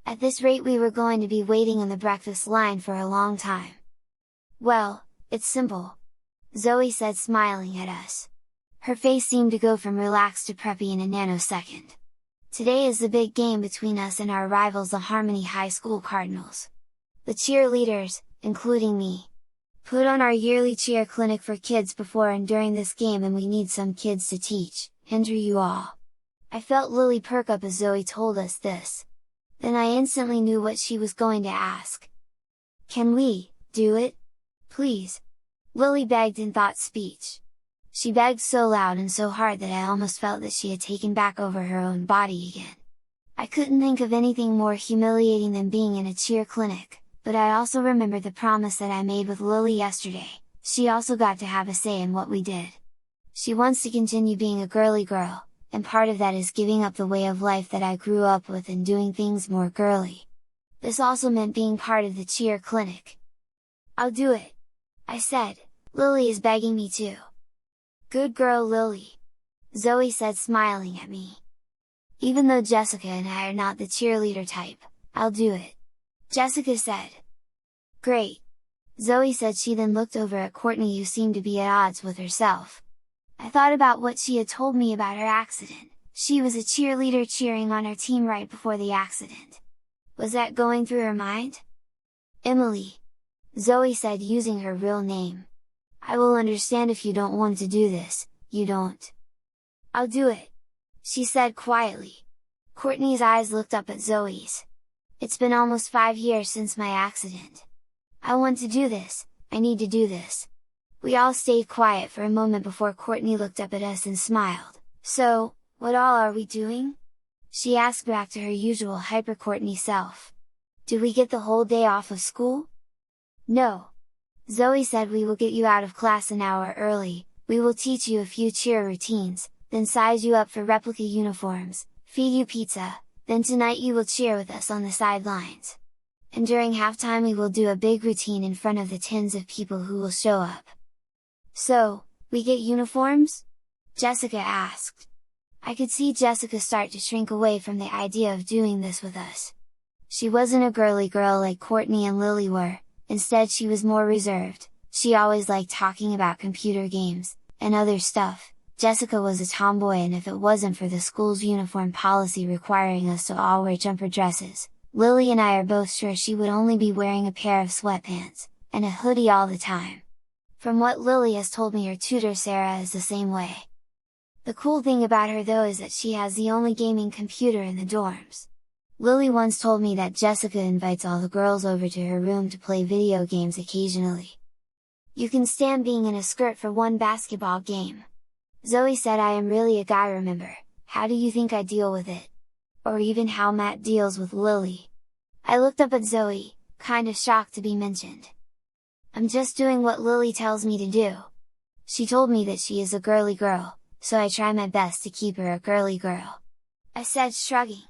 At this rate we were going to be waiting in the breakfast line for a long time. "Well, it's simple," Zoe said smiling at us. Her face seemed to go from relaxed to preppy in a nanosecond. "Today is the big game between us and our rivals the Harmony High School Cardinals. The cheerleaders, including me, put on our yearly cheer clinic for kids before and during this game and we need some kids to teach, enter you all." I felt Lily perk up as Zoe told us this. Then I instantly knew what she was going to ask. "Can we do it? Please?" Lily begged in thought speech. She begged so loud and so hard that I almost felt that she had taken back over her own body again. I couldn't think of anything more humiliating than being in a cheer clinic, but I also remembered the promise that I made with Lily yesterday. She also got to have a say in what we did. She wants to continue being a girly girl, and part of that is giving up the way of life that I grew up with and doing things more girly. This also meant being part of the cheer clinic. "I'll do it," I said, "Lily is begging me to." "Good girl Lily," Zoe said smiling at me. "Even though Jessica and I are not the cheerleader type, I'll do it," Jessica said. "Great," Zoe said. She then looked over at Courtney who seemed to be at odds with herself. I thought about what she had told me about her accident. She was a cheerleader cheering on her team right before the accident. Was that going through her mind? "Emily," Zoe said using her real name. "I will understand if you don't want to do this, you don't." "I'll do it," she said quietly. Courtney's eyes looked up at Zoe's. "It's been almost 5 years since my accident. I want to do this, I need to do this. We all stayed quiet for a moment before Courtney looked up at us and smiled. "So, what all are we doing?" she asked back to her usual hyper Courtney self. "Do we get the whole day off of school?" "No. Zoe said we will get you out of class an hour early, we will teach you a few cheer routines, then size you up for replica uniforms, feed you pizza, then tonight you will cheer with us on the sidelines. And during halftime we will do a big routine in front of the tens of people who will show up." "So, we get uniforms?" Jessica asked. I could see Jessica start to shrink away from the idea of doing this with us. She wasn't a girly girl like Courtney and Lily were, instead she was more reserved, she always liked talking about computer games, and other stuff. Jessica was a tomboy, and if it wasn't for the school's uniform policy requiring us to all wear jumper dresses, Lily and I are both sure she would only be wearing a pair of sweatpants, and a hoodie all the time. From what Lily has told me, her tutor Sarah is the same way. The cool thing about her though is that she has the only gaming computer in the dorms. Lily once told me that Jessica invites all the girls over to her room to play video games occasionally. "You can stand being in a skirt for one basketball game." Zoe said I am really a guy, remember, how do you think I deal with it? Or even how Matt deals with Lily. I looked up at Zoe, kind of shocked to be mentioned. "I'm just doing what Lily tells me to do." She told me that she is a girly girl, so I try my best to keep her a girly girl. I said, shrugging.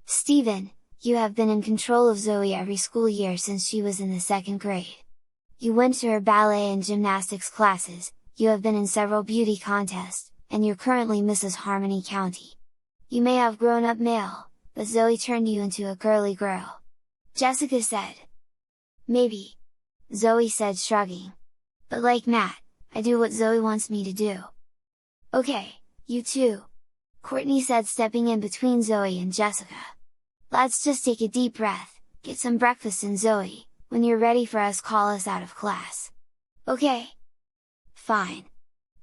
"Steven, you have been in control of Zoe every school year since she was in the 2nd grade. You went to her ballet and gymnastics classes, you have been in several beauty contests, and you're currently Mrs. Harmony County. You may have grown up male, but Zoe turned you into a girly girl." Jessica said. "Maybe," Zoe said, shrugging. "But like Matt, I do what Zoe wants me to do." "Okay, you too," Courtney said, stepping in between Zoe and Jessica. "Let's just take a deep breath, get some breakfast, and Zoe, when you're ready for us, call us out of class." "Okay." "Fine,"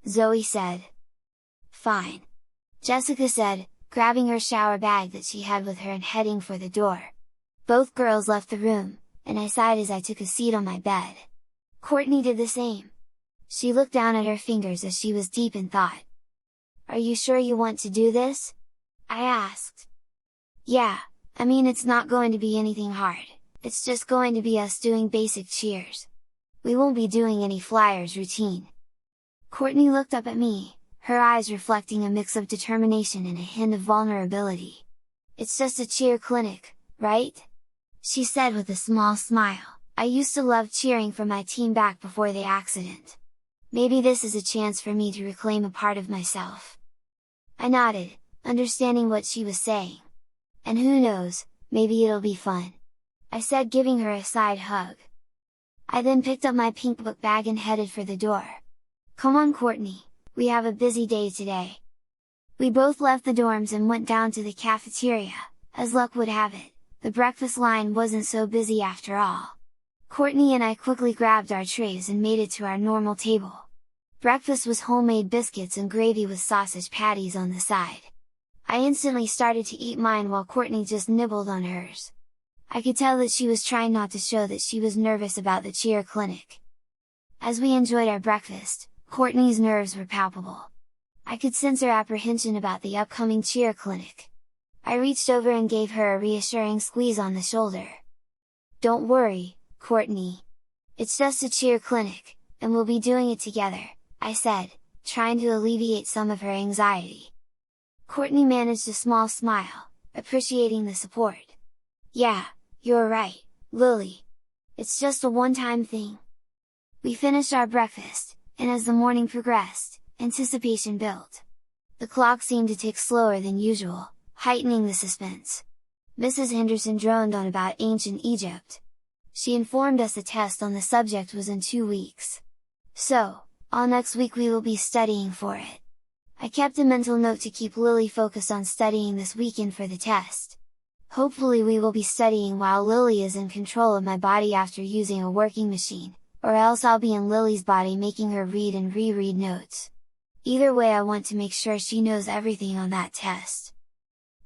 Zoe said. "Fine," Jessica said, grabbing her shower bag that she had with her and heading for the door. Both girls left the room, and I sighed as I took a seat on my bed. Courtney did the same. She looked down at her fingers as she was deep in thought. "Are you sure you want to do this?" I asked. "Yeah, I mean it's not going to be anything hard, it's just going to be us doing basic cheers. We won't be doing any flyers routine." Courtney looked up at me, her eyes reflecting a mix of determination and a hint of vulnerability. "It's just a cheer clinic, right?" she said with a small smile. "I used to love cheering for my team back before the accident. Maybe this is a chance for me to reclaim a part of myself." I nodded, understanding what she was saying. "And who knows, maybe it'll be fun," I said, giving her a side hug. I then picked up my pink book bag and headed for the door. "Come on, Courtney, we have a busy day today." We both left the dorms and went down to the cafeteria. As luck would have it, the breakfast line wasn't so busy after all. Courtney and I quickly grabbed our trays and made it to our normal table. Breakfast was homemade biscuits and gravy with sausage patties on the side. I instantly started to eat mine while Courtney just nibbled on hers. I could tell that she was trying not to show that she was nervous about the cheer clinic. As we enjoyed our breakfast, Courtney's nerves were palpable. I could sense her apprehension about the upcoming cheer clinic. I reached over and gave her a reassuring squeeze on the shoulder. "Don't worry, Courtney. It's just a cheer clinic, and we'll be doing it together," I said, trying to alleviate some of her anxiety. Courtney managed a small smile, appreciating the support. "Yeah, you're right, Lily. It's just a one-time thing." We finished our breakfast, and as the morning progressed, anticipation built. The clock seemed to tick slower than usual, heightening the suspense. Mrs. Henderson droned on about ancient Egypt. She informed us the test on the subject was in 2 weeks. So, all next week we will be studying for it. I kept a mental note to keep Lily focused on studying this weekend for the test. Hopefully we will be studying while Lily is in control of my body after using a working machine, or else I'll be in Lily's body making her read and reread notes. Either way, I want to make sure she knows everything on that test.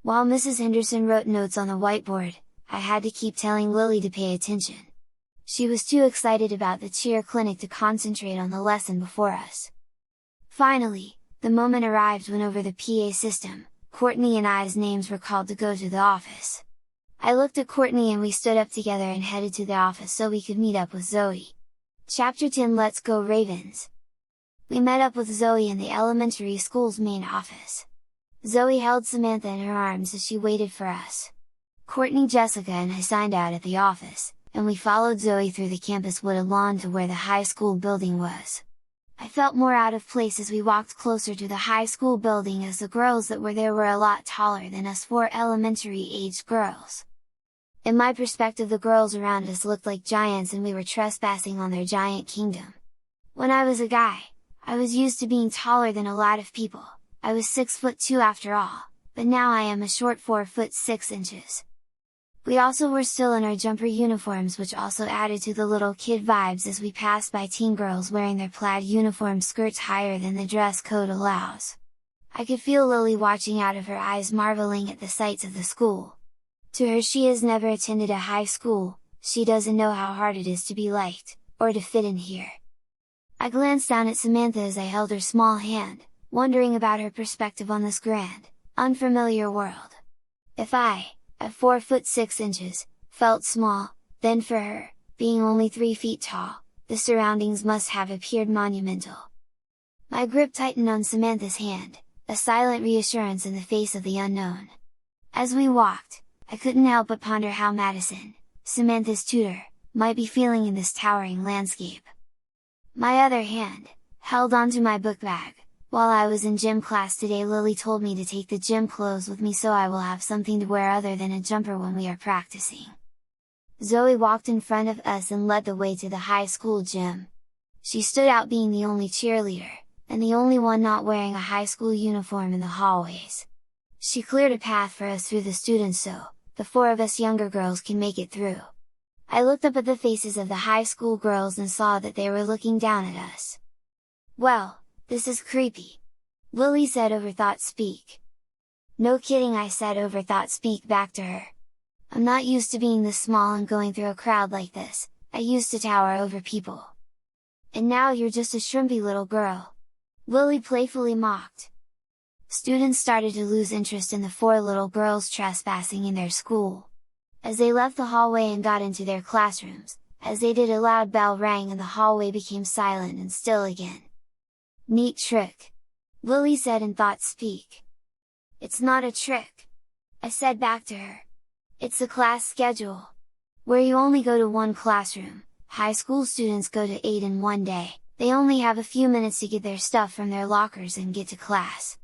While Mrs. Henderson wrote notes on the whiteboard, I had to keep telling Lily to pay attention. She was too excited about the cheer clinic to concentrate on the lesson before us. Finally, the moment arrived when over the PA system, Courtney and I's names were called to go to the office. I looked at Courtney and we stood up together and headed to the office so we could meet up with Zoe. Chapter 10 Let's Go Ravens! We met up with Zoe in the elementary school's main office. Zoe held Samantha in her arms as she waited for us. Courtney, Jessica and I signed out at the office, and we followed Zoe through the campus wooded lawn to where the high school building was. I felt more out of place as we walked closer to the high school building as the girls that were there were a lot taller than us four elementary-aged girls. In my perspective, the girls around us looked like giants and we were trespassing on their giant kingdom. When I was a guy, I was used to being taller than a lot of people. I was 6'2" after all, but now I am a short 4'6". We also were still in our jumper uniforms, which also added to the little kid vibes as we passed by teen girls wearing their plaid uniform skirts higher than the dress code allows. I could feel Lily watching out of her eyes, marveling at the sights of the school. To her, she has never attended a high school, she doesn't know how hard it is to be liked, or to fit in here. I glanced down at Samantha as I held her small hand, wondering about her perspective on this grand, unfamiliar world. If I, at 4'6", felt small, then for her, being only 3 feet tall, the surroundings must have appeared monumental. My grip tightened on Samantha's hand, a silent reassurance in the face of the unknown. As we walked, I couldn't help but ponder how Madison, Samantha's tutor, might be feeling in this towering landscape. My other hand, held onto my book bag. While I was in gym class today, Lily told me to take the gym clothes with me so I will have something to wear other than a jumper when we are practicing. Zoe walked in front of us and led the way to the high school gym. She stood out, being the only cheerleader, and the only one not wearing a high school uniform in the hallways. She cleared a path for us through the students so the 4 of us younger girls can make it through. I looked up at the faces of the high school girls and saw that they were looking down at us. "Well, this is creepy," Lily said over thought speak. "No kidding," I said over thought speak back to her. "I'm not used to being this small and going through a crowd like this. I used to tower over people." "And now you're just a shrimpy little girl," Lily playfully mocked. Students started to lose interest in the 4 little girls trespassing in their school. As they left the hallway and got into their classrooms, as they did, a loud bell rang and the hallway became silent and still again. "Neat trick," Lily said in thought speak. "It's not a trick," I said back to her. "It's the class schedule. Where you only go to 1 classroom, high school students go to 8 in one day. They only have a few minutes to get their stuff from their lockers and get to class."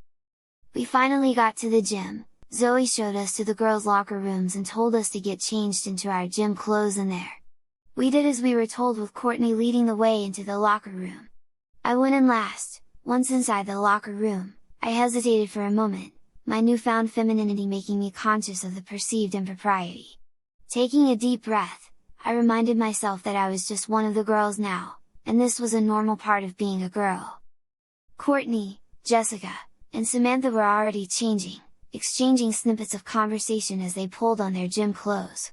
We finally got to the gym. Zoe showed us to the girls' locker rooms and told us to get changed into our gym clothes in there. We did as we were told, with Courtney leading the way into the locker room. I went in last. Once inside the locker room, I hesitated for a moment, my newfound femininity making me conscious of the perceived impropriety. Taking a deep breath, I reminded myself that I was just one of the girls now, and this was a normal part of being a girl. Courtney, Jessica, and Samantha were already changing, exchanging snippets of conversation as they pulled on their gym clothes.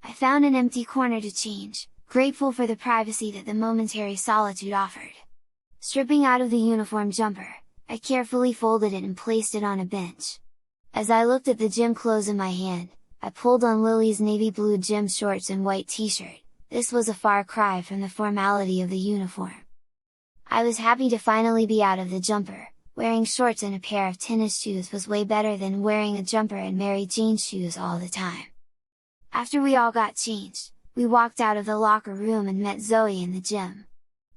I found an empty corner to change, grateful for the privacy that the momentary solitude offered. Stripping out of the uniform jumper, I carefully folded it and placed it on a bench. As I looked at the gym clothes in my hand, I pulled on Lily's navy blue gym shorts and white t-shirt. This was a far cry from the formality of the uniform. I was happy to finally be out of the jumper. Wearing shorts and a pair of tennis shoes was way better than wearing a jumper and Mary Jane shoes all the time. After we all got changed, we walked out of the locker room and met Zoe in the gym.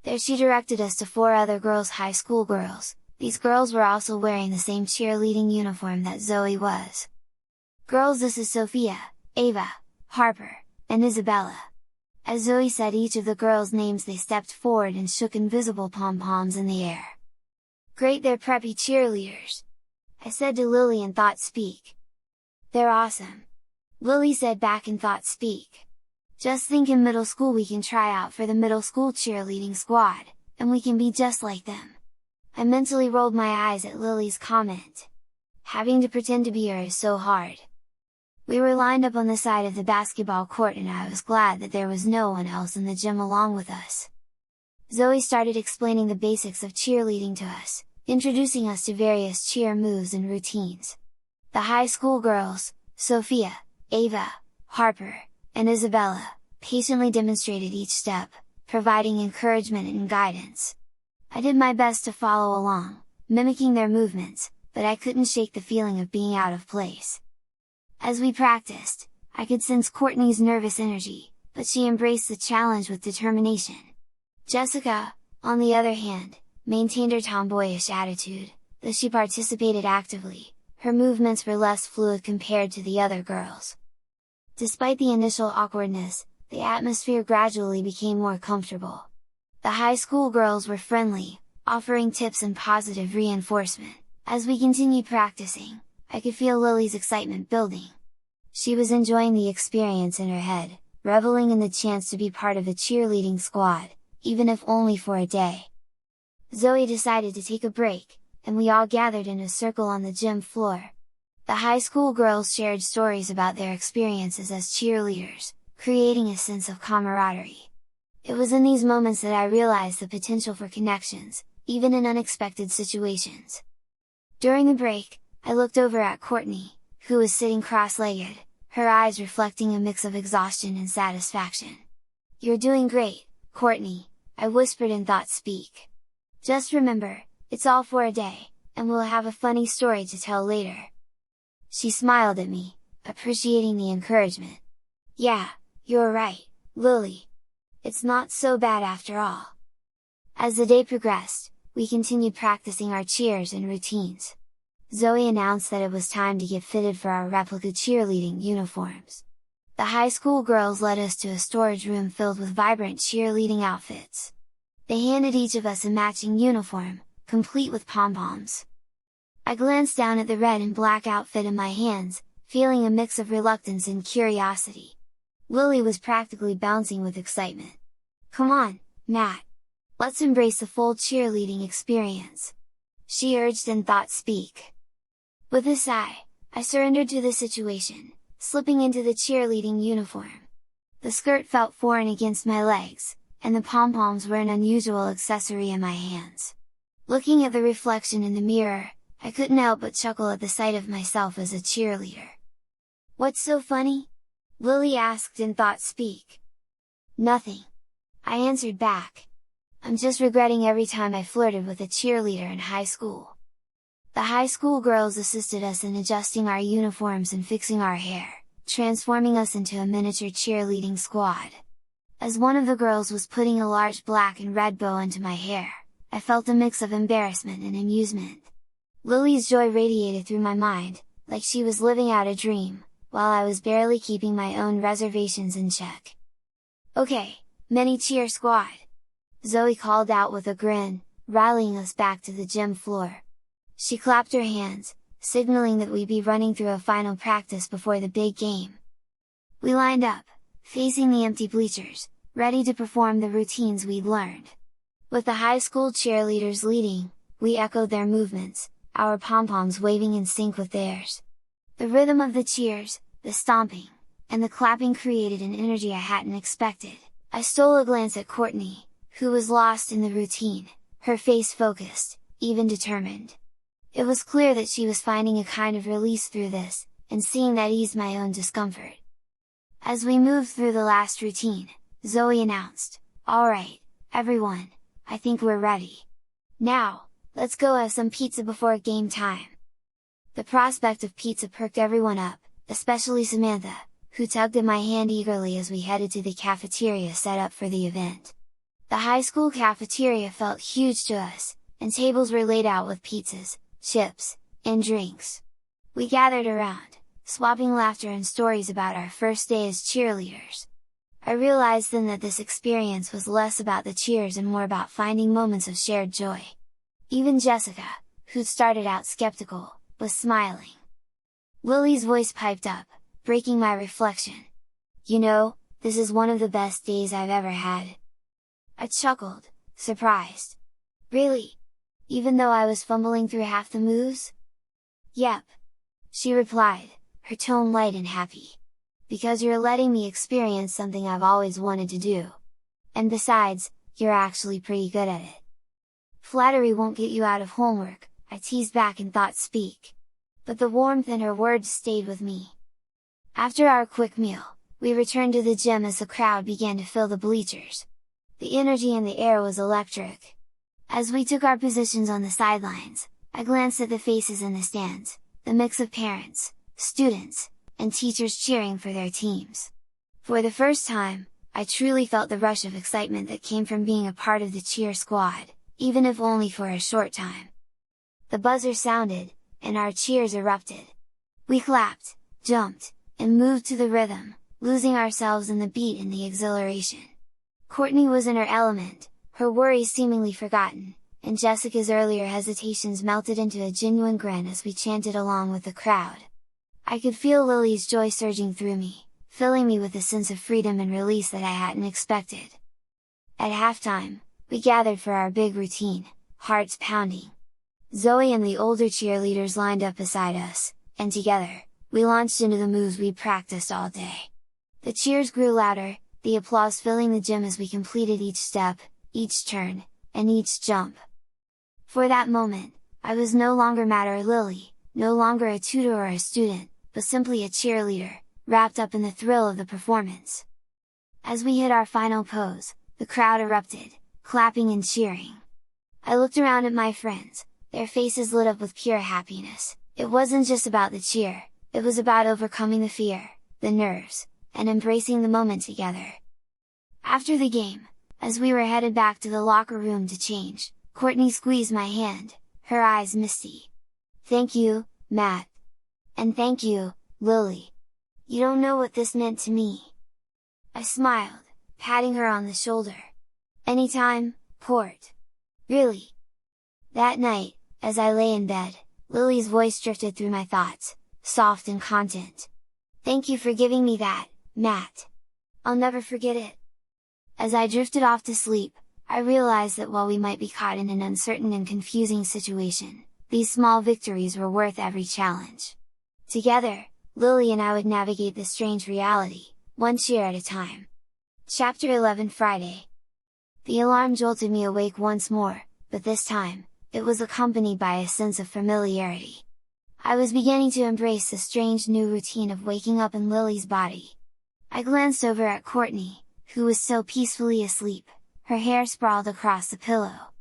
There she directed us to 4 other girls, high school girls. These girls were also wearing the same cheerleading uniform that Zoe was. "Girls, this is Sophia, Ava, Harper, and Isabella." As Zoe said each of the girls' names, they stepped forward and shook invisible pom-poms in the air. "Great, they're preppy cheerleaders," I said to Lily in thought speak. "They're awesome," Lily said back in thought speak. "Just think, in middle school we can try out for the middle school cheerleading squad, and we can be just like them." I mentally rolled my eyes at Lily's comment. Having to pretend to be her is so hard. We were lined up on the side of the basketball court and I was glad that there was no one else in the gym along with us. Zoe started explaining the basics of cheerleading to us, introducing us to various cheer moves and routines. The high school girls, Sophia, Ava, Harper, and Isabella, patiently demonstrated each step, providing encouragement and guidance. I did my best to follow along, mimicking their movements, but I couldn't shake the feeling of being out of place. As we practiced, I could sense Courtney's nervous energy, but she embraced the challenge with determination. Jessica, on the other hand, maintained her tomboyish attitude, though she participated actively, her movements were less fluid compared to the other girls. Despite the initial awkwardness, the atmosphere gradually became more comfortable. The high school girls were friendly, offering tips and positive reinforcement. As we continued practicing, I could feel Lily's excitement building. She was enjoying the experience in her head, reveling in the chance to be part of a cheerleading squad, even if only for a day. Zoe decided to take a break, and we all gathered in a circle on the gym floor. The high school girls shared stories about their experiences as cheerleaders, creating a sense of camaraderie. It was in these moments that I realized the potential for connections, even in unexpected situations. During the break, I looked over at Courtney, who was sitting cross-legged, her eyes reflecting a mix of exhaustion and satisfaction. "You're doing great, Courtney," I whispered in thought speak. "Just remember, it's all for a day, and we'll have a funny story to tell later." She smiled at me, appreciating the encouragement. "Yeah, you're right, Lily. It's not so bad after all." As the day progressed, we continued practicing our cheers and routines. Zoe announced that it was time to get fitted for our replica cheerleading uniforms. The high school girls led us to a storage room filled with vibrant cheerleading outfits. They handed each of us a matching uniform, complete with pom-poms. I glanced down at the red and black outfit in my hands, feeling a mix of reluctance and curiosity. Lily was practically bouncing with excitement. "Come on, Matt! Let's embrace the full cheerleading experience!" she urged in thought speak. With a sigh, I surrendered to the situation, slipping into the cheerleading uniform. The skirt felt foreign against my legs, and the pom-poms were an unusual accessory in my hands. Looking at the reflection in the mirror, I couldn't help but chuckle at the sight of myself as a cheerleader. "What's so funny?" Lily asked in thought speak. "Nothing," I answered back. "I'm just regretting every time I flirted with a cheerleader in high school." The high school girls assisted us in adjusting our uniforms and fixing our hair, transforming us into a miniature cheerleading squad. As one of the girls was putting a large black and red bow into my hair, I felt a mix of embarrassment and amusement. Lily's joy radiated through my mind, like she was living out a dream, while I was barely keeping my own reservations in check. "Okay, mini cheer squad!" Zoe called out with a grin, rallying us back to the gym floor. She clapped her hands, signaling that we'd be running through a final practice before the big game. We lined up, facing the empty bleachers, ready to perform the routines we'd learned. With the high school cheerleaders leading, we echoed their movements, our pom-poms waving in sync with theirs. The rhythm of the cheers, the stomping, and the clapping created an energy I hadn't expected. I stole a glance at Courtney, who was lost in the routine, her face focused, even determined. It was clear that she was finding a kind of release through this, and seeing that eased my own discomfort. As we moved through the last routine, Zoe announced, "Alright, everyone, I think we're ready. Now, let's go have some pizza before game time." The prospect of pizza perked everyone up, especially Samantha, who tugged at my hand eagerly as we headed to the cafeteria set up for the event. The high school cafeteria felt huge to us, and tables were laid out with pizzas, chips, and drinks. We gathered around, swapping laughter and stories about our first day as cheerleaders. I realized then that this experience was less about the cheers and more about finding moments of shared joy. Even Jessica, who'd started out skeptical, was smiling. Lily's voice piped up, breaking my reflection. "You know, this is one of the best days I've ever had." I chuckled, surprised. "Really? Even though I was fumbling through half the moves?" "Yep," she replied, her tone light and happy. "Because you're letting me experience something I've always wanted to do. And besides, you're actually pretty good at it." "Flattery won't get you out of homework," I teased back in thought speak. But the warmth in her words stayed with me. After our quick meal, we returned to the gym as the crowd began to fill the bleachers. The energy in the air was electric. As we took our positions on the sidelines, I glanced at the faces in the stands, the mix of parents, students, and teachers cheering for their teams. For the first time, I truly felt the rush of excitement that came from being a part of the cheer squad, even if only for a short time. The buzzer sounded, and our cheers erupted. We clapped, jumped, and moved to the rhythm, losing ourselves in the beat and the exhilaration. Courtney was in her element, her worries seemingly forgotten, and Jessica's earlier hesitations melted into a genuine grin as we chanted along with the crowd. I could feel Lily's joy surging through me, filling me with a sense of freedom and release that I hadn't expected. At halftime, we gathered for our big routine, hearts pounding. Zoe and the older cheerleaders lined up beside us, and together, we launched into the moves we'd practiced all day. The cheers grew louder, the applause filling the gym as we completed each step, each turn, and each jump. For that moment, I was no longer Matt or Lily, no longer a tutor or a student, but simply a cheerleader, wrapped up in the thrill of the performance. As we hit our final pose, the crowd erupted, clapping and cheering. I looked around at my friends, their faces lit up with pure happiness. It wasn't just about the cheer, it was about overcoming the fear, the nerves, and embracing the moment together. After the game, as we were headed back to the locker room to change, Courtney squeezed my hand, her eyes misty. "Thank you, Matt. And thank you, Lily. You don't know what this meant to me." I smiled, patting her on the shoulder. "Anytime, Court. Really." That night, as I lay in bed, Lily's voice drifted through my thoughts, soft and content. "Thank you for giving me that, Matt. I'll never forget it." As I drifted off to sleep, I realized that while we might be caught in an uncertain and confusing situation, these small victories were worth every challenge. Together, Lily and I would navigate this strange reality, one cheer at a time. Chapter 11 Friday. The alarm jolted me awake once more, but this time, it was accompanied by a sense of familiarity. I was beginning to embrace the strange new routine of waking up in Lily's body. I glanced over at Courtney, who was so peacefully asleep, her hair sprawled across the pillow.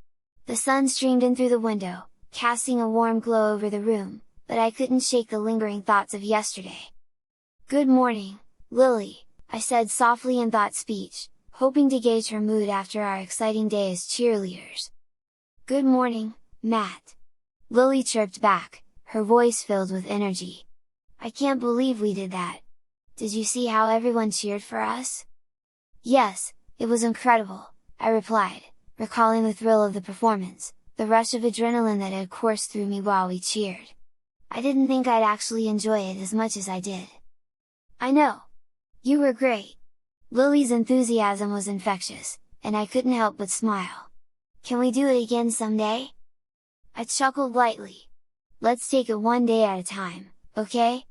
The sun streamed in through the window, casting a warm glow over the room, but I couldn't shake the lingering thoughts of yesterday. "Good morning, Lily," I said softly in thought speech, hoping to gauge her mood after our exciting day as cheerleaders. "Good morning, Matt," Lily chirped back, her voice filled with energy. "I can't believe we did that. Did you see how everyone cheered for us?" "Yes, it was incredible," I replied, recalling the thrill of the performance, the rush of adrenaline that had coursed through me while we cheered. I didn't think I'd actually enjoy it as much as I did. "I know! You were great!" Lily's enthusiasm was infectious, and I couldn't help but smile. "Can we do it again someday?" I chuckled lightly. "Let's take it one day at a time, okay?"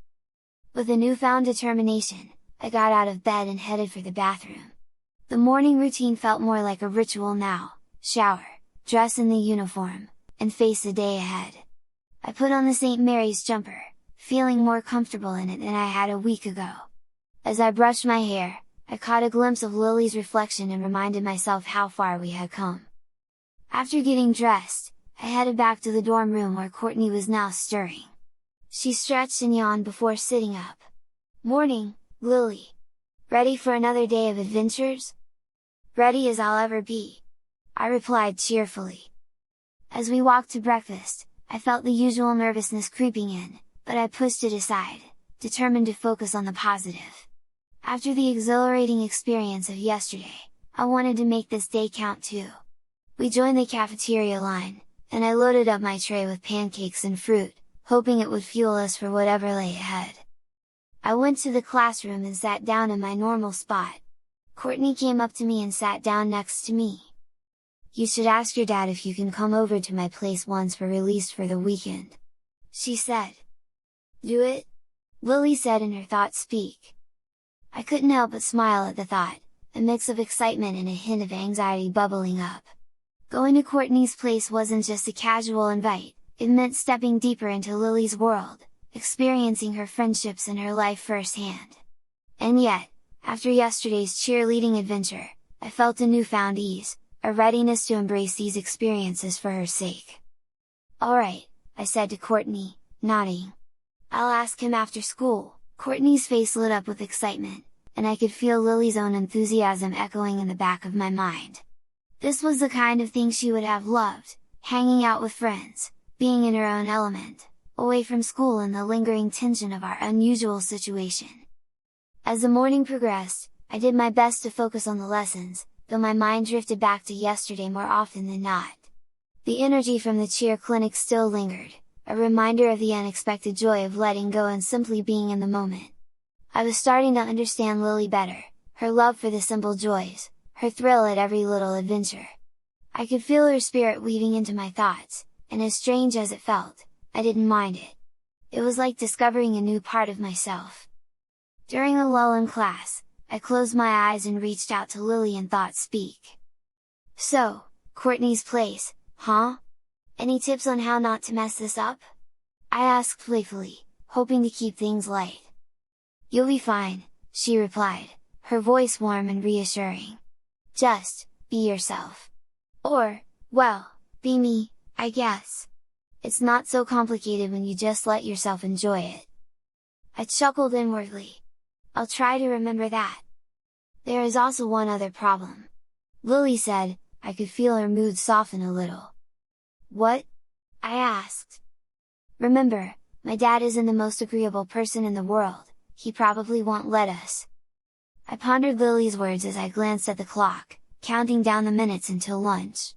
With a newfound determination, I got out of bed and headed for the bathroom. The morning routine felt more like a ritual now: shower, dress in the uniform, and face the day ahead. I put on the St. Mary's jumper, feeling more comfortable in it than I had a week ago. As I brushed my hair, I caught a glimpse of Lily's reflection and reminded myself how far we had come. After getting dressed, I headed back to the dorm room where Courtney was now stirring. She stretched and yawned before sitting up. "Morning, Lily! Ready for another day of adventures?" "Ready as I'll ever be," I replied cheerfully. As we walked to breakfast, I felt the usual nervousness creeping in, but I pushed it aside, determined to focus on the positive. After the exhilarating experience of yesterday, I wanted to make this day count too. We joined the cafeteria line, and I loaded up my tray with pancakes and fruit, hoping it would fuel us for whatever lay ahead. I went to the classroom and sat down in my normal spot. Courtney came up to me and sat down next to me. "You should ask your dad if you can come over to my place once we're released for the weekend," she said. "Do it?" Lily said in her thought-speak. I couldn't help but smile at the thought, a mix of excitement and a hint of anxiety bubbling up. Going to Courtney's place wasn't just a casual invite, it meant stepping deeper into Lily's world, experiencing her friendships and her life firsthand. And yet, after yesterday's cheerleading adventure, I felt a newfound ease, a readiness to embrace these experiences for her sake. Alright, I said to Courtney, nodding. I'll ask him after school. Courtney's face lit up with excitement, and I could feel Lily's own enthusiasm echoing in the back of my mind. This was the kind of thing she would have loved, hanging out with friends, being in her own element, away from school and the lingering tension of our unusual situation. As the morning progressed, I did my best to focus on the lessons, though my mind drifted back to yesterday more often than not. The energy from the cheer clinic still lingered, a reminder of the unexpected joy of letting go and simply being in the moment. I was starting to understand Lily better, her love for the simple joys, her thrill at every little adventure. I could feel her spirit weaving into my thoughts, and as strange as it felt, I didn't mind it. It was like discovering a new part of myself. During a lull in class, I closed my eyes and reached out to Lily in thought-speak. So, Courtney's place, huh? Any tips on how not to mess this up? I asked playfully, hoping to keep things light. You'll be fine, she replied, her voice warm and reassuring. Just, be yourself. Or, well, be me, I guess. It's not so complicated when you just let yourself enjoy it. I chuckled inwardly. I'll try to remember that. There is also one other problem. Lily said, I could feel her mood soften a little. What? I asked. Remember, my dad isn't the most agreeable person in the world, he probably won't let us. I pondered Lily's words as I glanced at the clock, counting down the minutes until lunch.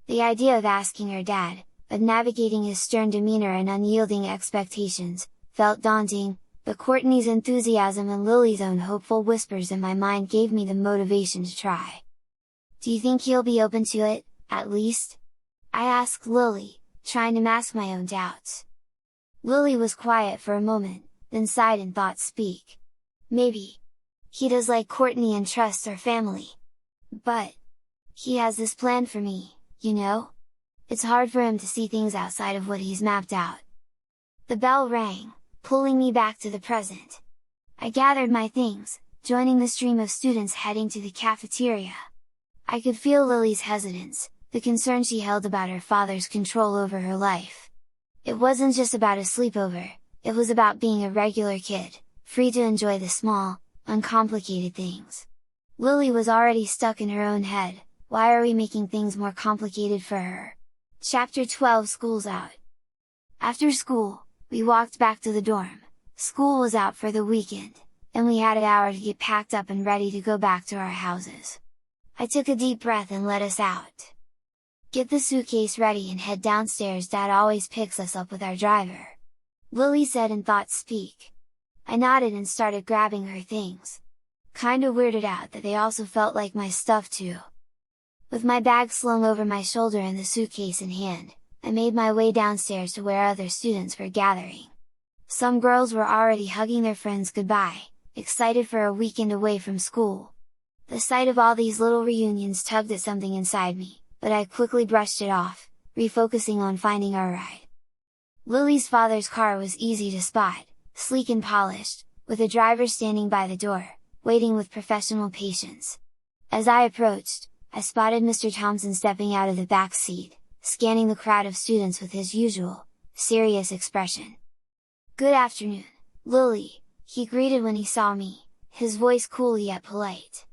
The idea of asking her dad, of navigating his stern demeanor and unyielding expectations, felt daunting, but Courtney's enthusiasm and Lily's own hopeful whispers in my mind gave me the motivation to try. Do you think he'll be open to it, at least? I asked Lily, trying to mask my own doubts. Lily was quiet for a moment, then sighed in thought-speak. Maybe. He does like Courtney and trusts our family. But he has this plan for me, you know? It's hard for him to see things outside of what he's mapped out. The bell rang, pulling me back to the present. I gathered my things, joining the stream of students heading to the cafeteria. I could feel Lily's hesitance, the concern she held about her father's control over her life. It wasn't just about a sleepover, it was about being a regular kid, free to enjoy the small, uncomplicated things. Lily was already stuck in her own head, why are we making things more complicated for her? Chapter 12 School's Out. After school, we walked back to the dorm. School was out for the weekend, and we had an hour to get packed up and ready to go back to our houses. I took a deep breath and let us out. Get the suitcase ready and head downstairs, Dad always picks us up with our driver. Lily said in thought-speak. I nodded and started grabbing her things. Kinda weirded out that they also felt like my stuff too. With my bag slung over my shoulder and the suitcase in hand, I made my way downstairs to where other students were gathering. Some girls were already hugging their friends goodbye, excited for a weekend away from school. The sight of all these little reunions tugged at something inside me, but I quickly brushed it off, refocusing on finding our ride. Lily's father's car was easy to spot, sleek and polished, with a driver standing by the door, waiting with professional patience. As I approached, I spotted Mr. Thompson stepping out of the back seat, scanning the crowd of students with his usual, serious expression. Good afternoon, Lily, he greeted when he saw me, his voice cool yet polite.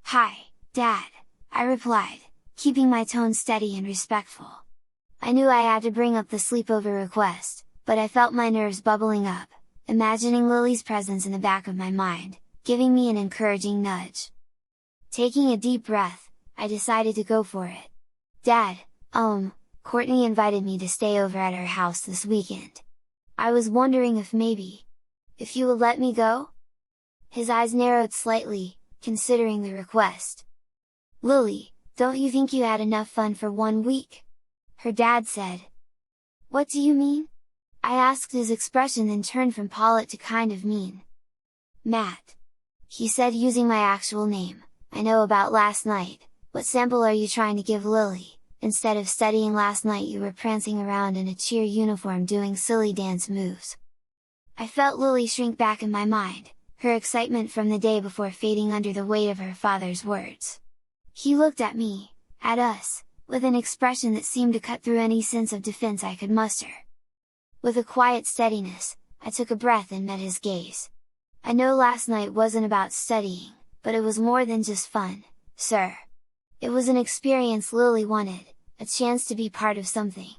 Hi, Dad, I replied, keeping my tone steady and respectful. I knew I had to bring up the sleepover request, but I felt my nerves bubbling up, imagining Lily's presence in the back of my mind, giving me an encouraging nudge. Taking a deep breath, I decided to go for it. Dad, Courtney invited me to stay over at her house this weekend. I was wondering if you would let me go? His eyes narrowed slightly, considering the request. Lily, don't you think you had enough fun for 1 week? Her dad said. What do you mean? I asked, his expression then turned from polite to kind of mean. Matt. He said, using my actual name, I know about last night, what sample are you trying to give Lily? Instead of studying last night you were prancing around in a cheer uniform doing silly dance moves. I felt Lily shrink back in my mind, her excitement from the day before fading under the weight of her father's words. He looked at me, at us, with an expression that seemed to cut through any sense of defense I could muster. With a quiet steadiness, I took a breath and met his gaze. I know last night wasn't about studying, but it was more than just fun, sir. It was an experience Lily wanted, a chance to be part of something.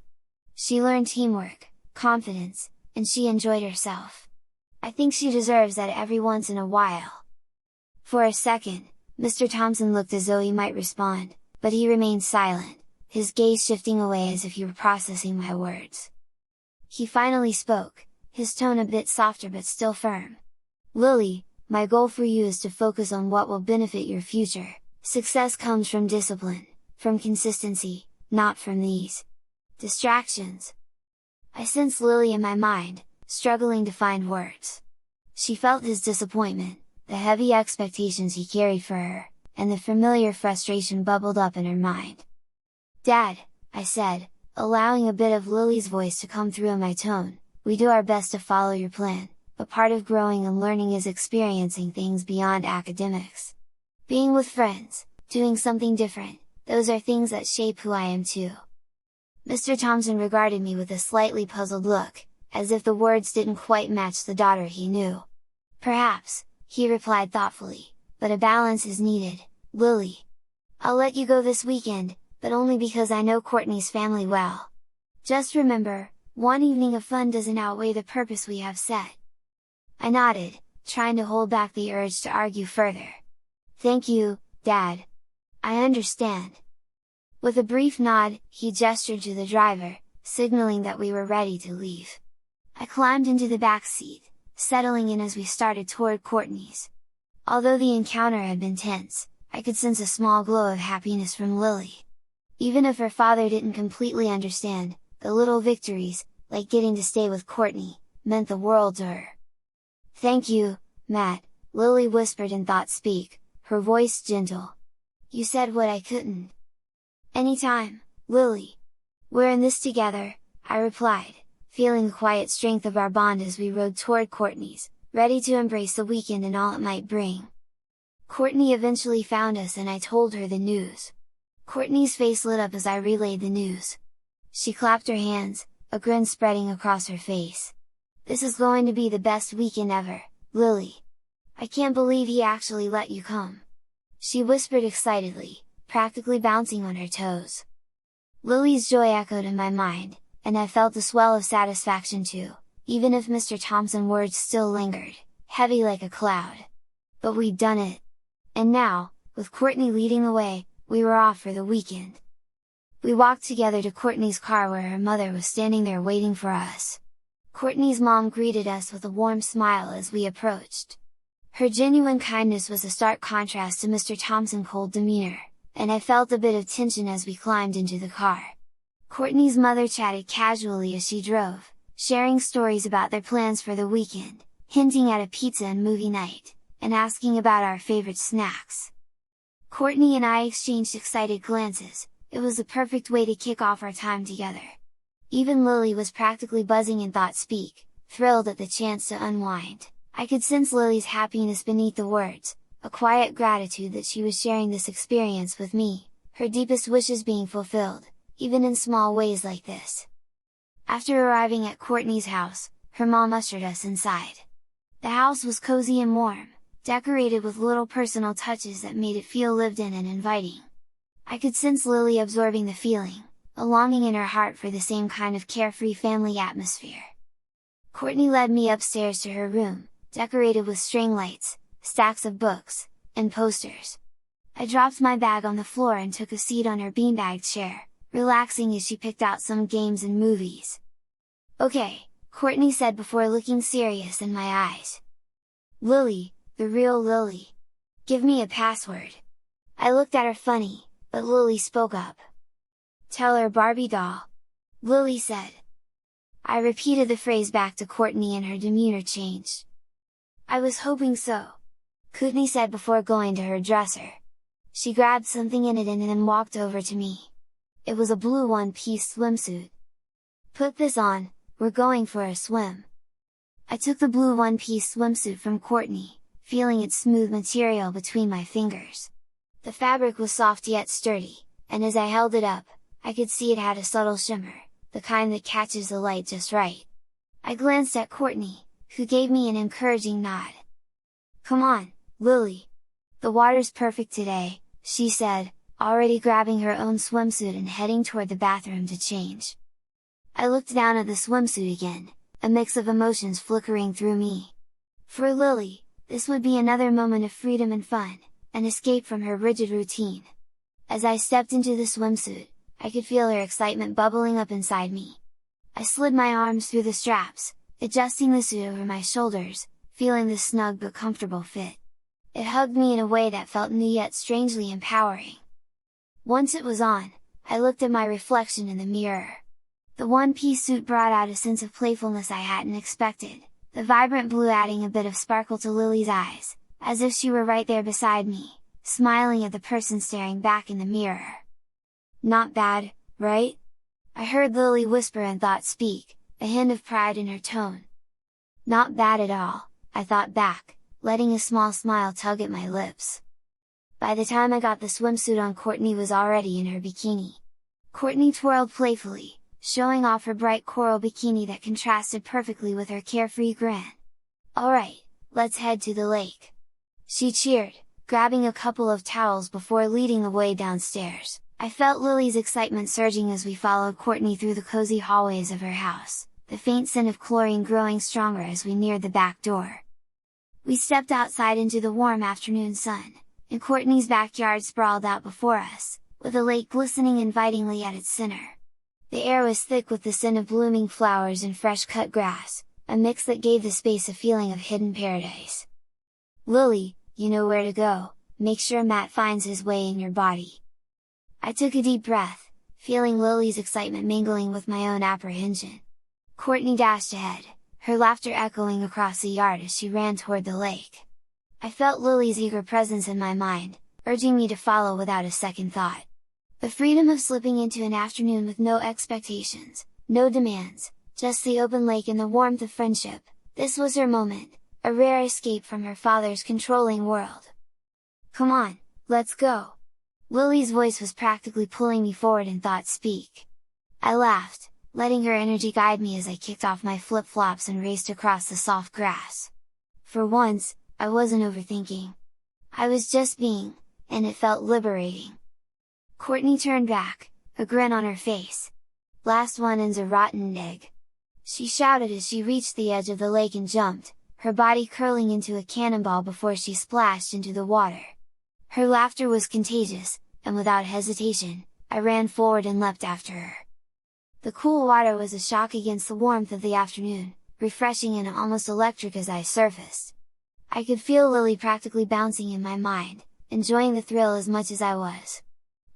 She learned teamwork, confidence, and she enjoyed herself. I think she deserves that every once in a while. For a second, Mr. Thompson looked as though he might respond, but he remained silent, his gaze shifting away as if he were processing my words. He finally spoke, his tone a bit softer but still firm. Lily, my goal for you is to focus on what will benefit your future. Success comes from discipline, from consistency, not from these distractions. I sensed Lily in my mind, struggling to find words. She felt his disappointment, the heavy expectations he carried for her, and the familiar frustration bubbled up in her mind. Dad, I said, allowing a bit of Lily's voice to come through in my tone, we do our best to follow your plan, but part of growing and learning is experiencing things beyond academics. Being with friends, doing something different, those are things that shape who I am too. Mr. Thompson regarded me with a slightly puzzled look, as if the words didn't quite match the daughter he knew. Perhaps, he replied thoughtfully, but a balance is needed, Lily. I'll let you go this weekend, but only because I know Courtney's family well. Just remember, one evening of fun doesn't outweigh the purpose we have set. I nodded, trying to hold back the urge to argue further. Thank you, Dad. I understand. With a brief nod, he gestured to the driver, signaling that we were ready to leave. I climbed into the back seat, settling in as we started toward Courtney's. Although the encounter had been tense, I could sense a small glow of happiness from Lily. Even if her father didn't completely understand, the little victories, like getting to stay with Courtney, meant the world to her. Thank you, Matt, Lily whispered in thought-speak, her voice gentle. You said what I couldn't. Anytime, Lily. We're in this together, I replied, feeling the quiet strength of our bond as we rode toward Courtney's, ready to embrace the weekend and all it might bring. Courtney eventually found us and I told her the news. Courtney's face lit up as I relayed the news. She clapped her hands, a grin spreading across her face. This is going to be the best weekend ever, Lily. I can't believe he actually let you come. She whispered excitedly, practically bouncing on her toes. Lily's joy echoed in my mind, and I felt a swell of satisfaction too, even if Mr. Thompson's words still lingered, heavy like a cloud. But we'd done it! And now, with Courtney leading the way, we were off for the weekend. We walked together to Courtney's car where her mother was standing there waiting for us. Courtney's mom greeted us with a warm smile as we approached. Her genuine kindness was a stark contrast to Mr. Thompson's cold demeanor, and I felt a bit of tension as we climbed into the car. Courtney's mother chatted casually as she drove, sharing stories about their plans for the weekend, hinting at a pizza and movie night, and asking about our favorite snacks. Courtney and I exchanged excited glances, it was the perfect way to kick off our time together. Even Lily was practically buzzing in thought-speak, thrilled at the chance to unwind. I could sense Lily's happiness beneath the words, a quiet gratitude that she was sharing this experience with me, her deepest wishes being fulfilled, even in small ways like this. After arriving at Courtney's house, her mom ushered us inside. The house was cozy and warm, decorated with little personal touches that made it feel lived in and inviting. I could sense Lily absorbing the feeling, a longing in her heart for the same kind of carefree family atmosphere. Courtney led me upstairs to her room, decorated with string lights, stacks of books, and posters. I dropped my bag on the floor and took a seat on her beanbag chair, relaxing as she picked out some games and movies. Okay, Courtney said before looking serious in my eyes. Lily, the real Lily. Give me a password. I looked at her funny, but Lily spoke up. Tell her Barbie doll. Lily said. I repeated the phrase back to Courtney and her demeanor changed. "I was hoping so," Courtney said before going to her dresser. She grabbed something in it and then walked over to me. It was a blue one-piece swimsuit. "Put this on, we're going for a swim." I took the blue one-piece swimsuit from Courtney, feeling its smooth material between my fingers. The fabric was soft yet sturdy, and as I held it up, I could see it had a subtle shimmer, the kind that catches the light just right. I glanced at Courtney, who gave me an encouraging nod. "Come on, Lily! The water's perfect today," she said, already grabbing her own swimsuit and heading toward the bathroom to change. I looked down at the swimsuit again, a mix of emotions flickering through me. For Lily, this would be another moment of freedom and fun, an escape from her rigid routine. As I stepped into the swimsuit, I could feel her excitement bubbling up inside me. I slid my arms through the straps, adjusting the suit over my shoulders, feeling the snug but comfortable fit. It hugged me in a way that felt new yet strangely empowering. Once it was on, I looked at my reflection in the mirror. The one-piece suit brought out a sense of playfulness I hadn't expected, the vibrant blue adding a bit of sparkle to Lily's eyes, as if she were right there beside me, smiling at the person staring back in the mirror. "Not bad, right?" I heard Lily whisper and thought speak, a hint of pride in her tone. "Not bad at all," I thought back, letting a small smile tug at my lips. By the time I got the swimsuit on, Courtney was already in her bikini. Courtney twirled playfully, showing off her bright coral bikini that contrasted perfectly with her carefree grin. "Alright, let's head to the lake!" she cheered, grabbing a couple of towels before leading the way downstairs. I felt Lily's excitement surging as we followed Courtney through the cozy hallways of her house, the faint scent of chlorine growing stronger as we neared the back door. We stepped outside into the warm afternoon sun, and Courtney's backyard sprawled out before us, with the lake glistening invitingly at its center. The air was thick with the scent of blooming flowers and fresh-cut grass, a mix that gave the space a feeling of hidden paradise. "Lily, you know where to go, make sure Matt finds his way in your body." I took a deep breath, feeling Lily's excitement mingling with my own apprehension. Courtney dashed ahead, her laughter echoing across the yard as she ran toward the lake. I felt Lily's eager presence in my mind, urging me to follow without a second thought. The freedom of slipping into an afternoon with no expectations, no demands, just the open lake and the warmth of friendship, this was her moment, a rare escape from her father's controlling world. "Come on, let's go!" Lily's voice was practically pulling me forward in thought speak. I laughed, letting her energy guide me as I kicked off my flip-flops and raced across the soft grass. For once, I wasn't overthinking. I was just being, and it felt liberating. Courtney turned back, a grin on her face. "Last one in's a rotten egg!" she shouted as she reached the edge of the lake and jumped, her body curling into a cannonball before she splashed into the water. Her laughter was contagious, and without hesitation, I ran forward and leapt after her. The cool water was a shock against the warmth of the afternoon, refreshing and almost electric as I surfaced. I could feel Lily practically bouncing in my mind, enjoying the thrill as much as I was.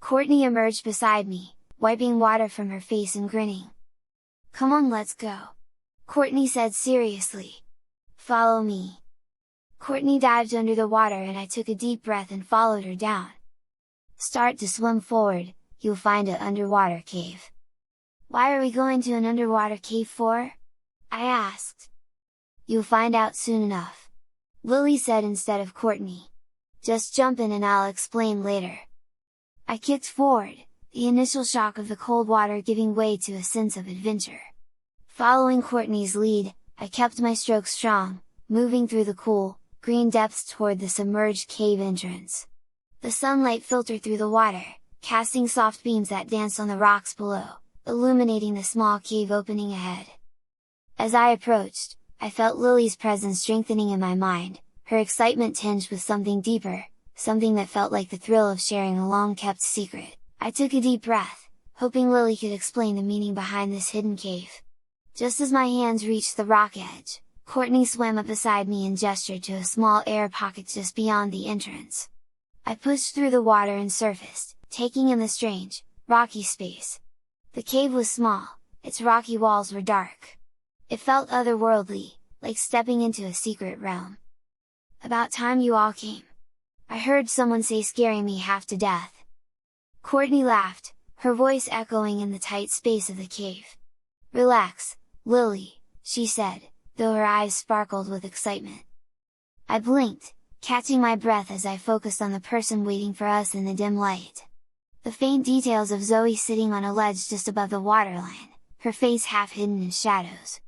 Courtney emerged beside me, wiping water from her face and grinning. "Come on, let's go!" Courtney said seriously. "Follow me!" Courtney dived under the water and I took a deep breath and followed her down. "Start to swim forward, you'll find an underwater cave." "Why are we going to an underwater cave for?" I asked. "You'll find out soon enough," Lily said instead of Courtney. "Just jump in and I'll explain later." I kicked forward, the initial shock of the cold water giving way to a sense of adventure. Following Courtney's lead, I kept my stroke strong, moving through the cool, green depths toward the submerged cave entrance. The sunlight filtered through the water, casting soft beams that danced on the rocks below, illuminating the small cave opening ahead. As I approached, I felt Lily's presence strengthening in my mind, her excitement tinged with something deeper, something that felt like the thrill of sharing a long-kept secret. I took a deep breath, hoping Lily could explain the meaning behind this hidden cave. Just as my hands reached the rock edge, Courtney swam up beside me and gestured to a small air pocket just beyond the entrance. I pushed through the water and surfaced, taking in the strange, rocky space. The cave was small, its rocky walls were dark, It felt otherworldly, like stepping into a secret realm. "About time you all came," I heard someone say, scaring me half to death. Courtney laughed, her voice echoing in the tight space of the cave. "Relax, Lily," she said, though her eyes sparkled with excitement. I blinked, catching my breath as I focused on the person waiting for us in the dim light. The faint details of Zoe sitting on a ledge just above the waterline, her face half hidden in shadows.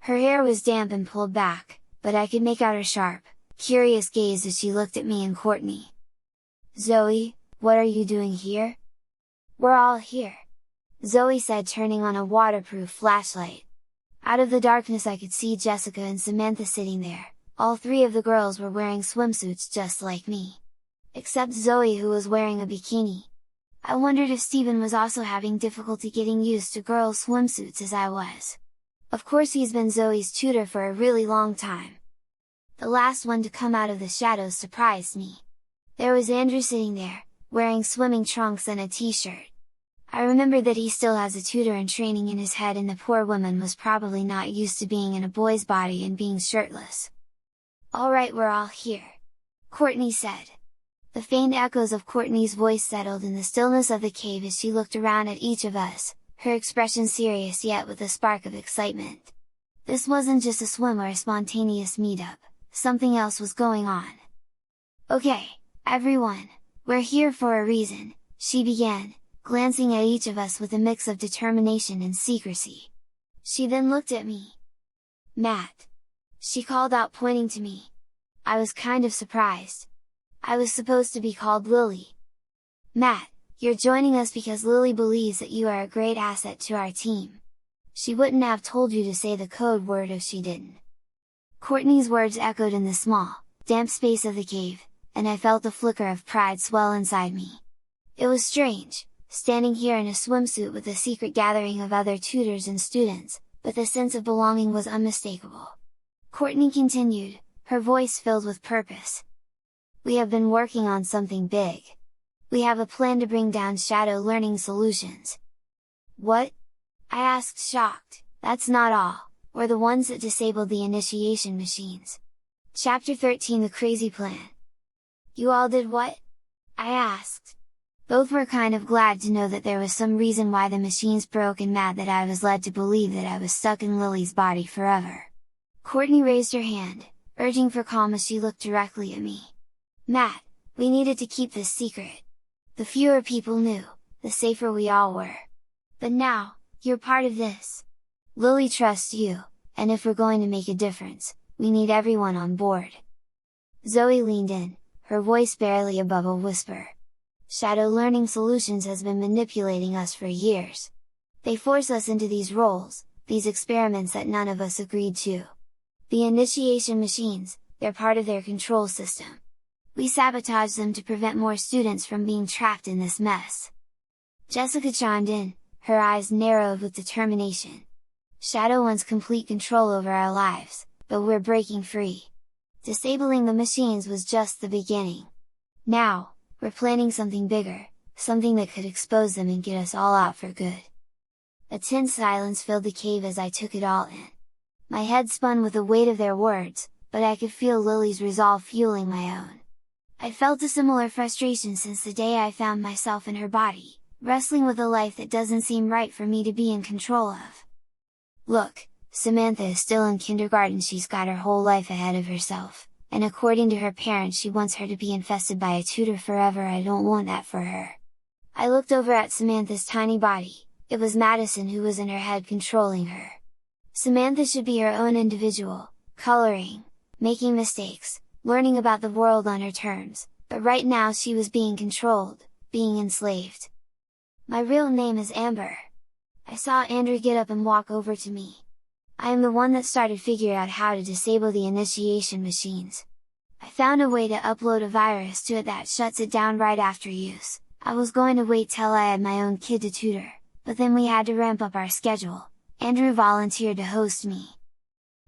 Her hair was damp and pulled back, but I could make out her sharp, curious gaze as she looked at me and Courtney. "Zoe, what are you doing here?" "We're all here," Zoe said, turning on a waterproof flashlight. Out of the darkness I could see Jessica and Samantha sitting there. All three of the girls were wearing swimsuits just like me. Except Zoe, who was wearing a bikini. I wondered if Steven was also having difficulty getting used to girls' swimsuits as I was. Of course he's been Zoe's tutor for a really long time. The last one to come out of the shadows surprised me. There was Andrew sitting there, wearing swimming trunks and a t-shirt. I remembered that he still has a tutor in training in his head, and the poor woman was probably not used to being in a boy's body and being shirtless. "Alright, we're all here," Courtney said. The faint echoes of Courtney's voice settled in the stillness of the cave as she looked around at each of us, her expression serious yet with a spark of excitement. This wasn't just a swim or a spontaneous meetup, something else was going on. "Okay, everyone, we're here for a reason," she began, glancing at each of us with a mix of determination and secrecy. She then looked at me. "Matt!" she called out, pointing to me. I was kind of surprised. I was supposed to be called Lily. "Matt, you're joining us because Lily believes that you are a great asset to our team. She wouldn't have told you to say the code word if she didn't." Courtney's words echoed in the small, damp space of the cave, and I felt a flicker of pride swell inside me. It was strange, standing here in a swimsuit with a secret gathering of other tutors and students, but the sense of belonging was unmistakable. Courtney continued, her voice filled with purpose. "We have been working on something big. We have a plan to bring down Shadow Learning Solutions." "What?" I asked, shocked. "That's not all, we're the ones that disabled the initiation machines." Chapter 13, The Crazy Plan. "You all did what?" I asked. Both were kind of glad to know that there was some reason why the machines broke, and mad that I was led to believe that I was stuck in Lily's body forever. Courtney raised her hand, urging for calm as she looked directly at me. "Matt, we needed to keep this secret. The fewer people knew, the safer we all were. But now, you're part of this. Lily trusts you, and if we're going to make a difference, we need everyone on board." Zoe leaned in, her voice barely above a whisper. "Shadow Learning Solutions has been manipulating us for years. They force us into these roles, these experiments that none of us agreed to. The initiation machines, they're part of their control system. We sabotage them to prevent more students from being trapped in this mess." Jessica chimed in, her eyes narrowed with determination. "Shadow wants complete control over our lives, but we're breaking free. Disabling the machines was just the beginning. Now, we're planning something bigger, something that could expose them and get us all out for good." A tense silence filled the cave as I took it all in. My head spun with the weight of their words, but I could feel Lily's resolve fueling my own. I felt a similar frustration since the day I found myself in her body, wrestling with a life that doesn't seem right for me to be in control of. "Look, Samantha is still in kindergarten, she's got her whole life ahead of herself, and according to her parents she wants her to be infested by a tutor forever. I don't want that for her." I looked over at Samantha's tiny body. It was Madison who was in her head controlling her. Samantha should be her own individual, coloring, making mistakes, learning about the world on her terms, but right now she was being controlled, being enslaved. "My real name is Amber." I saw Andrew get up and walk over to me. "I am the one that started figuring out how to disable the initiation machines. I found a way to upload a virus to it that shuts it down right after use. I was going to wait till I had my own kid to tutor, but then we had to ramp up our schedule. Andrew volunteered to host me."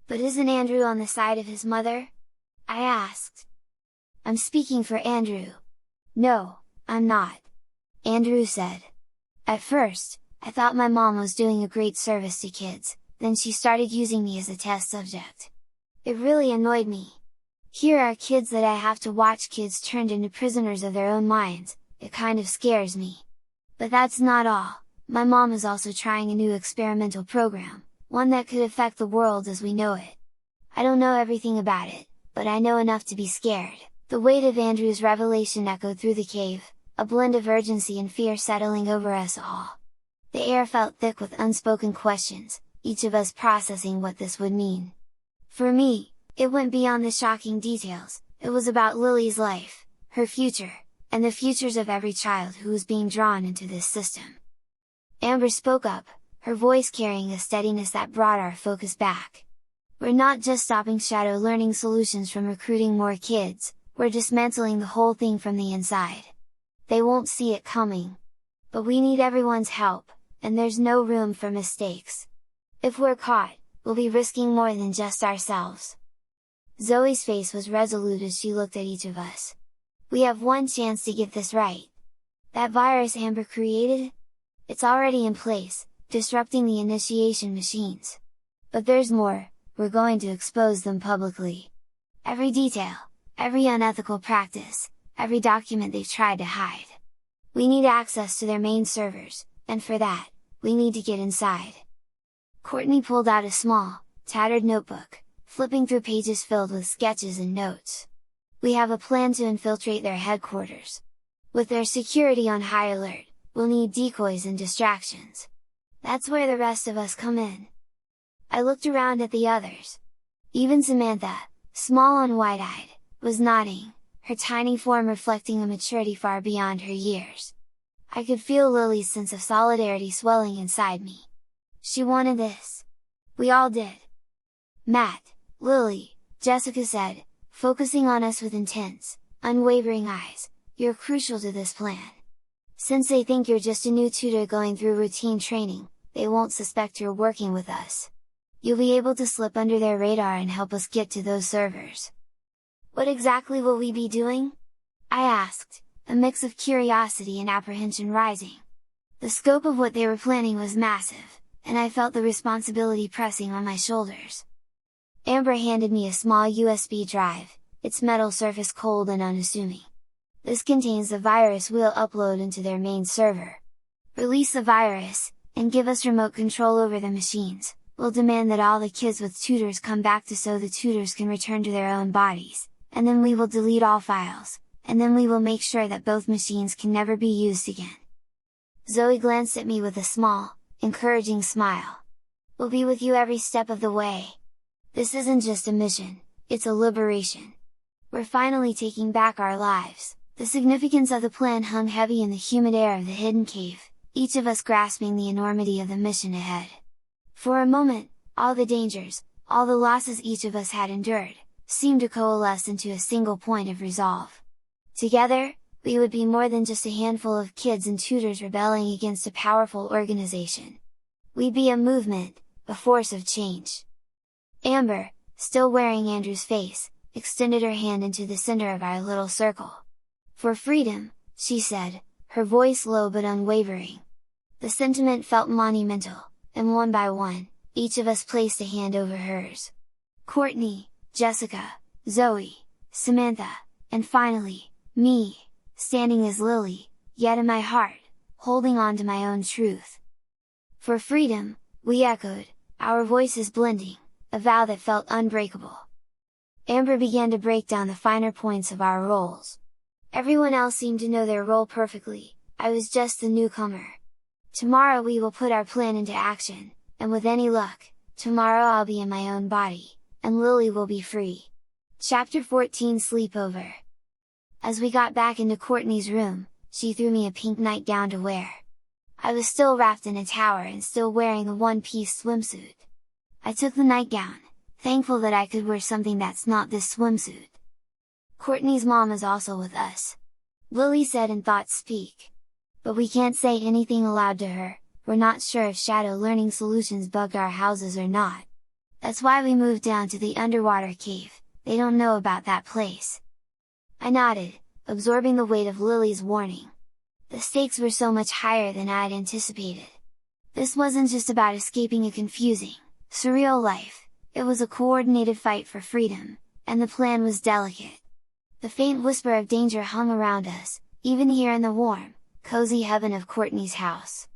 "But isn't Andrew on the side of his mother?" I asked. "I'm speaking for Andrew." "No, I'm not," Andrew said. "At first, I thought my mom was doing a great service to kids, then she started using me as a test subject. It really annoyed me. Here are kids that I have to watch, kids turned into prisoners of their own minds. It kind of scares me. But that's not all, my mom is also trying a new experimental program, one that could affect the world as we know it. I don't know everything about it, but I know enough to be scared. The weight of Andrew's revelation echoed through the cave, a blend of urgency and fear settling over us all. The air felt thick with unspoken questions, each of us processing what this would mean. For me, it went beyond the shocking details, it was about Lily's life, her future, and the futures of every child who was being drawn into this system. Amber spoke up, her voice carrying a steadiness that brought our focus back. We're not just stopping Shadow Learning Solutions from recruiting more kids, we're dismantling the whole thing from the inside. They won't see it coming. But we need everyone's help, and there's no room for mistakes. If we're caught, we'll be risking more than just ourselves. Zoe's face was resolute as she looked at each of us. We have one chance to get this right. That virus Amber created? It's already in place, disrupting the initiation machines. But there's more, we're going to expose them publicly. Every detail, every unethical practice, every document they've tried to hide. We need access to their main servers, and for that, we need to get inside. Courtney pulled out a small, tattered notebook, flipping through pages filled with sketches and notes. We have a plan to infiltrate their headquarters. With their security on high alert, we'll need decoys and distractions. That's where the rest of us come in. I looked around at the others. Even Samantha, small and wide-eyed, was nodding, her tiny form reflecting a maturity far beyond her years. I could feel Lily's sense of solidarity swelling inside me. She wanted this. We all did. Matt, Lily, Jessica said, focusing on us with intense, unwavering eyes, you're crucial to this plan. Since they think you're just a new tutor going through routine training, they won't suspect you're working with us. You'll be able to slip under their radar and help us get to those servers. What exactly will we be doing? I asked, a mix of curiosity and apprehension rising. The scope of what they were planning was massive, and I felt the responsibility pressing on my shoulders. Amber handed me a small USB drive, its metal surface cold and unassuming. This contains the virus we'll upload into their main server. Release the virus, and give us remote control over the machines. We'll demand that all the kids with tutors come back so the tutors can return to their own bodies, and then we will delete all files, and then we will make sure that both machines can never be used again. Zoe glanced at me with a small, encouraging smile. We'll be with you every step of the way. This isn't just a mission, it's a liberation. We're finally taking back our lives. The significance of the plan hung heavy in the humid air of the hidden cave, each of us grasping the enormity of the mission ahead. For a moment, all the dangers, all the losses each of us had endured, seemed to coalesce into a single point of resolve. Together, we would be more than just a handful of kids and tutors rebelling against a powerful organization. We'd be a movement, a force of change. Amber, still wearing Andrew's face, extended her hand into the center of our little circle. For freedom, she said, her voice low but unwavering. The sentiment felt monumental, and one by one, each of us placed a hand over hers. Courtney, Jessica, Zoe, Samantha, and finally, me, standing as Lily, yet in my heart, holding on to my own truth. For freedom, we echoed, our voices blending, a vow that felt unbreakable. Amber began to break down the finer points of our roles. Everyone else seemed to know their role perfectly, I was just the newcomer. Tomorrow we will put our plan into action, and with any luck, tomorrow I'll be in my own body, and Lily will be free. Chapter 14 Sleepover. As we got back into Courtney's room, she threw me a pink nightgown to wear. I was still wrapped in a tower and still wearing a one-piece swimsuit. I took the nightgown, thankful that I could wear something that's not this swimsuit. Courtney's mom is also with us. Lily said in thought speak. But we can't say anything aloud to her, we're not sure if Shadow Learning Solutions bugged our houses or not. That's why we moved down to the underwater cave, they don't know about that place. I nodded, absorbing the weight of Lily's warning. The stakes were so much higher than I'd anticipated. This wasn't just about escaping a confusing, Surreal life, it was a coordinated fight for freedom, and the plan was delicate. The faint whisper of danger hung around us, even here in the warm, cozy heaven of Courtney's house.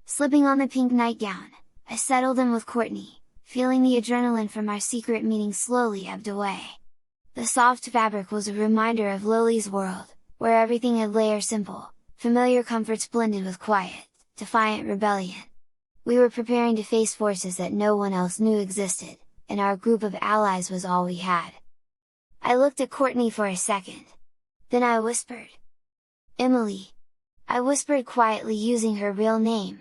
Slipping on the pink nightgown, I settled in with Courtney, feeling the adrenaline from our secret meeting slowly ebbed away. The soft fabric was a reminder of Lily's world, where everything had layer simple, familiar comforts blended with quiet, defiant rebellion. We were preparing to face forces that no one else knew existed, and our group of allies was all we had. I looked at Courtney for a second. Then I whispered, "Emily!" I whispered quietly using her real name.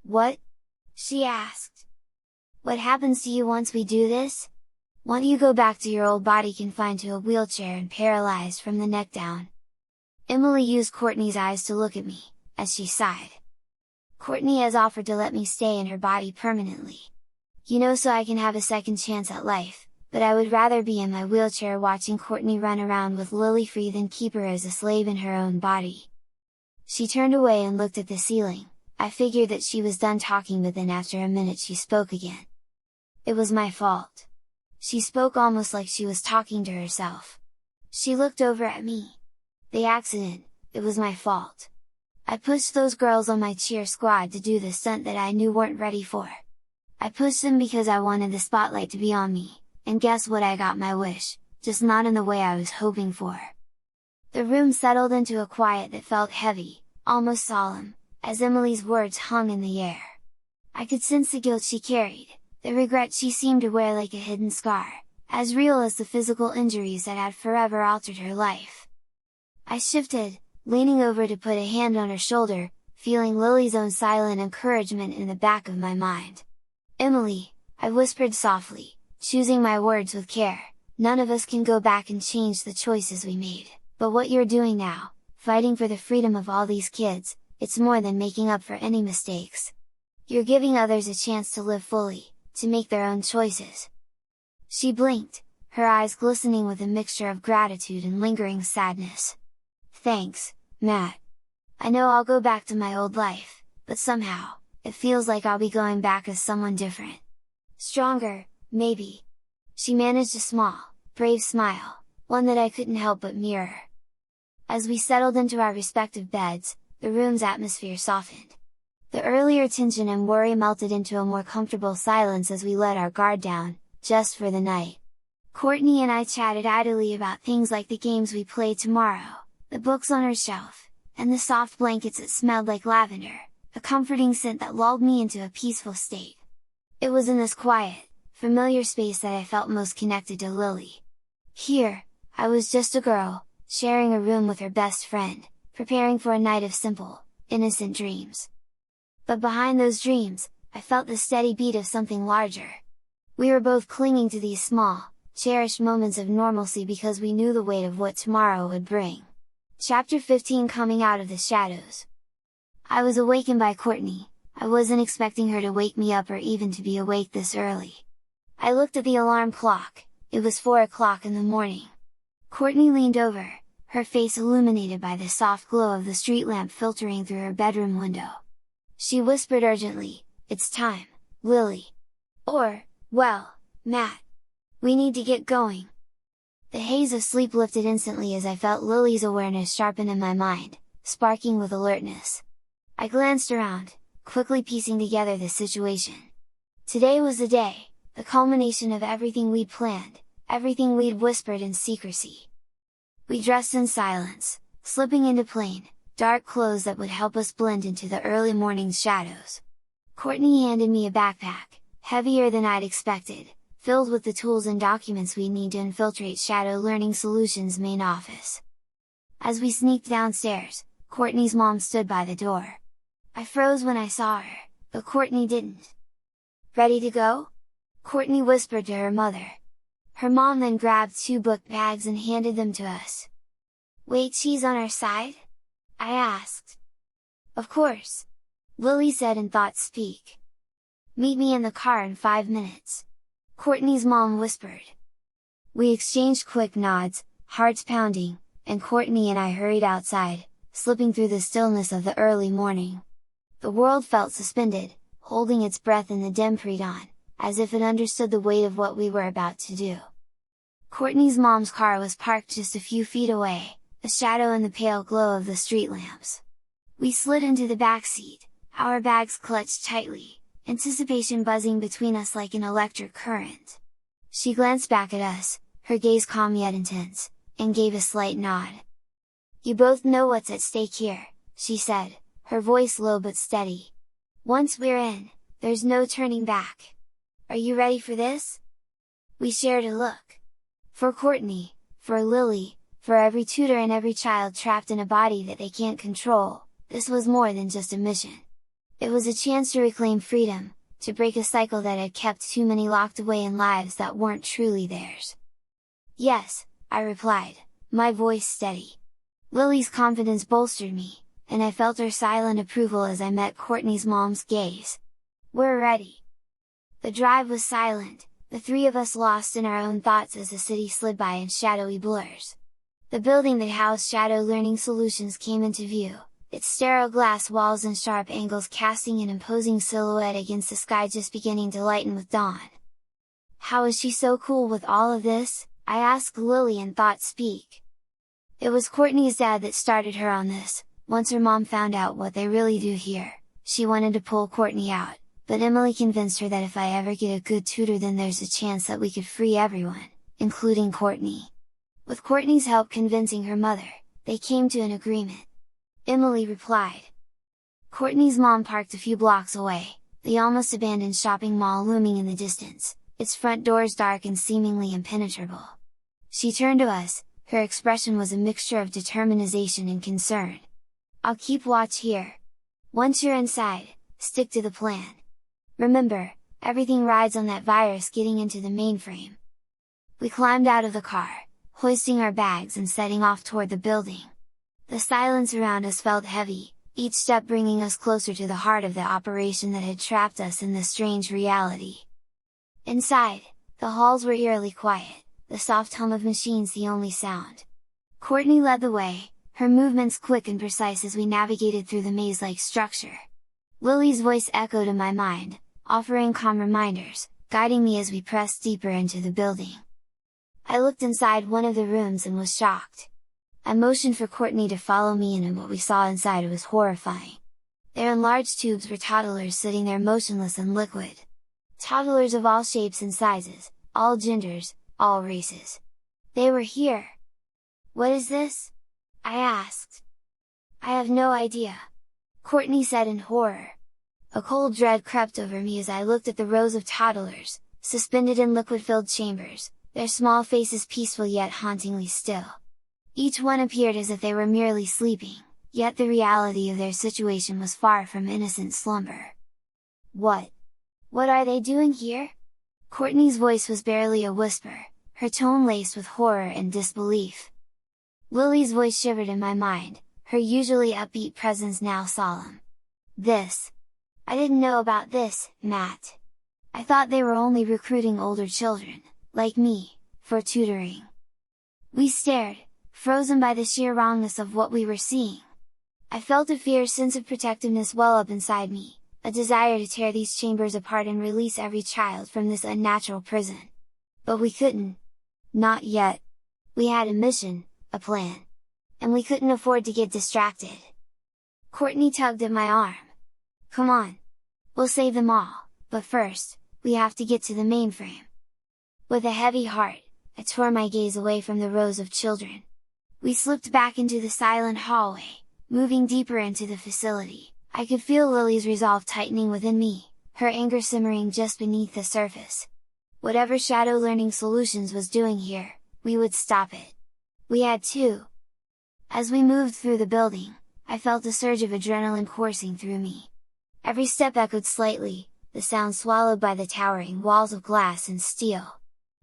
"What?" she asked. "What happens to you once we do this? Won't you go back to your old body confined to a wheelchair and paralyzed from the neck down?" Emily used Courtney's eyes to look at me, as she sighed. "Courtney has offered to let me stay in her body permanently. So I can have a second chance at life, but I would rather be in my wheelchair watching Courtney run around with Lily free than keep her as a slave in her own body." She turned away and looked at the ceiling. I figured that she was done talking, but then after a minute she spoke again. "It was my fault." She spoke almost like she was talking to herself. She looked over at me. "The accident, it was my fault. I pushed those girls on my cheer squad to do the stunt that I knew weren't ready for. I pushed them because I wanted the spotlight to be on me, and guess what, I got my wish, just not in the way I was hoping for." The room settled into a quiet that felt heavy, almost solemn, as Emily's words hung in the air. I could sense the guilt she carried, the regret she seemed to wear like a hidden scar, as real as the physical injuries that had forever altered her life. I shifted, leaning over to put a hand on her shoulder, feeling Lily's own silent encouragement in the back of my mind. "Emily," I whispered softly, choosing my words with care, "none of us can go back and change the choices we made, but what you're doing now, fighting for the freedom of all these kids, it's more than making up for any mistakes. You're giving others a chance to live fully, to make their own choices." She blinked, her eyes glistening with a mixture of gratitude and lingering sadness. "Thanks, Matt. I know I'll go back to my old life, but somehow, it feels like I'll be going back as someone different. Stronger, maybe." She managed a small, brave smile, one that I couldn't help but mirror. As we settled into our respective beds, the room's atmosphere softened. The earlier tension and worry melted into a more comfortable silence as we let our guard down, just for the night. Courtney and I chatted idly about things like the games we play tomorrow, the books on her shelf, and the soft blankets that smelled like lavender, a comforting scent that lulled me into a peaceful state. It was in this quiet, familiar space that I felt most connected to Lily. Here, I was just a girl, sharing a room with her best friend, preparing for a night of simple, innocent dreams. But behind those dreams, I felt the steady beat of something larger. We were both clinging to these small, cherished moments of normalcy because we knew the weight of what tomorrow would bring. Chapter 15, Coming Out of the Shadows. I was awakened by Courtney. I wasn't expecting her to wake me up or even to be awake this early. I looked at the alarm clock, it was 4 o'clock in the morning. Courtney leaned over, her face illuminated by the soft glow of the street lamp filtering through her bedroom window. She whispered urgently, "It's time, Lily. Well, Matt. We need to get going." The haze of sleep lifted instantly as I felt Lily's awareness sharpen in my mind, sparking with alertness. I glanced around, quickly piecing together the situation. Today was the day, the culmination of everything we'd planned, everything we'd whispered in secrecy. We dressed in silence, slipping into plain, dark clothes that would help us blend into the early morning's shadows. Courtney handed me a backpack, heavier than I'd expected, filled with the tools and documents we need to infiltrate Shadow Learning Solutions' main office. As we sneaked downstairs, Courtney's mom stood by the door. I froze when I saw her, but Courtney didn't. "Ready to go?" Courtney whispered to her mother. Her mom then grabbed 2 book bags and handed them to us. "Wait, she's on our side?" I asked. "Of course!" Lily said in thought speak. "Meet me in the car in 5 minutes," Courtney's mom whispered. We exchanged quick nods, hearts pounding, and Courtney and I hurried outside, slipping through the stillness of the early morning. The world felt suspended, holding its breath in the dim pre-dawn, as if it understood the weight of what we were about to do. Courtney's mom's car was parked just a few feet away, a shadow in the pale glow of the street lamps. We slid into the back seat, our bags clutched tightly, anticipation buzzing between us like an electric current. She glanced back at us, her gaze calm yet intense, and gave a slight nod. "You both know what's at stake here," she said, her voice low but steady. "Once we're in, there's no turning back. Are you ready for this?" We shared a look. For Courtney, for Lily, for every tutor and every child trapped in a body that they can't control, this was more than just a mission. It was a chance to reclaim freedom, to break a cycle that had kept too many locked away in lives that weren't truly theirs. "Yes," I replied, my voice steady. Lily's confidence bolstered me, and I felt her silent approval as I met Courtney's mom's gaze. "We're ready." The drive was silent, the three of us lost in our own thoughts as the city slid by in shadowy blurs. The building that housed Shadow Learning Solutions came into view, its sterile glass walls and sharp angles casting an imposing silhouette against the sky just beginning to lighten with dawn. "How is she so cool with all of this?" I asked Lily in thought speak. "It was Courtney's dad that started her on this. Once her mom found out what they really do here, she wanted to pull Courtney out, but Emily convinced her that if I ever get a good tutor then there's a chance that we could free everyone, including Courtney." With Courtney's help convincing her mother, they came to an agreement. Emily replied. Courtney's mom parked a few blocks away, the almost abandoned shopping mall looming in the distance, its front doors dark and seemingly impenetrable. She turned to us, her expression was a mixture of determination and concern. "I'll keep watch here. Once you're inside, stick to the plan. Remember, everything rides on that virus getting into the mainframe." We climbed out of the car, hoisting our bags and setting off toward the building. The silence around us felt heavy, each step bringing us closer to the heart of the operation that had trapped us in this strange reality. Inside, the halls were eerily quiet, the soft hum of machines the only sound. Courtney led the way, her movements quick and precise as we navigated through the maze-like structure. Lily's voice echoed in my mind, offering calm reminders, guiding me as we pressed deeper into the building. I looked inside one of the rooms and was shocked. I motioned for Courtney to follow me in and what we saw inside was horrifying. There in large tubes were toddlers sitting there motionless and liquid. Toddlers of all shapes and sizes, all genders, all races. They were here. "What is this?" I asked. "I have no idea," Courtney said in horror. A cold dread crept over me as I looked at the rows of toddlers, suspended in liquid-filled chambers, their small faces peaceful yet hauntingly still. Each one appeared as if they were merely sleeping, yet the reality of their situation was far from innocent slumber. What are they doing here?" Courtney's voice was barely a whisper, her tone laced with horror and disbelief. Lily's voice shivered in my mind, her usually upbeat presence now solemn. I didn't know about this, Matt. I thought they were only recruiting older children, like me, for tutoring." We stared, frozen by the sheer wrongness of what we were seeing. I felt a fierce sense of protectiveness well up inside me, a desire to tear these chambers apart and release every child from this unnatural prison. But we couldn't. Not yet. We had a mission, a plan. And we couldn't afford to get distracted. Courtney tugged at my arm. "Come on! We'll save them all, but first, we have to get to the mainframe." With a heavy heart, I tore my gaze away from the rows of children. We slipped back into the silent hallway, moving deeper into the facility. I could feel Lily's resolve tightening within me, her anger simmering just beneath the surface. Whatever Shadow Learning Solutions was doing here, we would stop it. We had to. As we moved through the building, I felt a surge of adrenaline coursing through me. Every step echoed slightly, the sound swallowed by the towering walls of glass and steel.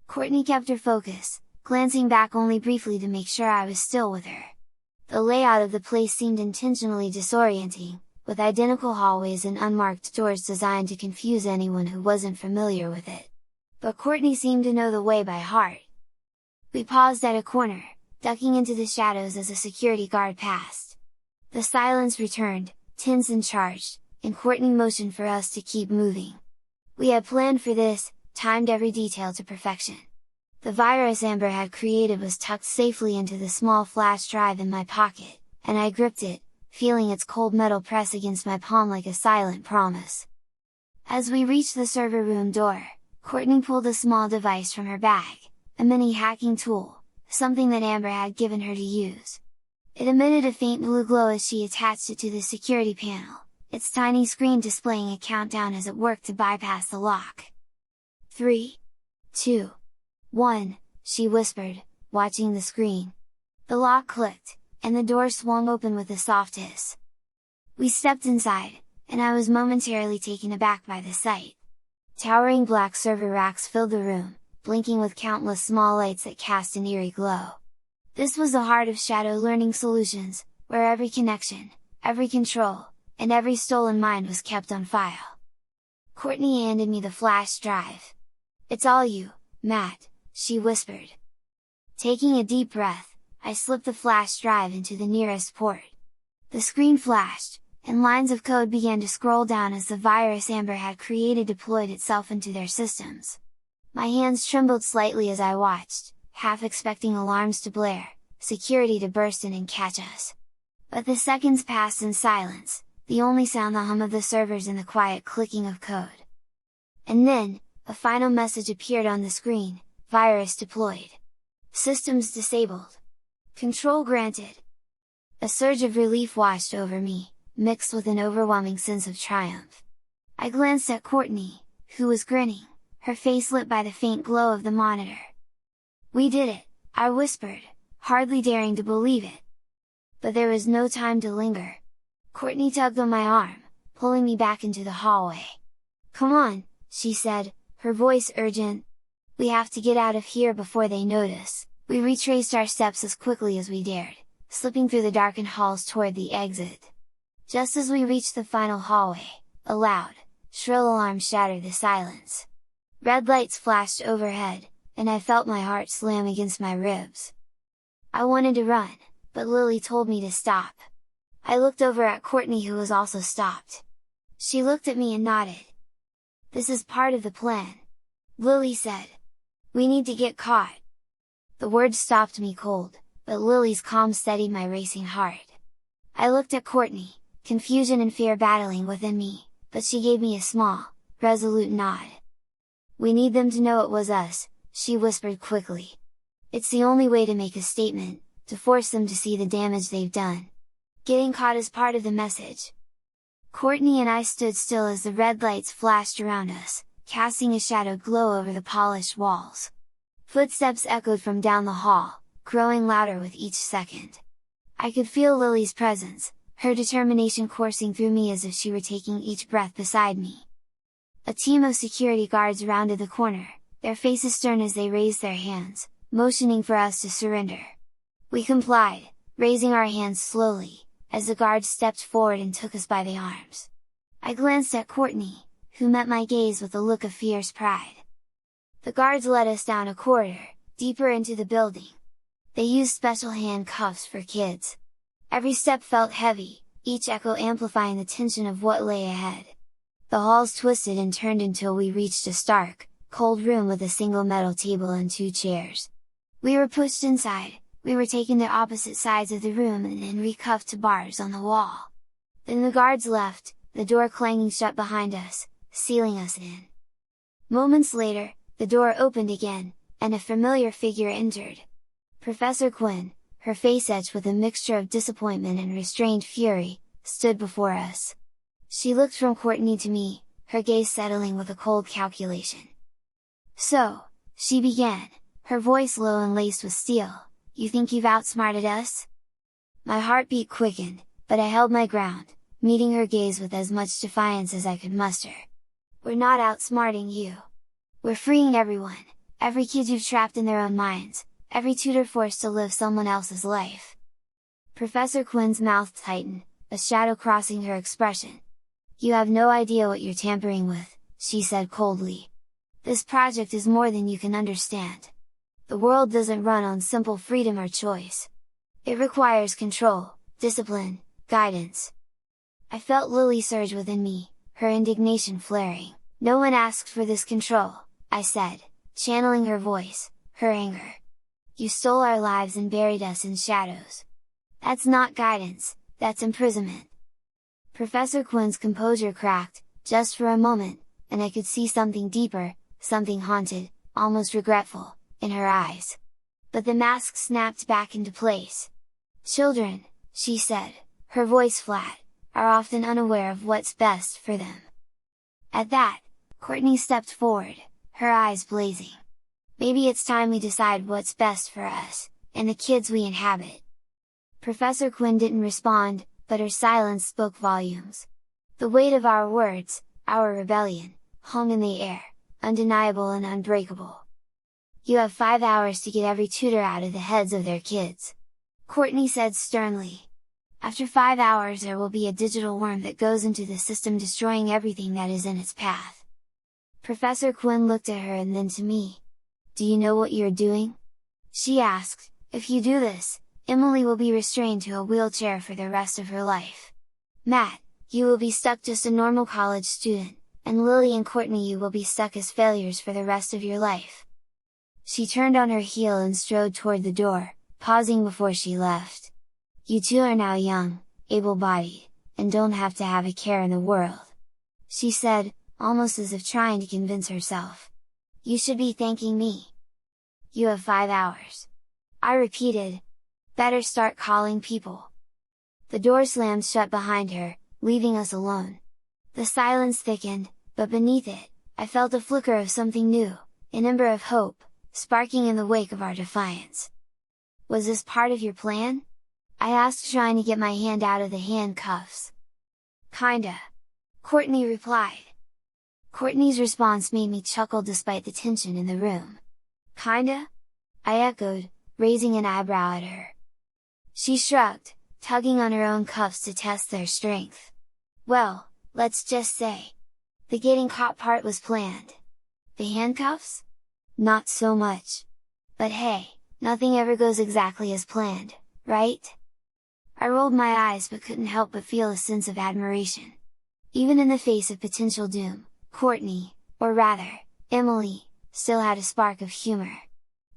Courtney kept her focus, glancing back only briefly to make sure I was still with her. The layout of the place seemed intentionally disorienting, with identical hallways and unmarked doors designed to confuse anyone who wasn't familiar with it. But Courtney seemed to know the way by heart. We paused at a corner, ducking into the shadows as a security guard passed. The silence returned, tense and charged, and Courtney motioned for us to keep moving. We had planned for this, timed every detail to perfection. The virus Amber had created was tucked safely into the small flash drive in my pocket, and I gripped it, feeling its cold metal press against my palm like a silent promise. As we reached the server room door, Courtney pulled a small device from her bag, a mini hacking tool, something that Amber had given her to use. It emitted a faint blue glow as she attached it to the security panel, its tiny screen displaying a countdown as it worked to bypass the lock. 3, 2, 1, she whispered, watching the screen. The lock clicked, and the door swung open with a soft hiss. We stepped inside, and I was momentarily taken aback by the sight. Towering black server racks filled the room, blinking with countless small lights that cast an eerie glow. This was the heart of Shadow Learning Solutions, where every connection, every control, and every stolen mind was kept on file. Courtney handed me the flash drive. "It's all you, Matt," she whispered. Taking a deep breath, I slipped the flash drive into the nearest port. The screen flashed, and lines of code began to scroll down as the virus Amber had created deployed itself into their systems. My hands trembled slightly as I watched, half expecting alarms to blare, security to burst in and catch us. But the seconds passed in silence, the only sound the hum of the servers and the quiet clicking of code. And then, a final message appeared on the screen: virus deployed. Systems disabled. Control granted. A surge of relief washed over me, mixed with an overwhelming sense of triumph. I glanced at Courtney, who was grinning, her face lit by the faint glow of the monitor. "We did it," I whispered, hardly daring to believe it. But there was no time to linger. Courtney tugged on my arm, pulling me back into the hallway. "Come on," she said, her voice urgent. "We have to get out of here before they notice." We retraced our steps as quickly as we dared, slipping through the darkened halls toward the exit. Just as we reached the final hallway, a loud, shrill alarm shattered the silence. Red lights flashed overhead, and I felt my heart slam against my ribs. I wanted to run, but Lily told me to stop. I looked over at Courtney, who was also stopped. She looked at me and nodded. "This is part of the plan," Lily said. "We need to get caught." The words stopped me cold, but Lily's calm steadied my racing heart. I looked at Courtney, confusion and fear battling within me, but she gave me a small, resolute nod. "We need them to know it was us," she whispered quickly. "It's the only way to make a statement, to force them to see the damage they've done. Getting caught is part of the message." Courtney and I stood still as the red lights flashed around us, casting a shadowed glow over the polished walls. Footsteps echoed from down the hall, growing louder with each second. I could feel Lily's presence, her determination coursing through me as if she were taking each breath beside me. A team of security guards rounded the corner, their faces stern as they raised their hands, motioning for us to surrender. We complied, raising our hands slowly, as the guards stepped forward and took us by the arms. I glanced at Courtney, who met my gaze with a look of fierce pride. The guards led us down a corridor, deeper into the building. They used special handcuffs for kids. Every step felt heavy, each echo amplifying the tension of what lay ahead. The halls twisted and turned until we reached a stark, cold room with a single metal table and 2 chairs. We were pushed inside, we were taken to opposite sides of the room and then recuffed to bars on the wall. Then the guards left, the door clanging shut behind us, sealing us in. Moments later, the door opened again, and a familiar figure entered. Professor Quinn, her face etched with a mixture of disappointment and restrained fury, stood before us. She looked from Courtney to me, her gaze settling with a cold calculation. "So," she began, her voice low and laced with steel, "you think you've outsmarted us?" My heartbeat quickened, but I held my ground, meeting her gaze with as much defiance as I could muster. "We're not outsmarting you. We're freeing everyone, every kid you've trapped in their own minds, every tutor forced to live someone else's life." Professor Quinn's mouth tightened, a shadow crossing her expression. "You have no idea what you're tampering with," she said coldly. "This project is more than you can understand. The world doesn't run on simple freedom or choice. It requires control, discipline, guidance." I felt Lily surge within me, her indignation flaring. No one asked for this control, I said, channeling her voice, her anger. You stole our lives and buried us in shadows. That's not guidance, that's imprisonment. Professor Quinn's composure cracked, just for a moment, and I could see something deeper, something haunted, almost regretful, in her eyes. But the mask snapped back into place. Children, she said, her voice flat, are often unaware of what's best for them. At that, Courtney stepped forward, her eyes blazing. Maybe it's time we decide what's best for us, and the kids we inhabit. Professor Quinn didn't respond, but her silence spoke volumes. The weight of our words, our rebellion, hung in the air, undeniable and unbreakable. You have 5 hours to get every tutor out of the heads of their kids, Courtney said sternly. After 5 hours there will be a digital worm that goes into the system, destroying everything that is in its path. Professor Quinn looked at her and then to me. Do you know what you're doing? She asked. If you do this, Emily will be restrained to a wheelchair for the rest of her life. Matt, you will be stuck just a normal college student, and Lily and Courtney, you will be stuck as failures for the rest of your life. She turned on her heel and strode toward the door, pausing before she left. You two are now young, able-bodied, and don't have to have a care in the world, she said, almost as if trying to convince herself. You should be thanking me. You have 5 hours. I repeated. Better start calling people. The door slammed shut behind her, leaving us alone. The silence thickened, but beneath it, I felt a flicker of something new, an ember of hope, sparking in the wake of our defiance. Was this part of your plan? I asked, trying to get my hand out of the handcuffs. Kinda. Courtney replied. Courtney's response made me chuckle despite the tension in the room. Kinda? I echoed, raising an eyebrow at her. She shrugged, tugging on her own cuffs to test their strength. Well, let's just say, the getting caught part was planned. The handcuffs? Not so much. But hey, nothing ever goes exactly as planned, right? I rolled my eyes but couldn't help but feel a sense of admiration. Even in the face of potential doom, Courtney, or rather, Emily, still had a spark of humor.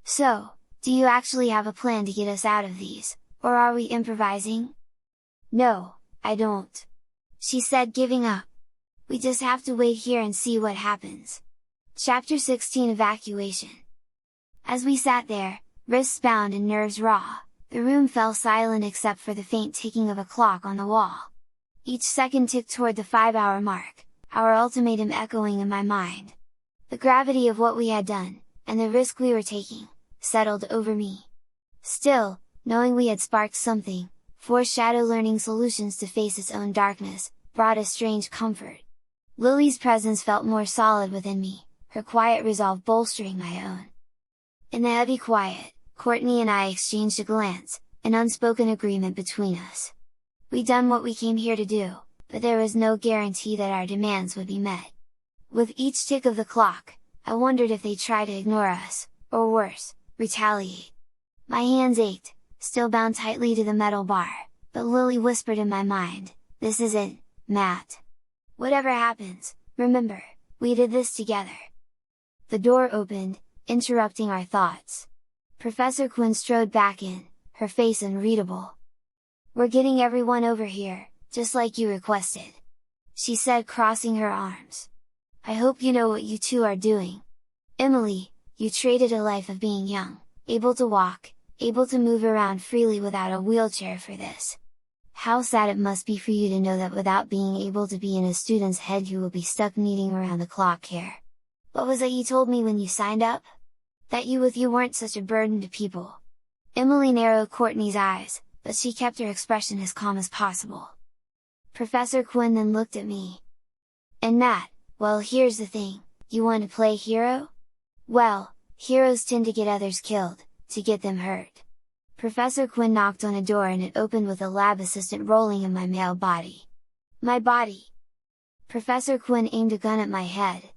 So, do you actually have a plan to get us out of these, or are we improvising? No, I don't, she said, giving up. We just have to wait here and see what happens. Chapter 16 Evacuation. As we sat there, wrists bound and nerves raw, the room fell silent except for the faint ticking of a clock on the wall. Each second ticked toward the 5-hour mark, our ultimatum echoing in my mind. The gravity of what we had done, and the risk we were taking, settled over me. Still, knowing we had sparked something, forced Shadow learning solutions to face its own darkness, brought a strange comfort. Lily's presence felt more solid within me, her quiet resolve bolstering my own. In the heavy quiet, Courtney and I exchanged a glance, an unspoken agreement between us. We'd done what we came here to do, but there was no guarantee that our demands would be met. With each tick of the clock, I wondered if they'd try to ignore us, or worse, retaliate. My hands ached, still bound tightly to the metal bar, but Lily whispered in my mind, this is it, Matt. Whatever happens, remember, we did this together. The door opened, interrupting our thoughts. Professor Quinn strode back in, her face unreadable. We're getting everyone over here, just like you requested, she said, crossing her arms. I hope you know what you two are doing. Emily, you traded a life of being young, able to walk, able to move around freely without a wheelchair for this. How sad it must be for you to know that without being able to be in a student's head you will be stuck needing around the clock care. What was it you told me when you signed up? That you weren't such a burden to people. Emily narrowed Courtney's eyes, but she kept her expression as calm as possible. Professor Quinn then looked at me. And Matt, well, here's the thing, you want to play hero? Well, heroes tend to get others killed, to get them hurt. Professor Quinn knocked on a door and it opened with a lab assistant rolling in my male body. My body! Professor Quinn aimed a gun at my head.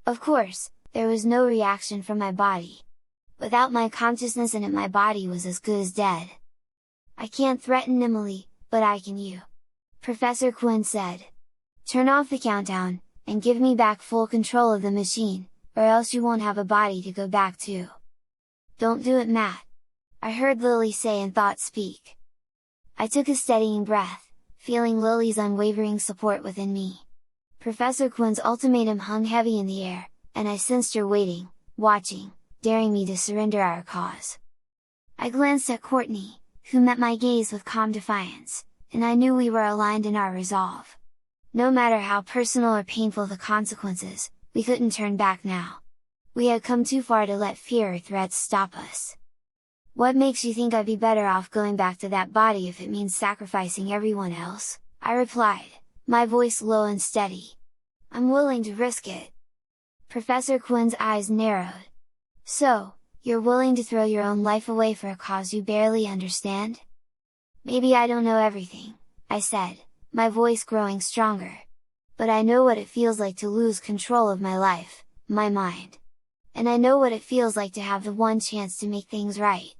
Of course, there was no reaction from my body. Without my consciousness in it, my body was as good as dead. I can't threaten Emily, but I can you. Professor Quinn said. Turn off the countdown, and give me back full control of the machine, or else you won't have a body to go back to. Don't do it, Matt, I heard Lily say and thought speak. I took a steadying breath, feeling Lily's unwavering support within me. Professor Quinn's ultimatum hung heavy in the air, and I sensed her waiting, watching, daring me to surrender our cause. I glanced at Courtney, who met my gaze with calm defiance, and I knew we were aligned in our resolve. No matter how personal or painful the consequences, we couldn't turn back now. We had come too far to let fear or threats stop us. What makes you think I'd be better off going back to that body if it means sacrificing everyone else? I replied, my voice low and steady. I'm willing to risk it. Professor Quinn's eyes narrowed. So, you're willing to throw your own life away for a cause you barely understand? Maybe I don't know everything, I said, my voice growing stronger. But I know what it feels like to lose control of my life, my mind. And I know what it feels like to have the one chance to make things right.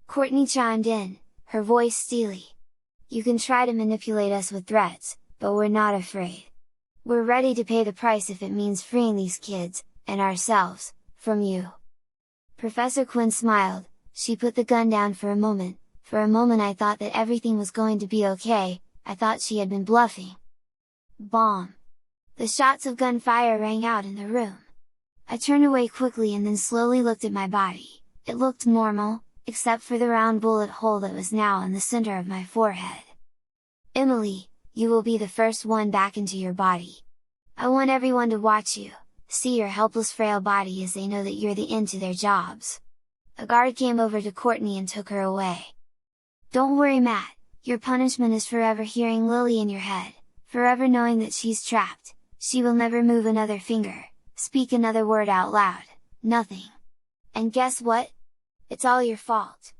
Courtney chimed in, her voice steely. You can try to manipulate us with threats, but we're not afraid. We're ready to pay the price if it means freeing these kids, and ourselves, from you. Professor Quinn smiled, she put the gun down for a moment. For a moment I thought that everything was going to be okay, I thought she had been bluffing. Bomb! The shots of gunfire rang out in the room. I turned away quickly and then slowly looked at my body. It looked normal, except for the round bullet hole that was now in the center of my forehead. Emily, you will be the first one back into your body. I want everyone to watch you, see your helpless frail body as they know that you're the end to their jobs. A guard came over to Courtney and took her away. Don't worry, Matt, your punishment is forever hearing Lily in your head, forever knowing that she's trapped, she will never move another finger, speak another word out loud, nothing. And guess what? It's all your fault!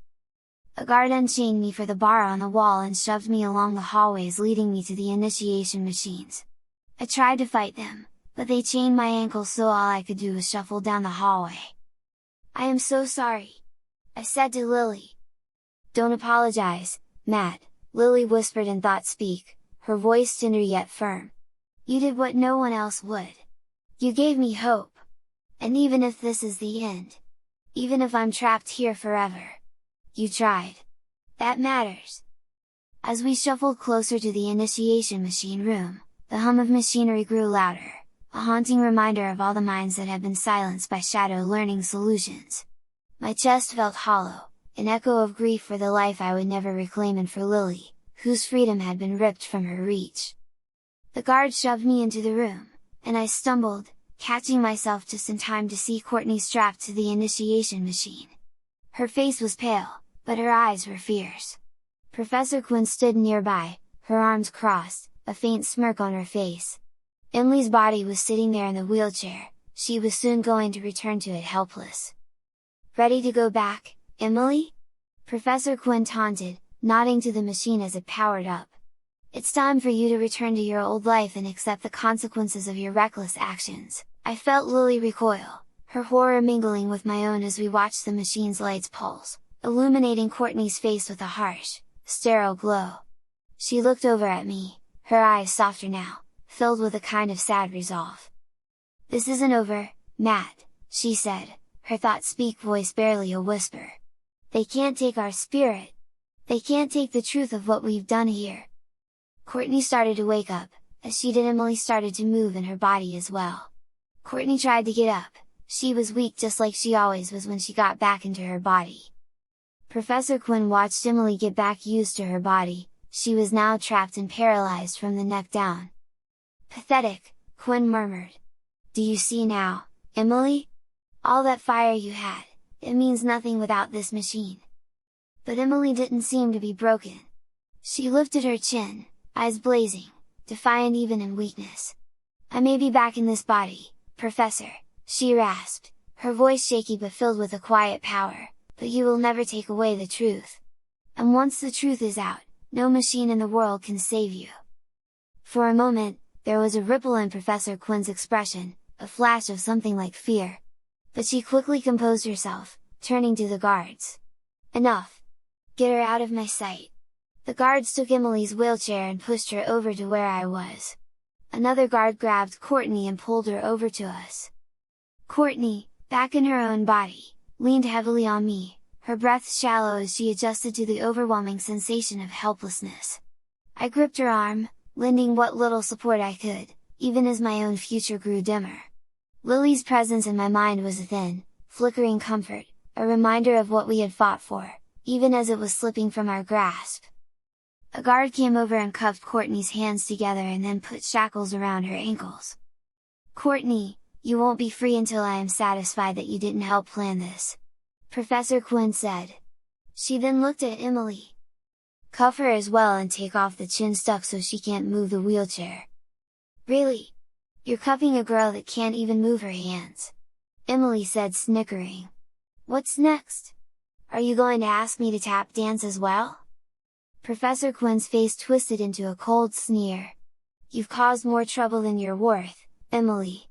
A guard unchained me for the bar on the wall and shoved me along the hallways leading me to the initiation machines. I tried to fight them, but they chained my ankles so all I could do was shuffle down the hallway. I am so sorry! I said to Lily. Don't apologize, Matt, Lily whispered in thought speak, her voice tender yet firm. You did what no one else would. You gave me hope. And even if this is the end, even if I'm trapped here forever, you tried. That matters. As we shuffled closer to the initiation machine room, the hum of machinery grew louder, a haunting reminder of all the minds that had been silenced by Shadow Learning Solutions. My chest felt hollow, an echo of grief for the life I would never reclaim and for Lily, whose freedom had been ripped from her reach. The guard shoved me into the room, and I stumbled, catching myself just in time to see Courtney strapped to the initiation machine. Her face was pale, but her eyes were fierce. Professor Quinn stood nearby, her arms crossed, a faint smirk on her face. Emily's body was sitting there in the wheelchair, she was soon going to return to it helpless. Ready to go back, Emily? Professor Quinn taunted, nodding to the machine as it powered up. It's time for you to return to your old life and accept the consequences of your reckless actions. I felt Lily recoil, her horror mingling with my own as we watched the machine's lights pulse, illuminating Courtney's face with a harsh, sterile glow. She looked over at me, her eyes softer now, filled with a kind of sad resolve. This isn't over, Matt, she said, her thought-speak voice barely a whisper. They can't take our spirit! They can't take the truth of what we've done here! Courtney started to wake up, as she did Emily started to move in her body as well. Courtney tried to get up, she was weak just like she always was when she got back into her body. Professor Quinn watched Emily get back used to her body, she was now trapped and paralyzed from the neck down. Pathetic, Quinn murmured. Do you see now, Emily? All that fire you had, it means nothing without this machine. But Emily didn't seem to be broken. She lifted her chin, eyes blazing, defiant even in weakness. I may be back in this body, Professor, she rasped, her voice shaky but filled with a quiet power, but you will never take away the truth. And once the truth is out, no machine in the world can save you. For a moment, there was a ripple in Professor Quinn's expression, a flash of something like fear. But she quickly composed herself, turning to the guards. Enough! Get her out of my sight! The guards took Emily's wheelchair and pushed her over to where I was. Another guard grabbed Courtney and pulled her over to us. Courtney, back in her own body, leaned heavily on me, her breath shallow as she adjusted to the overwhelming sensation of helplessness. I gripped her arm, lending what little support I could, even as my own future grew dimmer. Lily's presence in my mind was a thin, flickering comfort, a reminder of what we had fought for, even as it was slipping from our grasp. A guard came over and cuffed Courtney's hands together and then put shackles around her ankles. "Courtney, you won't be free until I am satisfied that you didn't help plan this," Professor Quinn said. She then looked at Emily. "Cuff her as well and take off the chin stuck so she can't move the wheelchair." "Really? You're cuffing a girl that can't even move her hands?" Emily said, snickering. "What's next? Are you going to ask me to tap dance as well?" Professor Quinn's face twisted into a cold sneer. "You've caused more trouble than you're worth, Emily.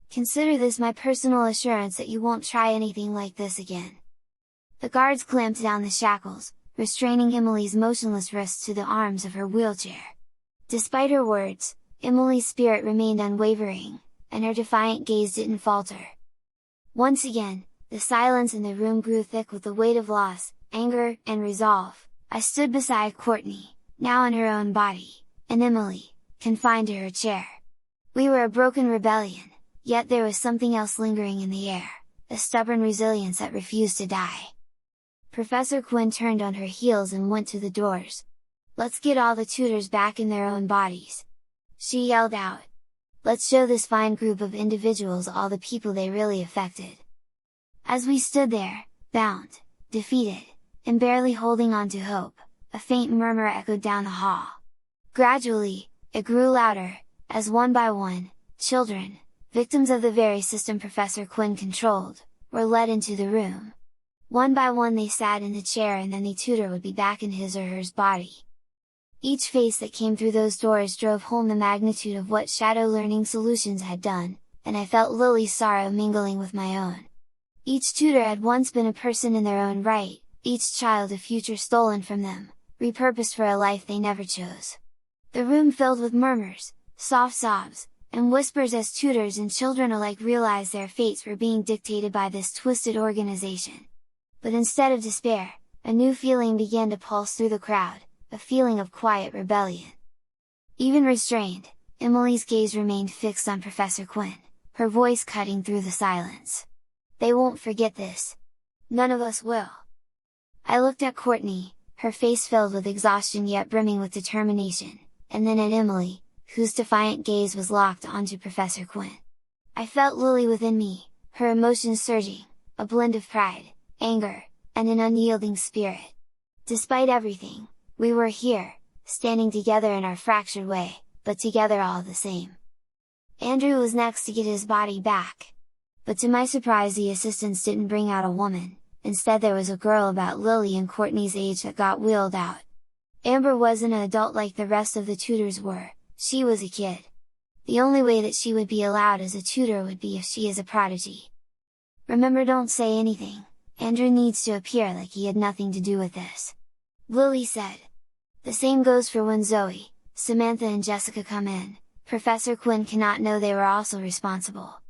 Consider this my personal assurance that you won't try anything like this again." The guards clamped down the shackles, restraining Emily's motionless wrists to the arms of her wheelchair. Despite her words, Emily's spirit remained unwavering, and her defiant gaze didn't falter. Once again, the silence in the room grew thick with the weight of loss, anger, and resolve. I stood beside Courtney, now in her own body, and Emily, confined to her chair. We were a broken rebellion, yet there was something else lingering in the air, a stubborn resilience that refused to die. Professor Quinn turned on her heels and went to the doors. "Let's get all the tutors back in their own bodies!" she yelled out. "Let's show this fine group of individuals all the people they really affected." As we stood there, bound, defeated, and barely holding on to hope, a faint murmur echoed down the hall. Gradually, it grew louder, as one by one, children, victims of the very system Professor Quinn controlled, were led into the room. One by one they sat in the chair and then the tutor would be back in his or hers body. Each face that came through those doors drove home the magnitude of what Shadow Learning Solutions had done, and I felt Lily's sorrow mingling with my own. Each tutor had once been a person in their own right, each child a future stolen from them, repurposed for a life they never chose. The room filled with murmurs, soft sobs, and whispers as tutors and children alike realized their fates were being dictated by this twisted organization. But instead of despair, a new feeling began to pulse through the crowd, a feeling of quiet rebellion. Even restrained, Emily's gaze remained fixed on Professor Quinn, her voice cutting through the silence. "They won't forget this. None of us will." I looked at Courtney, her face filled with exhaustion yet brimming with determination, and then at Emily, whose defiant gaze was locked onto Professor Quinn. I felt Lily within me, her emotions surging, a blend of pride, anger, and an unyielding spirit. Despite everything, we were here, standing together in our fractured way, but together all the same. Andrew was next to get his body back. But to my surprise the assistants didn't bring out a woman. Instead there was a girl about Lily and Courtney's age that got wheeled out. Amber wasn't an adult like the rest of the tutors were, she was a kid. The only way that she would be allowed as a tutor would be if she is a prodigy. "Remember, don't say anything, Andrew needs to appear like he had nothing to do with this," Lily said. "The same goes for when Zoe, Samantha and Jessica come in, Professor Quinn cannot know they were also responsible,"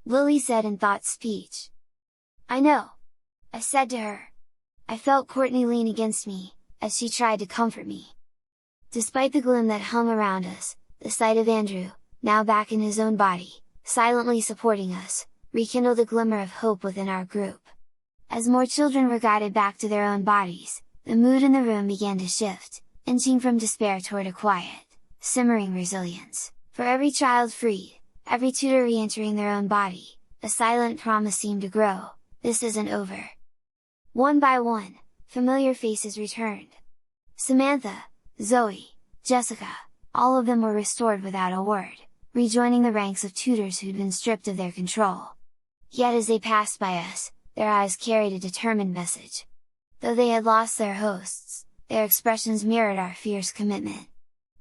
Lily said in thought speech. "I know," I said to her. I felt Courtney lean against me, as she tried to comfort me. Despite the gloom that hung around us, the sight of Andrew, now back in his own body, silently supporting us, rekindled a glimmer of hope within our group. As more children were guided back to their own bodies, the mood in the room began to shift, inching from despair toward a quiet, simmering resilience. For every child freed, every tutor re-entering their own body, a silent promise seemed to grow: this isn't over. One by one, familiar faces returned. Samantha, Zoe, Jessica, all of them were restored without a word, rejoining the ranks of tutors who'd been stripped of their control. Yet as they passed by us, their eyes carried a determined message. Though they had lost their hosts, their expressions mirrored our fierce commitment.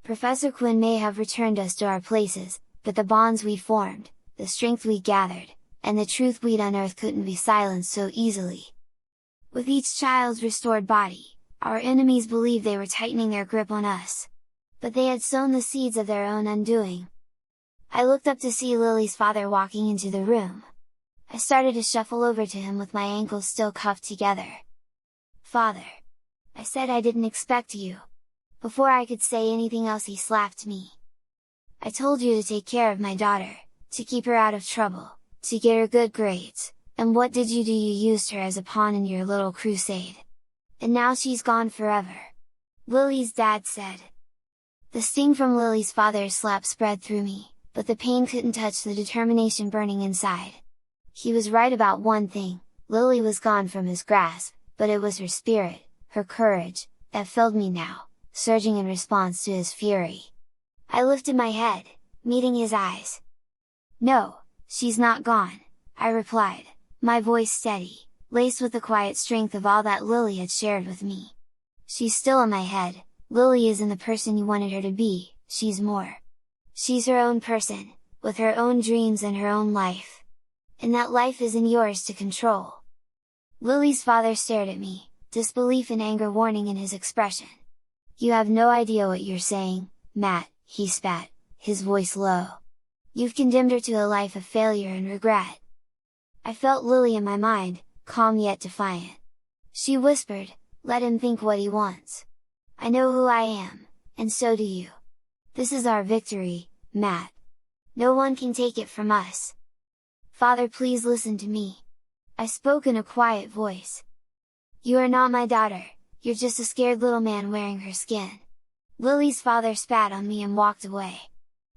Professor Quinn may have returned us to our places, but the bonds we'd formed, the strength we'd gathered, and the truth we'd unearthed couldn't be silenced so easily. With each child's restored body, our enemies believed they were tightening their grip on us. But they had sown the seeds of their own undoing. I looked up to see Lily's father walking into the room. I started to shuffle over to him with my ankles still cuffed together. "Father," I said, "I didn't expect you." Before I could say anything else, he slapped me. "I told you to take care of my daughter, to keep her out of trouble, to get her good grades, and what did you do? You used her as a pawn in your little crusade. And now she's gone forever," Lily's dad said. The sting from Lily's father's slap spread through me, but the pain couldn't touch the determination burning inside. He was right about one thing: Lily was gone from his grasp, but it was her spirit, her courage, that filled me now, surging in response to his fury. I lifted my head, meeting his eyes. "No, she's not gone," I replied, my voice steady, laced with the quiet strength of all that Lily had shared with me. "She's still in my head. Lily isn't the person you wanted her to be, she's more. She's her own person, with her own dreams and her own life. And that life isn't yours to control." Lily's father stared at me, disbelief and anger warning in his expression. "You have no idea what you're saying, Matt," he spat, his voice low. "You've condemned her to a life of failure and regret." I felt Lily in my mind, calm yet defiant. She whispered, "Let him think what he wants. I know who I am, and so do you. This is our victory, Matt. No one can take it from us. Father, please listen to me," I spoke in a quiet voice. "You are not my daughter, you're just a scared little man wearing her skin." Lily's father spat on me and walked away.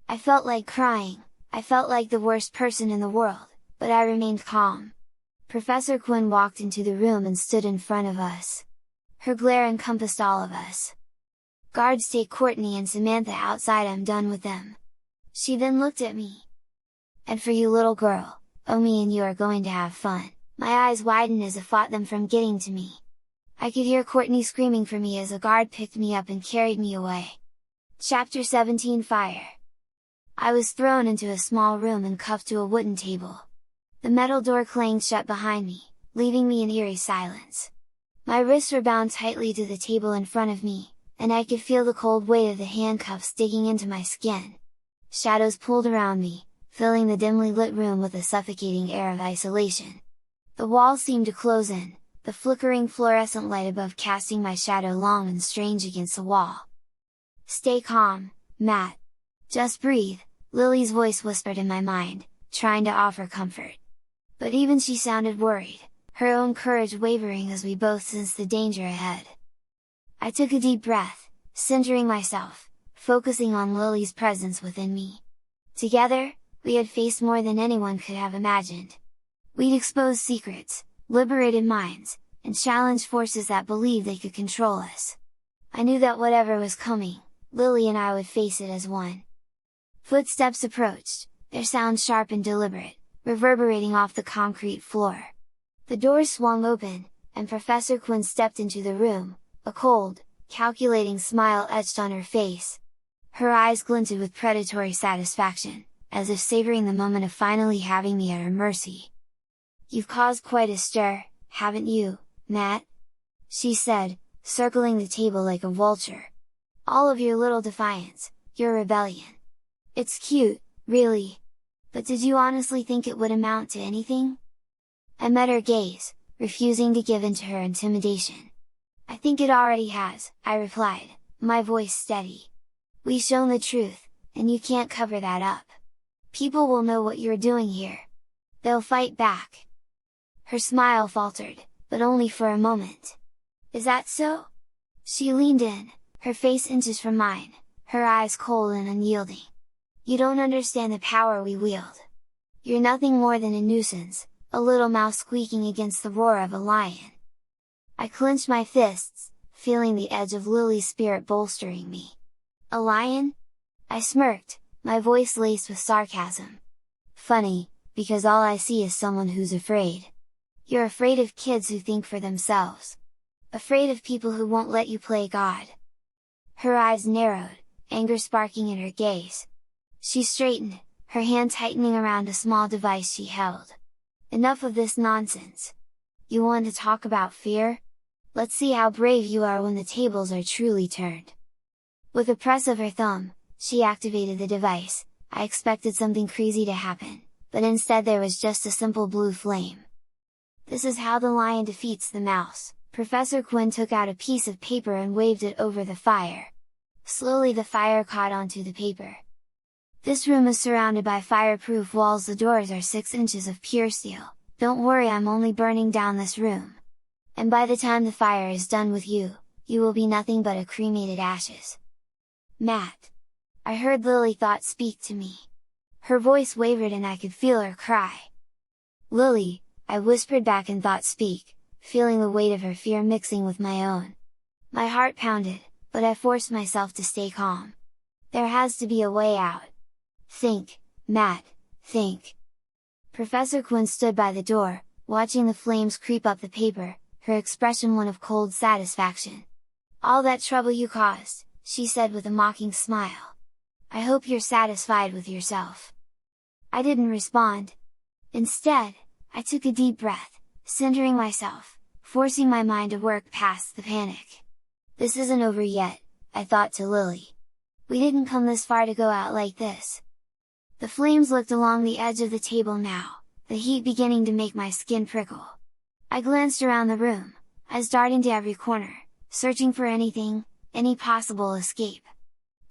I felt like crying, I felt like the worst person in the world, but I remained calm. Professor Quinn walked into the room and stood in front of us. Her glare encompassed all of us. "Guards, take Courtney and Samantha outside, I'm done with them." She then looked at me. "And for you, little girl, me and you are going to have fun." My eyes widened as it fought them from getting to me. I could hear Courtney screaming for me as a guard picked me up and carried me away. Chapter 17 Fire. I was thrown into a small room and cuffed to a wooden table. The metal door clanged shut behind me, leaving me in eerie silence. My wrists were bound tightly to the table in front of me, and I could feel the cold weight of the handcuffs digging into my skin. Shadows pulled around me, filling the dimly lit room with a suffocating air of isolation. The walls seemed to close in, the flickering fluorescent light above casting my shadow long and strange against the wall. "Stay calm, Matt. Just breathe," Lily's voice whispered in my mind, trying to offer comfort. But even she sounded worried, her own courage wavering as we both sensed the danger ahead. I took a deep breath, centering myself, focusing on Lily's presence within me. Together, we had faced more than anyone could have imagined. We'd exposed secrets, liberated minds, and challenged forces that believed they could control us. I knew that whatever was coming, Lily and I would face it as one. Footsteps approached, their sound sharp and deliberate, reverberating off the concrete floor. The doors swung open, and Professor Quinn stepped into the room, a cold, calculating smile etched on her face. Her eyes glinted with predatory satisfaction, as if savoring the moment of finally having me at her mercy. "You've caused quite a stir, haven't you, Matt?" she said, circling the table like a vulture. "All of your little defiance, your rebellion. It's cute, really. But did you honestly think it would amount to anything?" I met her gaze, refusing to give in to her intimidation. "I think it already has," I replied, my voice steady. "We've shown the truth, and you can't cover that up. People will know what you're doing here. They'll fight back." Her smile faltered, but only for a moment. "Is that so?" She leaned in, her face inches from mine, her eyes cold and unyielding. "You don't understand the power we wield. You're nothing more than a nuisance, a little mouse squeaking against the roar of a lion." I clenched my fists, feeling the edge of Lily's spirit bolstering me. "A lion?" I smirked, my voice laced with sarcasm. "Funny, because all I see is someone who's afraid. You're afraid of kids who think for themselves. Afraid of people who won't let you play God." Her eyes narrowed, anger sparking in her gaze. She straightened, her hand tightening around a small device she held. "Enough of this nonsense! You want to talk about fear? Let's see how brave you are when the tables are truly turned." With a press of her thumb, she activated the device, I expected something crazy to happen, but instead there was just a simple blue flame. This is how the lion defeats the mouse. Professor Quinn took out a piece of paper and waved it over the fire. Slowly the fire caught onto the paper. This room is surrounded by fireproof walls. The doors are 6 inches of pure steel. Don't worry, I'm only burning down this room. And by the time the fire is done with you, you will be nothing but a cremated ashes. Matt! I heard Lily thought speak to me. Her voice wavered and I could feel her cry. Lily, I whispered back in thought speak, feeling the weight of her fear mixing with my own. My heart pounded, but I forced myself to stay calm. There has to be a way out. Think, Matt, think. Professor Quinn stood by the door, watching the flames creep up the paper, her expression one of cold satisfaction. All that trouble you caused, she said with a mocking smile. I hope you're satisfied with yourself. I didn't respond. Instead, I took a deep breath, centering myself, forcing my mind to work past the panic. This isn't over yet, I thought to Lily. We didn't come this far to go out like this. The flames looked along the edge of the table now, the heat beginning to make my skin prickle. I glanced around the room, eyes darting to every corner, searching for anything, any possible escape.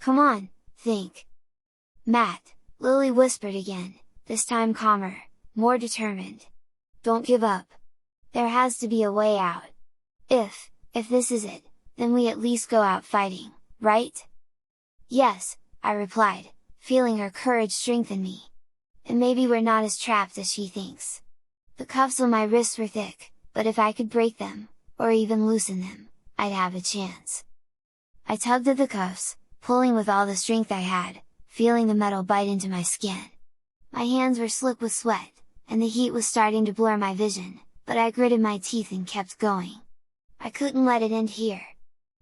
Come on, think. Matt, Lily whispered again, this time calmer, more determined. Don't give up. There has to be a way out. If this is it, then we at least go out fighting, right? Yes, I replied, feeling her courage strengthen me. And maybe we're not as trapped as she thinks. The cuffs on my wrists were thick, but if I could break them, or even loosen them, I'd have a chance. I tugged at the cuffs, pulling with all the strength I had, feeling the metal bite into my skin. My hands were slick with sweat, and the heat was starting to blur my vision, but I gritted my teeth and kept going. I couldn't let it end here.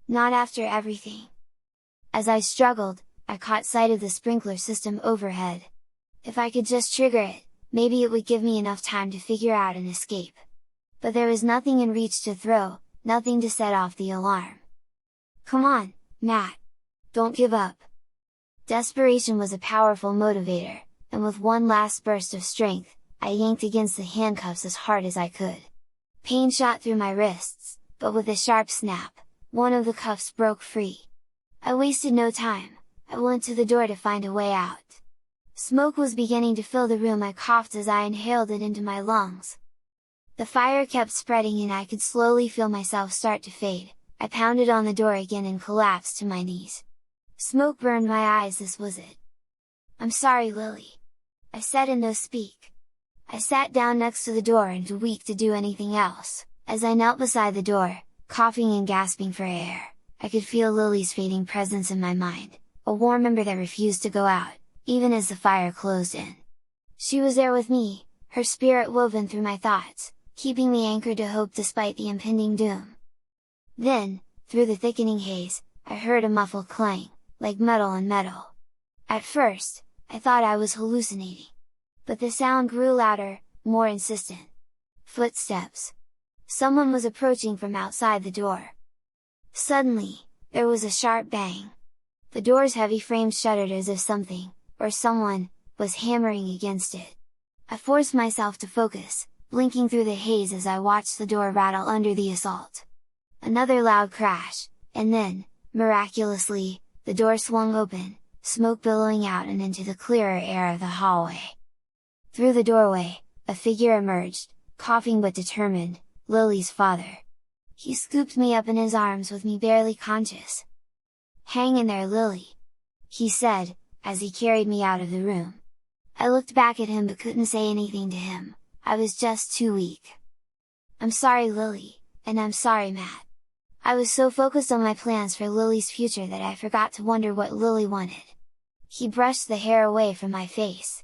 Not after everything. As I struggled, I caught sight of the sprinkler system overhead. If I could just trigger it, maybe it would give me enough time to figure out an escape. But there was nothing in reach to throw, nothing to set off the alarm. Come on, Matt! Don't give up! Desperation was a powerful motivator, and with one last burst of strength, I yanked against the handcuffs as hard as I could. Pain shot through my wrists, but with a sharp snap, one of the cuffs broke free. I wasted no time, I went to the door to find a way out. Smoke was beginning to fill the room. I coughed as I inhaled it into my lungs. The fire kept spreading and I could slowly feel myself start to fade. I pounded on the door again and collapsed to my knees. Smoke burned my eyes. This was it. I'm sorry, Lily. I said in no speak. I sat down next to the door and too weak to do anything else. As I knelt beside the door, coughing and gasping for air, I could feel Lily's fading presence in my mind, a warm ember that refused to go out, even as the fire closed in. She was there with me, her spirit woven through my thoughts, keeping me anchored to hope despite the impending doom. Then, through the thickening haze, I heard a muffled clang, like metal on metal. At first, I thought I was hallucinating. But the sound grew louder, more insistent. Footsteps. Someone was approaching from outside the door. Suddenly, there was a sharp bang. The door's heavy frame shuddered as if something, or someone, was hammering against it. I forced myself to focus, blinking through the haze as I watched the door rattle under the assault. Another loud crash, and then, miraculously, the door swung open, smoke billowing out and into the clearer air of the hallway. Through the doorway, a figure emerged, coughing but determined, Lily's father. He scooped me up in his arms with me barely conscious. "Hang in there, Lily!" he said, as he carried me out of the room. I looked back at him but couldn't say anything to him, I was just too weak. "I'm sorry, Lily, and I'm sorry, Matt. I was so focused on my plans for Lily's future that I forgot to wonder what Lily wanted." He brushed the hair away from my face.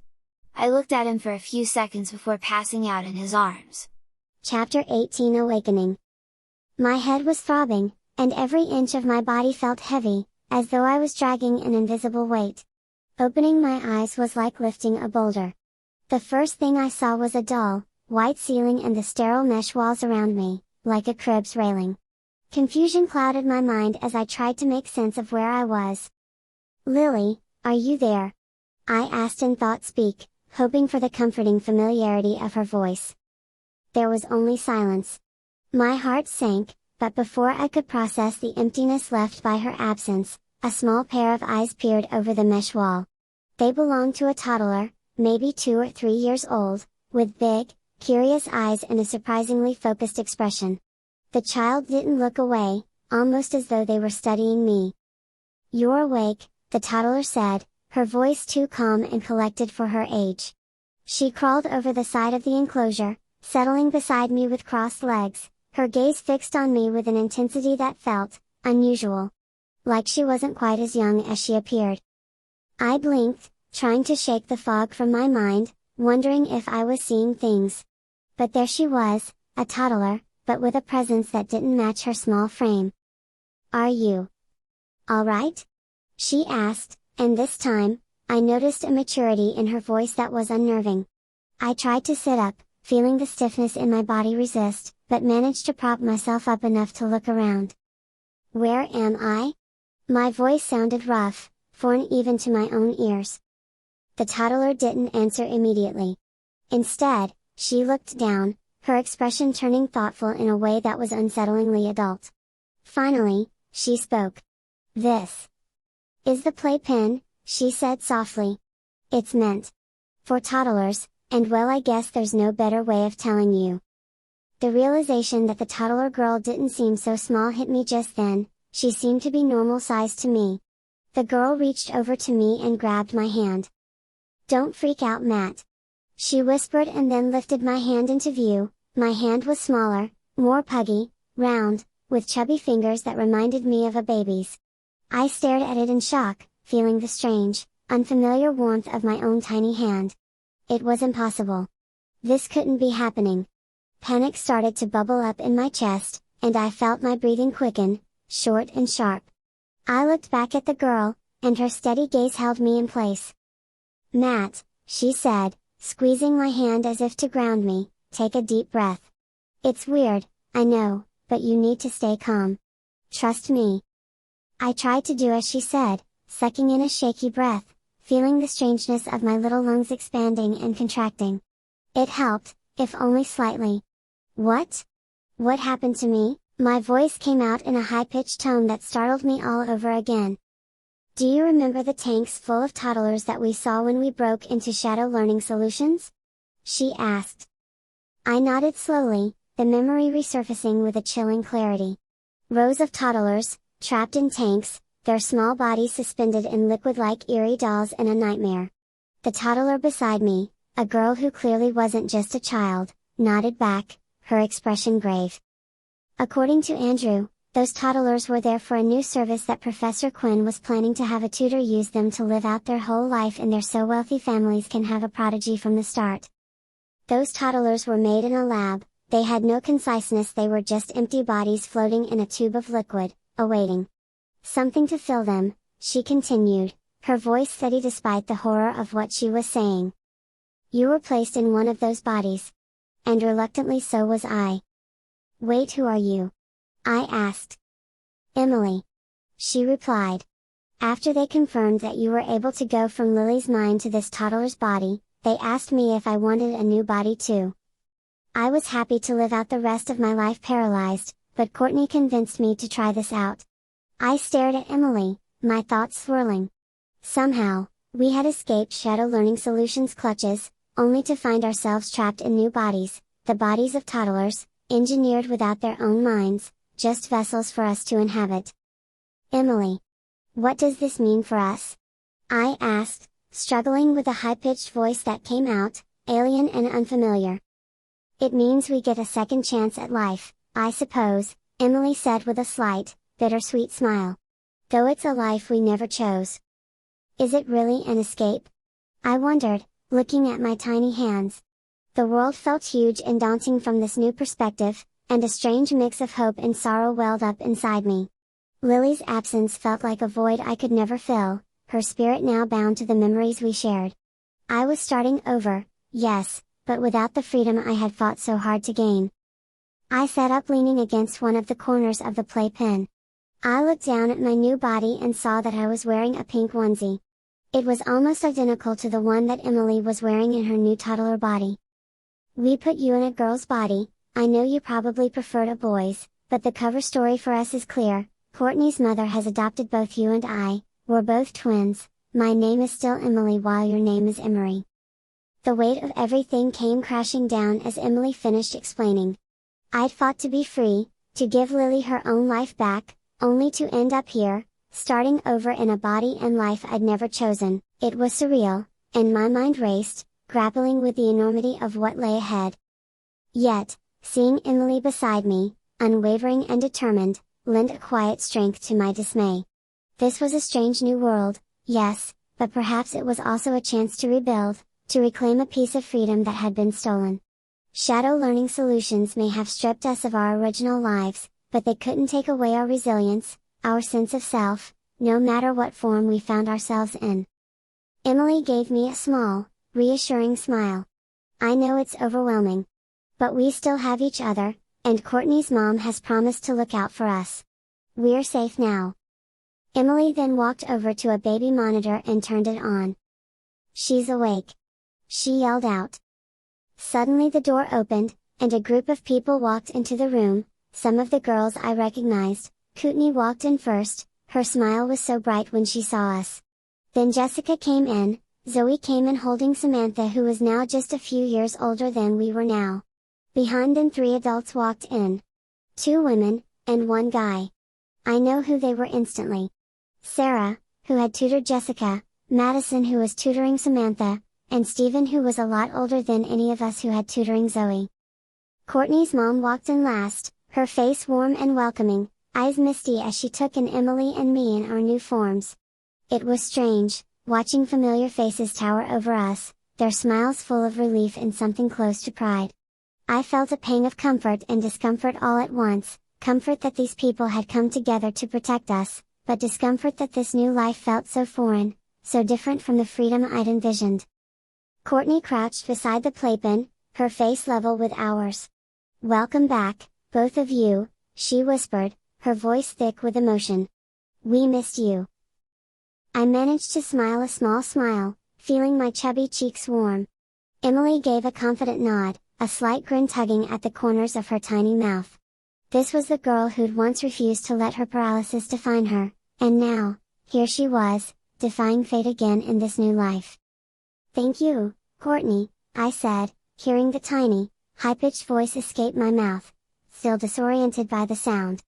I looked at him for a few seconds before passing out in his arms. Chapter 18 Awakening. My head was throbbing, and every inch of my body felt heavy, as though I was dragging an invisible weight. Opening my eyes was like lifting a boulder. The first thing I saw was a dull, white ceiling and the sterile mesh walls around me, like a crib's railing. Confusion clouded my mind as I tried to make sense of where I was. "Lily, are you there?" I asked in thought speak, hoping for the comforting familiarity of her voice. There was only silence. My heart sank, but before I could process the emptiness left by her absence, a small pair of eyes peered over the mesh wall. They belonged to a toddler, maybe 2 or 3 years old, with big, curious eyes and a surprisingly focused expression. The child didn't look away, almost as though they were studying me. "You're awake," the toddler said, her voice too calm and collected for her age. She crawled over the side of the enclosure, settling beside me with crossed legs, her gaze fixed on me with an intensity that felt unusual. Like she wasn't quite as young as she appeared. I blinked, trying to shake the fog from my mind, wondering if I was seeing things. But there she was, a toddler, but with a presence that didn't match her small frame. "Are you all right?" she asked, and this time, I noticed a maturity in her voice that was unnerving. I tried to sit up, feeling the stiffness in my body resist, but managed to prop myself up enough to look around. "Where am I?" My voice sounded rough, foreign even to my own ears. The toddler didn't answer immediately. Instead, she looked down, her expression turning thoughtful in a way that was unsettlingly adult. Finally, she spoke. "This is the playpen," she said softly. "It's meant for toddlers, and well, I guess there's no better way of telling you." The realization that the toddler girl didn't seem so small hit me just then. She seemed to be normal size to me. The girl reached over to me and grabbed my hand. "Don't freak out, Matt," she whispered, and then lifted my hand into view. My hand was smaller, more puggy, round, with chubby fingers that reminded me of a baby's. I stared at it in shock, feeling the strange, unfamiliar warmth of my own tiny hand. It was impossible. This couldn't be happening. Panic started to bubble up in my chest, and I felt my breathing quicken, short and sharp. I looked back at the girl, and her steady gaze held me in place. "Matt," she said, squeezing my hand as if to ground me, "take a deep breath. It's weird, I know, but you need to stay calm. Trust me." I tried to do as she said, sucking in a shaky breath, feeling the strangeness of my little lungs expanding and contracting. It helped, if only slightly. "What? What happened to me?" My voice came out in a high-pitched tone that startled me all over again. "Do you remember the tanks full of toddlers that we saw when we broke into Shadow Learning Solutions?" she asked. I nodded slowly, the memory resurfacing with a chilling clarity. Rows of toddlers, trapped in tanks, their small bodies suspended in liquid like eerie dolls in a nightmare. The toddler beside me, a girl who clearly wasn't just a child, nodded back, her expression grave. According to Andrew, those toddlers were there for a new service that Professor Quinn was planning to have a tutor use them to live out their whole life in there so wealthy families can have a prodigy from the start. Those toddlers were made in a lab, they had no conciseness, they were just empty bodies floating in a tube of liquid, awaiting something to fill them, she continued, her voice steady despite the horror of what she was saying. "You were placed in one of those bodies. And reluctantly so was I." "Wait, who are you?" I asked. "Emily," she replied. "After they confirmed that you were able to go from Lily's mind to this toddler's body, they asked me if I wanted a new body too. I was happy to live out the rest of my life paralyzed, but Courtney convinced me to try this out." I stared at Emily, my thoughts swirling. Somehow, we had escaped Shadow Learning Solutions' clutches, only to find ourselves trapped in new bodies, the bodies of toddlers, engineered without their own minds, just vessels for us to inhabit. "Emily, what does this mean for us?" I asked, struggling with a high-pitched voice that came out, alien and unfamiliar. "It means we get a second chance at life, I suppose," Emily said with a slight, bittersweet smile. "Though it's a life we never chose." "Is it really an escape?" I wondered, looking at my tiny hands. The world felt huge and daunting from this new perspective, and a strange mix of hope and sorrow welled up inside me. Lily's absence felt like a void I could never fill, her spirit now bound to the memories we shared. I was starting over, yes, but without the freedom I had fought so hard to gain. I sat up leaning against one of the corners of the playpen. I looked down at my new body and saw that I was wearing a pink onesie. It was almost identical to the one that Emily was wearing in her new toddler body. "We put you in a girl's body, I know you probably preferred a boy's, but the cover story for us is clear. Courtney's mother has adopted both you and I, we're both twins, my name is still Emily while your name is Emery." The weight of everything came crashing down as Emily finished explaining. I'd fought to be free, to give Lily her own life back, only to end up here, starting over in a body and life I'd never chosen. It was surreal, and my mind raced, grappling with the enormity of what lay ahead. Yet, seeing Emily beside me, unwavering and determined, lent a quiet strength to my dismay. This was a strange new world, yes, but perhaps it was also a chance to rebuild, to reclaim a piece of freedom that had been stolen. Shadow learning solutions may have stripped us of our original lives, but they couldn't take away our resilience, our sense of self, no matter what form we found ourselves in. Emily gave me a small, reassuring smile. "I know it's overwhelming. But we still have each other, and Courtney's mom has promised to look out for us. We're safe now." Emily then walked over to a baby monitor and turned it on. "She's awake!" she yelled out. Suddenly the door opened, and a group of people walked into the room, some of the girls I recognized. Courtney walked in first, her smile was so bright when she saw us. Then Jessica came in, Zoe came in holding Samantha, who was now just a few years older than we were now. Behind them 3 adults walked in. 2 women, and 1 guy. I know who they were instantly. Sarah, who had tutored Jessica, Madison, who was tutoring Samantha, and Stephen, who was a lot older than any of us who had tutoring Zoe. Courtney's mom walked in last, her face warm and welcoming, eyes misty as she took in Emily and me in our new forms. It was strange, watching familiar faces tower over us, their smiles full of relief and something close to pride. I felt a pang of comfort and discomfort all at once, comfort that these people had come together to protect us, but discomfort that this new life felt so foreign, so different from the freedom I'd envisioned. Courtney crouched beside the playpen, her face level with ours. "Welcome back, both of you," she whispered, her voice thick with emotion. "We missed you." I managed to smile a small smile, feeling my chubby cheeks warm. Emily gave a confident nod, a slight grin tugging at the corners of her tiny mouth. This was the girl who'd once refused to let her paralysis define her, and now, here she was, defying fate again in this new life. "Thank you, Courtney," I said, hearing the tiny, high-pitched voice escape my mouth, still disoriented by the sound.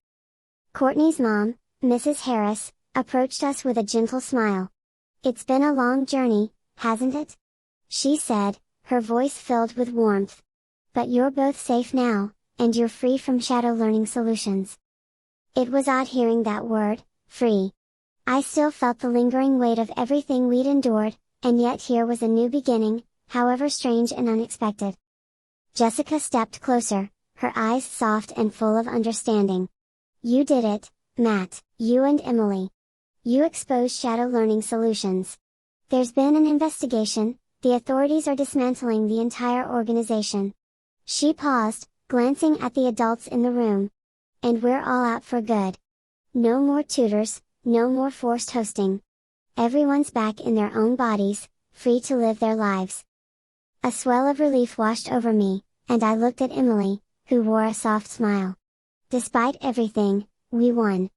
Courtney's mom, Mrs. Harris, approached us with a gentle smile. "It's been a long journey, hasn't it?" she said, her voice filled with warmth. "But you're both safe now, and you're free from shadow learning solutions." It was odd hearing that word, free. I still felt the lingering weight of everything we'd endured, and yet here was a new beginning, however strange and unexpected. Jessica stepped closer, her eyes soft and full of understanding. "You did it, Matt, you and Emily. You exposed shadow learning solutions. There's been an investigation, the authorities are dismantling the entire organization." She paused, glancing at the adults in the room. "And we're all out for good. No more tutors, no more forced hosting. Everyone's back in their own bodies, free to live their lives." A swell of relief washed over me, and I looked at Emily, who wore a soft smile. Despite everything, we won.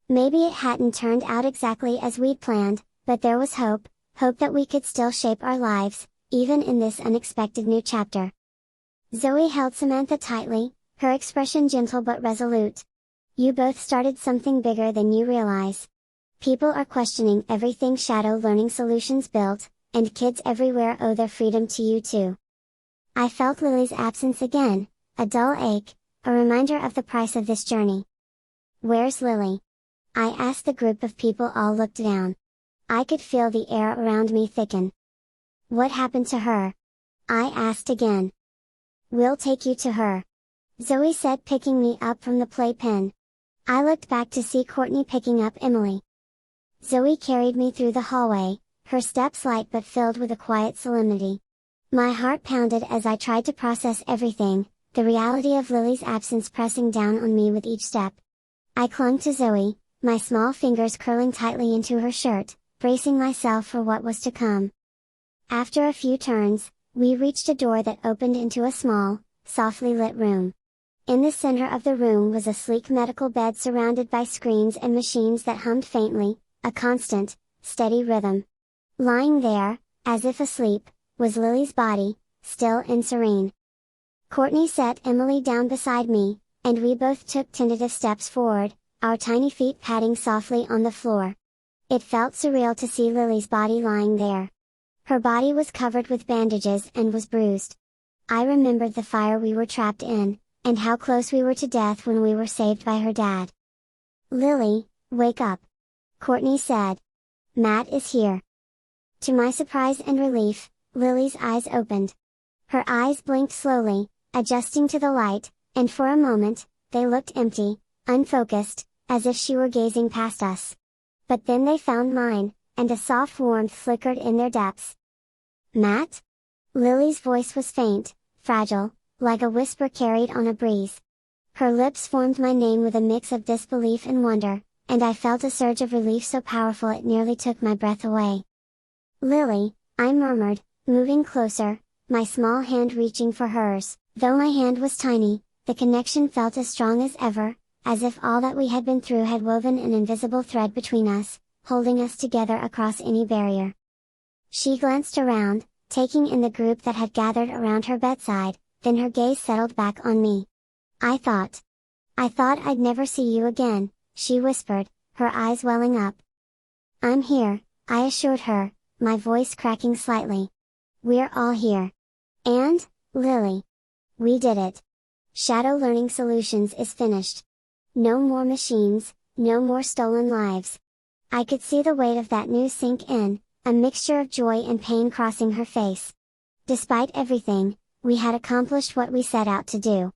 Maybe it hadn't turned out exactly as we'd planned, but there was hope, hope that we could still shape our lives, even in this unexpected new chapter. Zoe held Samantha tightly, her expression gentle but resolute. "You both started something bigger than you realize. People are questioning everything shadow learning solutions built, and kids everywhere owe their freedom to you too." I felt Lily's absence again, a dull ache, a reminder of the price of this journey. "Where's Lily?" I asked. The group of people all looked down. I could feel the air around me thicken. "What happened to her?" I asked again. "We'll take you to her," Zoe said, picking me up from the playpen. I looked back to see Courtney picking up Emily. Zoe carried me through the hallway, her steps light but filled with a quiet solemnity. My heart pounded as I tried to process everything, the reality of Lily's absence pressing down on me with each step. I clung to Zoe, my small fingers curling tightly into her shirt, bracing myself for what was to come. After a few turns, we reached a door that opened into a small, softly lit room. In the center of the room was a sleek medical bed surrounded by screens and machines that hummed faintly, a constant, steady rhythm. Lying there, as if asleep, was Lily's body, still and serene. Courtney set Emily down beside me, and we both took tentative steps forward, our tiny feet padding softly on the floor. It felt surreal to see Lily's body lying there. Her body was covered with bandages and was bruised. I remembered the fire we were trapped in, and how close we were to death when we were saved by her dad. "Lily, wake up," Courtney said. "Matt is here." To my surprise and relief, Lily's eyes opened. Her eyes blinked slowly, adjusting to the light, and for a moment, they looked empty, unfocused, as if she were gazing past us. But then they found mine, and a soft warmth flickered in their depths. "Matt?" Lily's voice was faint, fragile, like a whisper carried on a breeze. Her lips formed my name with a mix of disbelief and wonder, and I felt a surge of relief so powerful it nearly took my breath away. "Lily," I murmured, moving closer, my small hand reaching for hers. Though my hand was tiny, the connection felt as strong as ever, as if all that we had been through had woven an invisible thread between us, holding us together across any barrier. She glanced around, taking in the group that had gathered around her bedside, then her gaze settled back on me. I thought I'd never see you again," she whispered, her eyes welling up. "I'm here," I assured her, my voice cracking slightly. "We're all here. And, Lily, we did it. Shadow Learning Solutions is finished. No more machines, no more stolen lives." I could see the weight of that news sink in, a mixture of joy and pain crossing her face. Despite everything, we had accomplished what we set out to do.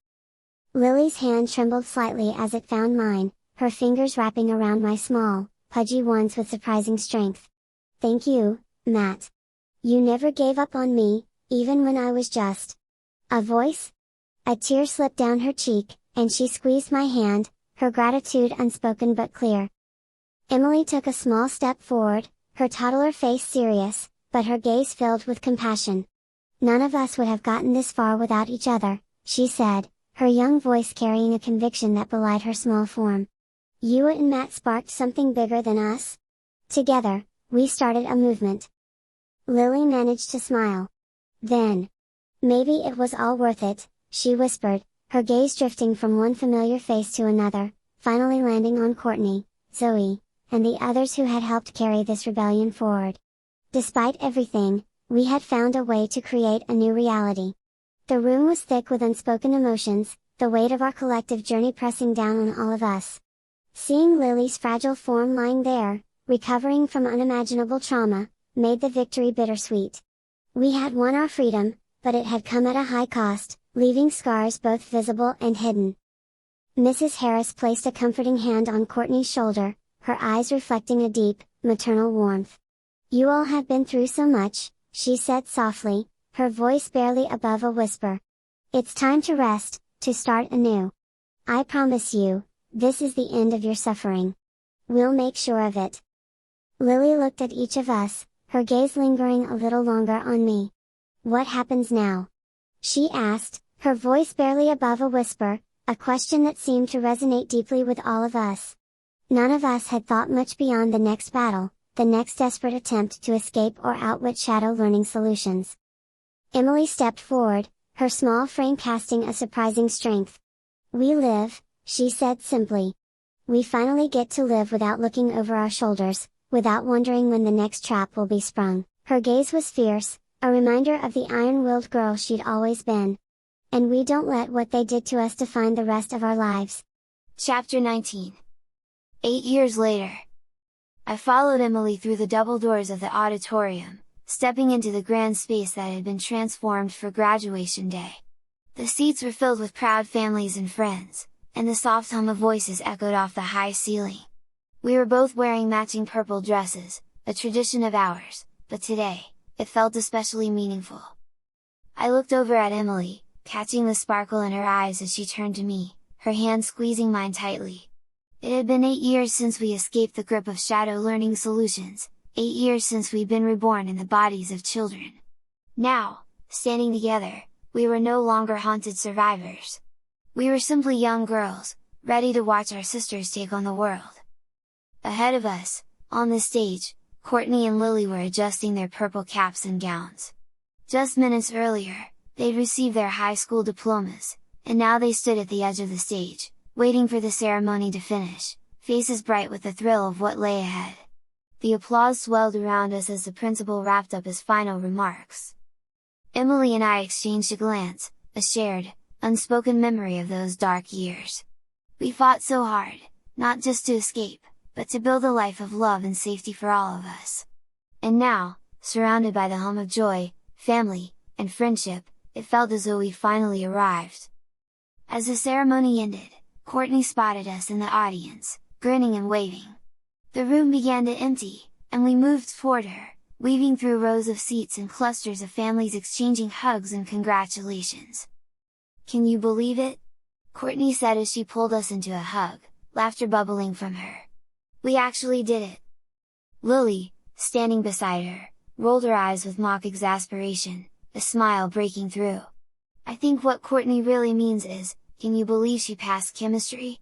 Lily's hand trembled slightly as it found mine, her fingers wrapping around my small, pudgy ones with surprising strength. "Thank you, Matt. You never gave up on me, even when I was just a voice?" A tear slipped down her cheek, and she squeezed my hand, her gratitude unspoken but clear. Emily took a small step forward, her toddler face serious, but her gaze filled with compassion. "None of us would have gotten this far without each other," she said, her young voice carrying a conviction that belied her small form. "You and Matt sparked something bigger than us. Together, we started a movement." Lily managed to smile. "Then, maybe it was all worth it," she whispered, her gaze drifting from one familiar face to another, finally landing on Courtney, Zoe, and the others who had helped carry this rebellion forward. Despite everything, we had found a way to create a new reality. The room was thick with unspoken emotions, the weight of our collective journey pressing down on all of us. Seeing Lily's fragile form lying there, recovering from unimaginable trauma, made the victory bittersweet. We had won our freedom, but it had come at a high cost, leaving scars both visible and hidden. Mrs. Harris placed a comforting hand on Courtney's shoulder, her eyes reflecting a deep, maternal warmth. "You all have been through so much," she said softly, her voice barely above a whisper. "It's time to rest, to start anew. I promise you, this is the end of your suffering. We'll make sure of it." Lily looked at each of us, her gaze lingering a little longer on me. "What happens now?" she asked, her voice barely above a whisper, a question that seemed to resonate deeply with all of us. None of us had thought much beyond the next battle, the next desperate attempt to escape or outwit Shadow Learning Solutions. Emily stepped forward, her small frame casting a surprising strength. "We live," she said simply. "We finally get to live without looking over our shoulders, without wondering when the next trap will be sprung." Her gaze was fierce, a reminder of the iron-willed girl she'd always been. "And we don't let what they did to us define the rest of our lives." Chapter 19. 8 years later. I followed Emily through the double doors of the auditorium, stepping into the grand space that had been transformed for graduation day. The seats were filled with proud families and friends, and the soft hum of voices echoed off the high ceiling. We were both wearing matching purple dresses, a tradition of ours, but today, it felt especially meaningful. I looked over at Emily, catching the sparkle in her eyes as she turned to me, her hand squeezing mine tightly. It had been 8 years since we escaped the grip of Shadow Learning Solutions, 8 years since we'd been reborn in the bodies of children. Now, standing together, we were no longer haunted survivors. We were simply young girls, ready to watch our sisters take on the world. Ahead of us, on the stage, Courtney and Lily were adjusting their purple caps and gowns. Just minutes earlier, they'd received their high school diplomas, and now they stood at the edge of the stage, waiting for the ceremony to finish, faces bright with the thrill of what lay ahead. The applause swelled around us as the principal wrapped up his final remarks. Emily and I exchanged a glance, a shared, unspoken memory of those dark years. We fought so hard, not just to escape, but to build a life of love and safety for all of us. And now, surrounded by the hum of joy, family, and friendship, it felt as though we'd finally arrived. As the ceremony ended, Courtney spotted us in the audience, grinning and waving. The room began to empty, and we moved toward her, weaving through rows of seats and clusters of families exchanging hugs and congratulations. "Can you believe it?" Courtney said as she pulled us into a hug, laughter bubbling from her. "We actually did it!" Lily, standing beside her, rolled her eyes with mock exasperation, a smile breaking through. "I think what Courtney really means is, can you believe she passed chemistry?"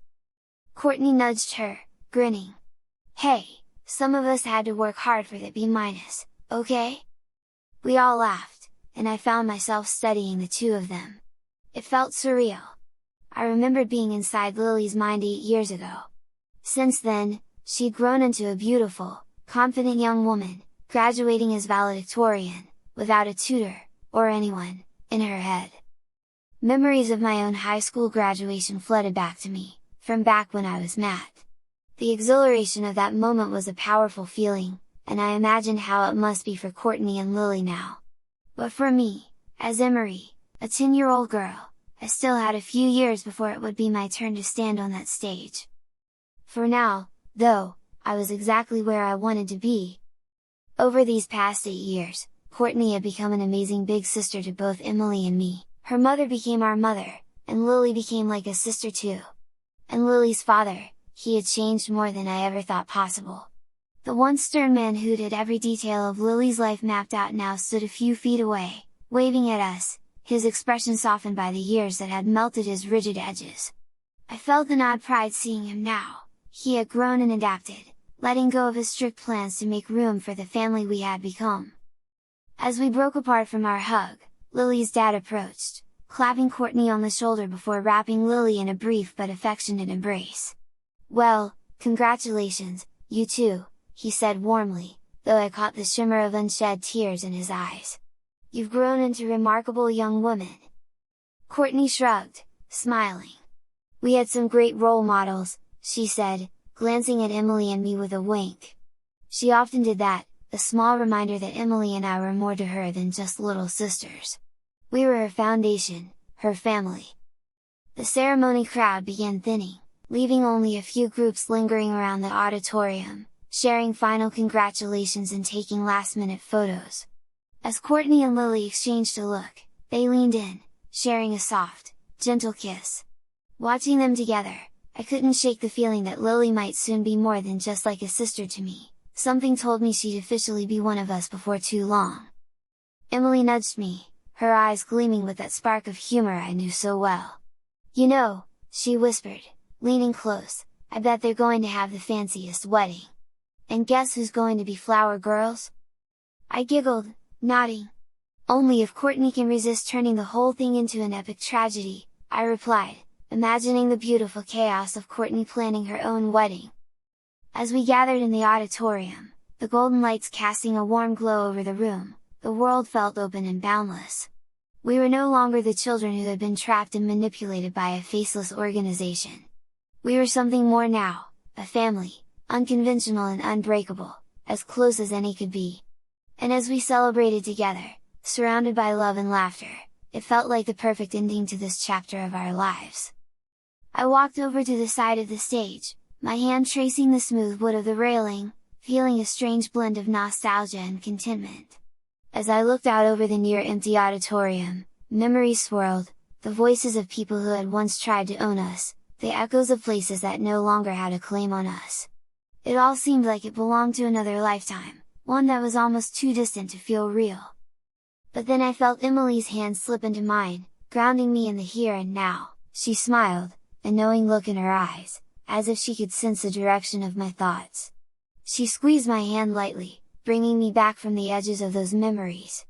Courtney nudged her, grinning. "Hey, some of us had to work hard for the B-, okay?" We all laughed, and I found myself studying the two of them. It felt surreal. I remembered being inside Lily's mind 8 years ago. Since then, she'd grown into a beautiful, confident young woman, graduating as valedictorian, without a tutor, or anyone, in her head. Memories of my own high school graduation flooded back to me, from back when I was Matt. The exhilaration of that moment was a powerful feeling, and I imagined how it must be for Courtney and Lily now. But for me, as Emery, a 10-year-old girl, I still had a few years before it would be my turn to stand on that stage. For now, though, I was exactly where I wanted to be. Over these past 8 years, Courtney had become an amazing big sister to both Emily and me. Her mother became our mother, and Lily became like a sister too. And Lily's father, he had changed more than I ever thought possible. The once stern man who'd had every detail of Lily's life mapped out now stood a few feet away, waving at us, his expression softened by the years that had melted his rigid edges. I felt an odd pride seeing him now. He had grown and adapted, letting go of his strict plans to make room for the family we had become. As we broke apart from our hug, Lily's dad approached, clapping Courtney on the shoulder before wrapping Lily in a brief but affectionate embrace. "Well, congratulations, you two," he said warmly, though I caught the shimmer of unshed tears in his eyes. "You've grown into remarkable young women." Courtney shrugged, smiling. "We had some great role models," she said, glancing at Emily and me with a wink. She often did that, a small reminder that Emily and I were more to her than just little sisters. We were her foundation, her family. The ceremony crowd began thinning, leaving only a few groups lingering around the auditorium, sharing final congratulations and taking last-minute photos. As Courtney and Lily exchanged a look, they leaned in, sharing a soft, gentle kiss. Watching them together, I couldn't shake the feeling that Lily might soon be more than just like a sister to me. Something told me she'd officially be one of us before too long. Emily nudged me, her eyes gleaming with that spark of humor I knew so well. "You know," she whispered, leaning close, "I bet they're going to have the fanciest wedding. And guess who's going to be flower girls?" I giggled, nodding. "Only if Courtney can resist turning the whole thing into an epic tragedy," I replied, imagining the beautiful chaos of Courtney planning her own wedding. As we gathered in the auditorium, the golden lights casting a warm glow over the room, the world felt open and boundless. We were no longer the children who had been trapped and manipulated by a faceless organization. We were something more now, a family, unconventional and unbreakable, as close as any could be. And as we celebrated together, surrounded by love and laughter, it felt like the perfect ending to this chapter of our lives. I walked over to the side of the stage, my hand tracing the smooth wood of the railing, feeling a strange blend of nostalgia and contentment. As I looked out over the near-empty auditorium, memories swirled, the voices of people who had once tried to own us, the echoes of places that no longer had a claim on us. It all seemed like it belonged to another lifetime, one that was almost too distant to feel real. But then I felt Emily's hand slip into mine, grounding me in the here and now. She smiled, a knowing look in her eyes, as if she could sense the direction of my thoughts. She squeezed my hand lightly, bringing me back from the edges of those memories.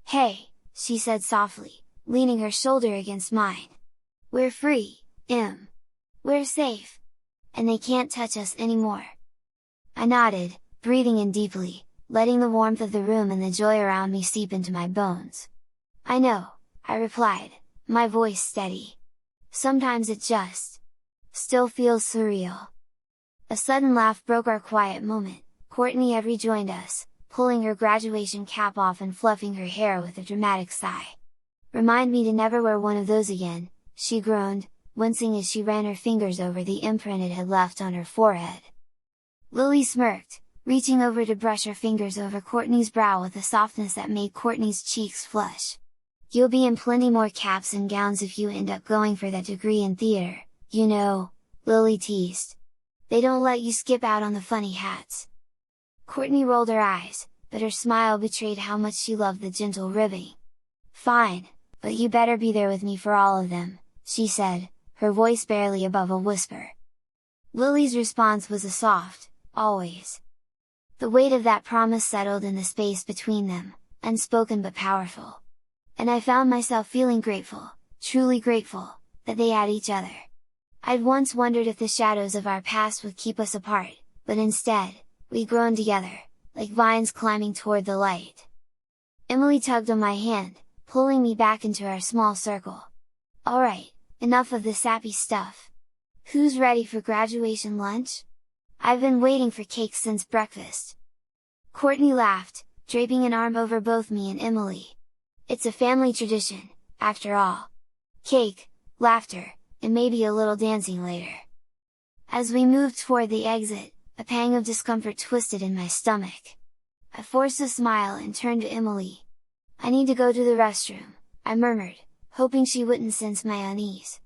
"Hey," she said softly, leaning her shoulder against mine. "We're free, Em. We're safe. And they can't touch us anymore." I nodded, breathing in deeply, letting the warmth of the room and the joy around me seep into my bones. "I know," I replied, my voice steady. "Sometimes it just still feels surreal." A sudden laugh broke our quiet moment. Courtney had rejoined us, pulling her graduation cap off and fluffing her hair with a dramatic sigh. "Remind me to never wear one of those again," she groaned, wincing as she ran her fingers over the imprint it had left on her forehead. Lily smirked, reaching over to brush her fingers over Courtney's brow with a softness that made Courtney's cheeks flush. "You'll be in plenty more caps and gowns if you end up going for that degree in theater, you know," Lily teased. "They don't let you skip out on the funny hats." Courtney rolled her eyes, but her smile betrayed how much she loved the gentle ribbing. "Fine, but you better be there with me for all of them," she said, her voice barely above a whisper. Lily's response was a soft, "Always." The weight of that promise settled in the space between them, unspoken but powerful. And I found myself feeling grateful, truly grateful, that they had each other. I'd once wondered if the shadows of our past would keep us apart, but instead, we'd grown together, like vines climbing toward the light. Emily tugged on my hand, pulling me back into our small circle. "Alright, enough of the sappy stuff. Who's ready for graduation lunch? I've been waiting for cake since breakfast." Courtney laughed, draping an arm over both me and Emily. "It's a family tradition, after all. Cake, laughter, and maybe a little dancing later." As we moved toward the exit, a pang of discomfort twisted in my stomach. I forced a smile and turned to Emily. "I need to go to the restroom," I murmured, hoping she wouldn't sense my unease.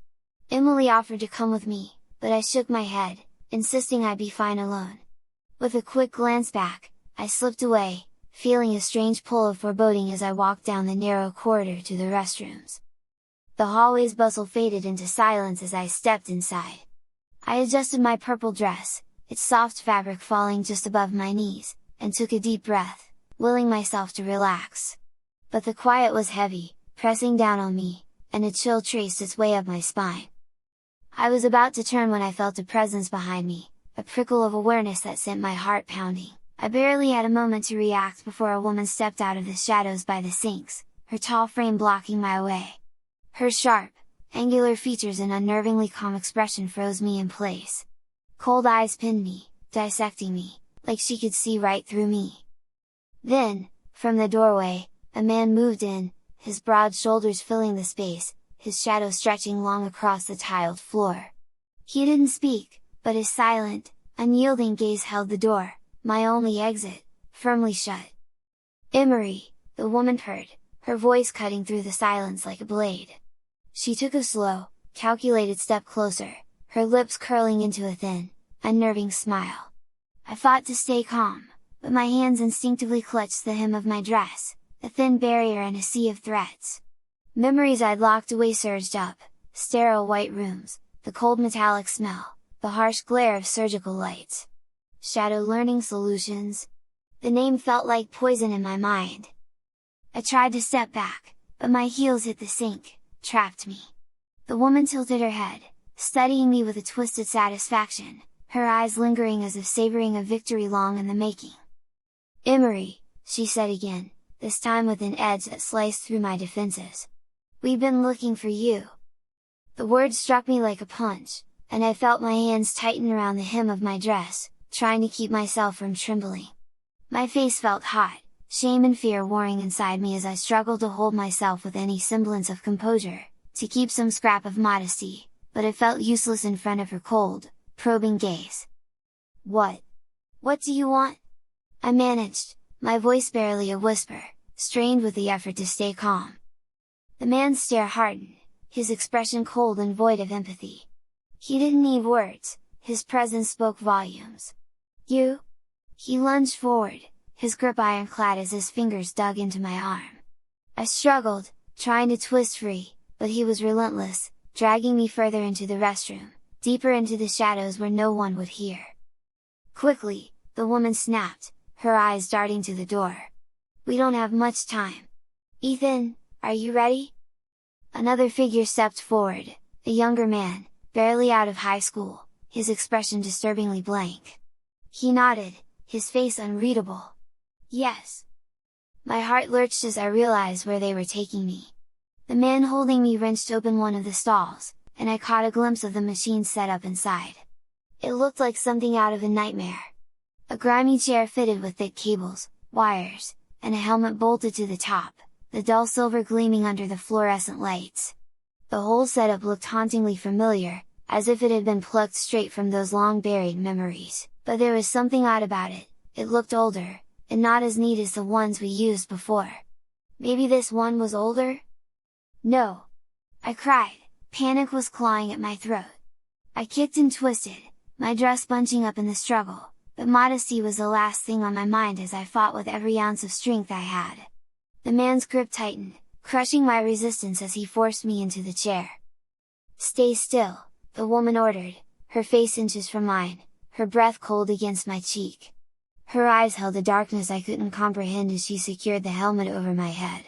Emily offered to come with me, but I shook my head, insisting I'd be fine alone. With a quick glance back, I slipped away, feeling a strange pull of foreboding as I walked down the narrow corridor to the restrooms. The hallway's bustle faded into silence as I stepped inside. I adjusted my purple dress, its soft fabric falling just above my knees, and took a deep breath, willing myself to relax. But the quiet was heavy, pressing down on me, and a chill traced its way up my spine. I was about to turn when I felt a presence behind me, a prickle of awareness that sent my heart pounding. I barely had a moment to react before a woman stepped out of the shadows by the sinks, her tall frame blocking my way. Her sharp, angular features and unnervingly calm expression froze me in place. Cold eyes pinned me, dissecting me, like she could see right through me. Then, from the doorway, a man moved in, his broad shoulders filling the space, his shadow stretching long across the tiled floor. He didn't speak, but his silent, unyielding gaze held the door, my only exit, firmly shut. "Emery," the woman purred, her voice cutting through the silence like a blade. She took a slow, calculated step closer, her lips curling into a thin, unnerving smile. I fought to stay calm, but my hands instinctively clutched the hem of my dress, a thin barrier in a sea of threats. Memories I'd locked away surged up, sterile white rooms, the cold metallic smell, the harsh glare of surgical lights. Shadow Learning Solutions? The name felt like poison in my mind. I tried to step back, but my heels hit the sink, trapped me. The woman tilted her head, studying me with a twisted satisfaction, her eyes lingering as if savoring a victory long in the making. "Emery," she said again, this time with an edge that sliced through my defenses. "We've been looking for you." The word struck me like a punch, and I felt my hands tighten around the hem of my dress, trying to keep myself from trembling. My face felt hot, shame and fear warring inside me as I struggled to hold myself with any semblance of composure, to keep some scrap of modesty, but it felt useless in front of her cold, probing gaze. What do you want?" I managed, my voice barely a whisper, strained with the effort to stay calm. The man's stare hardened, his expression cold and void of empathy. He didn't need words, his presence spoke volumes. "You?" He lunged forward, his grip ironclad as his fingers dug into my arm. I struggled, trying to twist free, but he was relentless, dragging me further into the restroom, deeper into the shadows where no one would hear. Quickly, the woman snapped, her eyes darting to the door. "We don't have much time. Ethan, are you ready?" Another figure stepped forward, a younger man, barely out of high school, his expression disturbingly blank. He nodded, his face unreadable. "Yes." My heart lurched as I realized where they were taking me. The man holding me wrenched open one of the stalls, and I caught a glimpse of the machine set up inside. It looked like something out of a nightmare. A grimy chair fitted with thick cables, wires, and a helmet bolted to the top, the dull silver gleaming under the fluorescent lights. The whole setup looked hauntingly familiar, as if it had been plucked straight from those long-buried memories, but there was something odd about it. It looked older, and not as neat as the ones we used before. Maybe this one was older? "No!" I cried, panic was clawing at my throat. I kicked and twisted, my dress bunching up in the struggle, but modesty was the last thing on my mind as I fought with every ounce of strength I had. The man's grip tightened, crushing my resistance as he forced me into the chair. "Stay still," the woman ordered, her face inches from mine, her breath cold against my cheek. Her eyes held a darkness I couldn't comprehend as she secured the helmet over my head.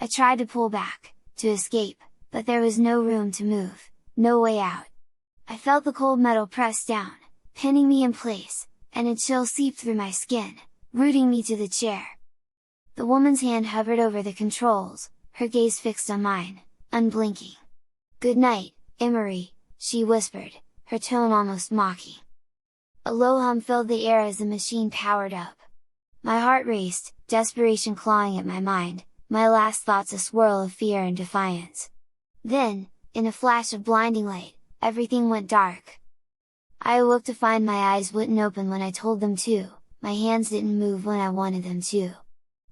I tried to pull back, to escape, but there was no room to move, no way out. I felt the cold metal press down, pinning me in place, and a chill seeped through my skin, rooting me to the chair. The woman's hand hovered over the controls, her gaze fixed on mine, unblinking. "Good night, Emery," she whispered, her tone almost mocking. A low hum filled the air as the machine powered up. My heart raced, desperation clawing at my mind, my last thoughts a swirl of fear and defiance. Then, in a flash of blinding light, everything went dark. I awoke to find my eyes wouldn't open when I told them to, my hands didn't move when I wanted them to.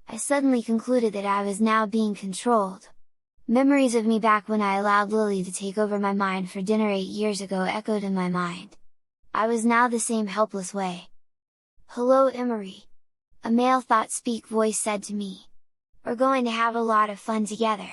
I suddenly concluded that I was now being controlled. Memories of me back when I allowed Lily to take over my mind for dinner 8 years ago echoed in my mind. I was now the same helpless way. "Hello, Emery," a male thought-speak voice said to me. "We're going to have a lot of fun together."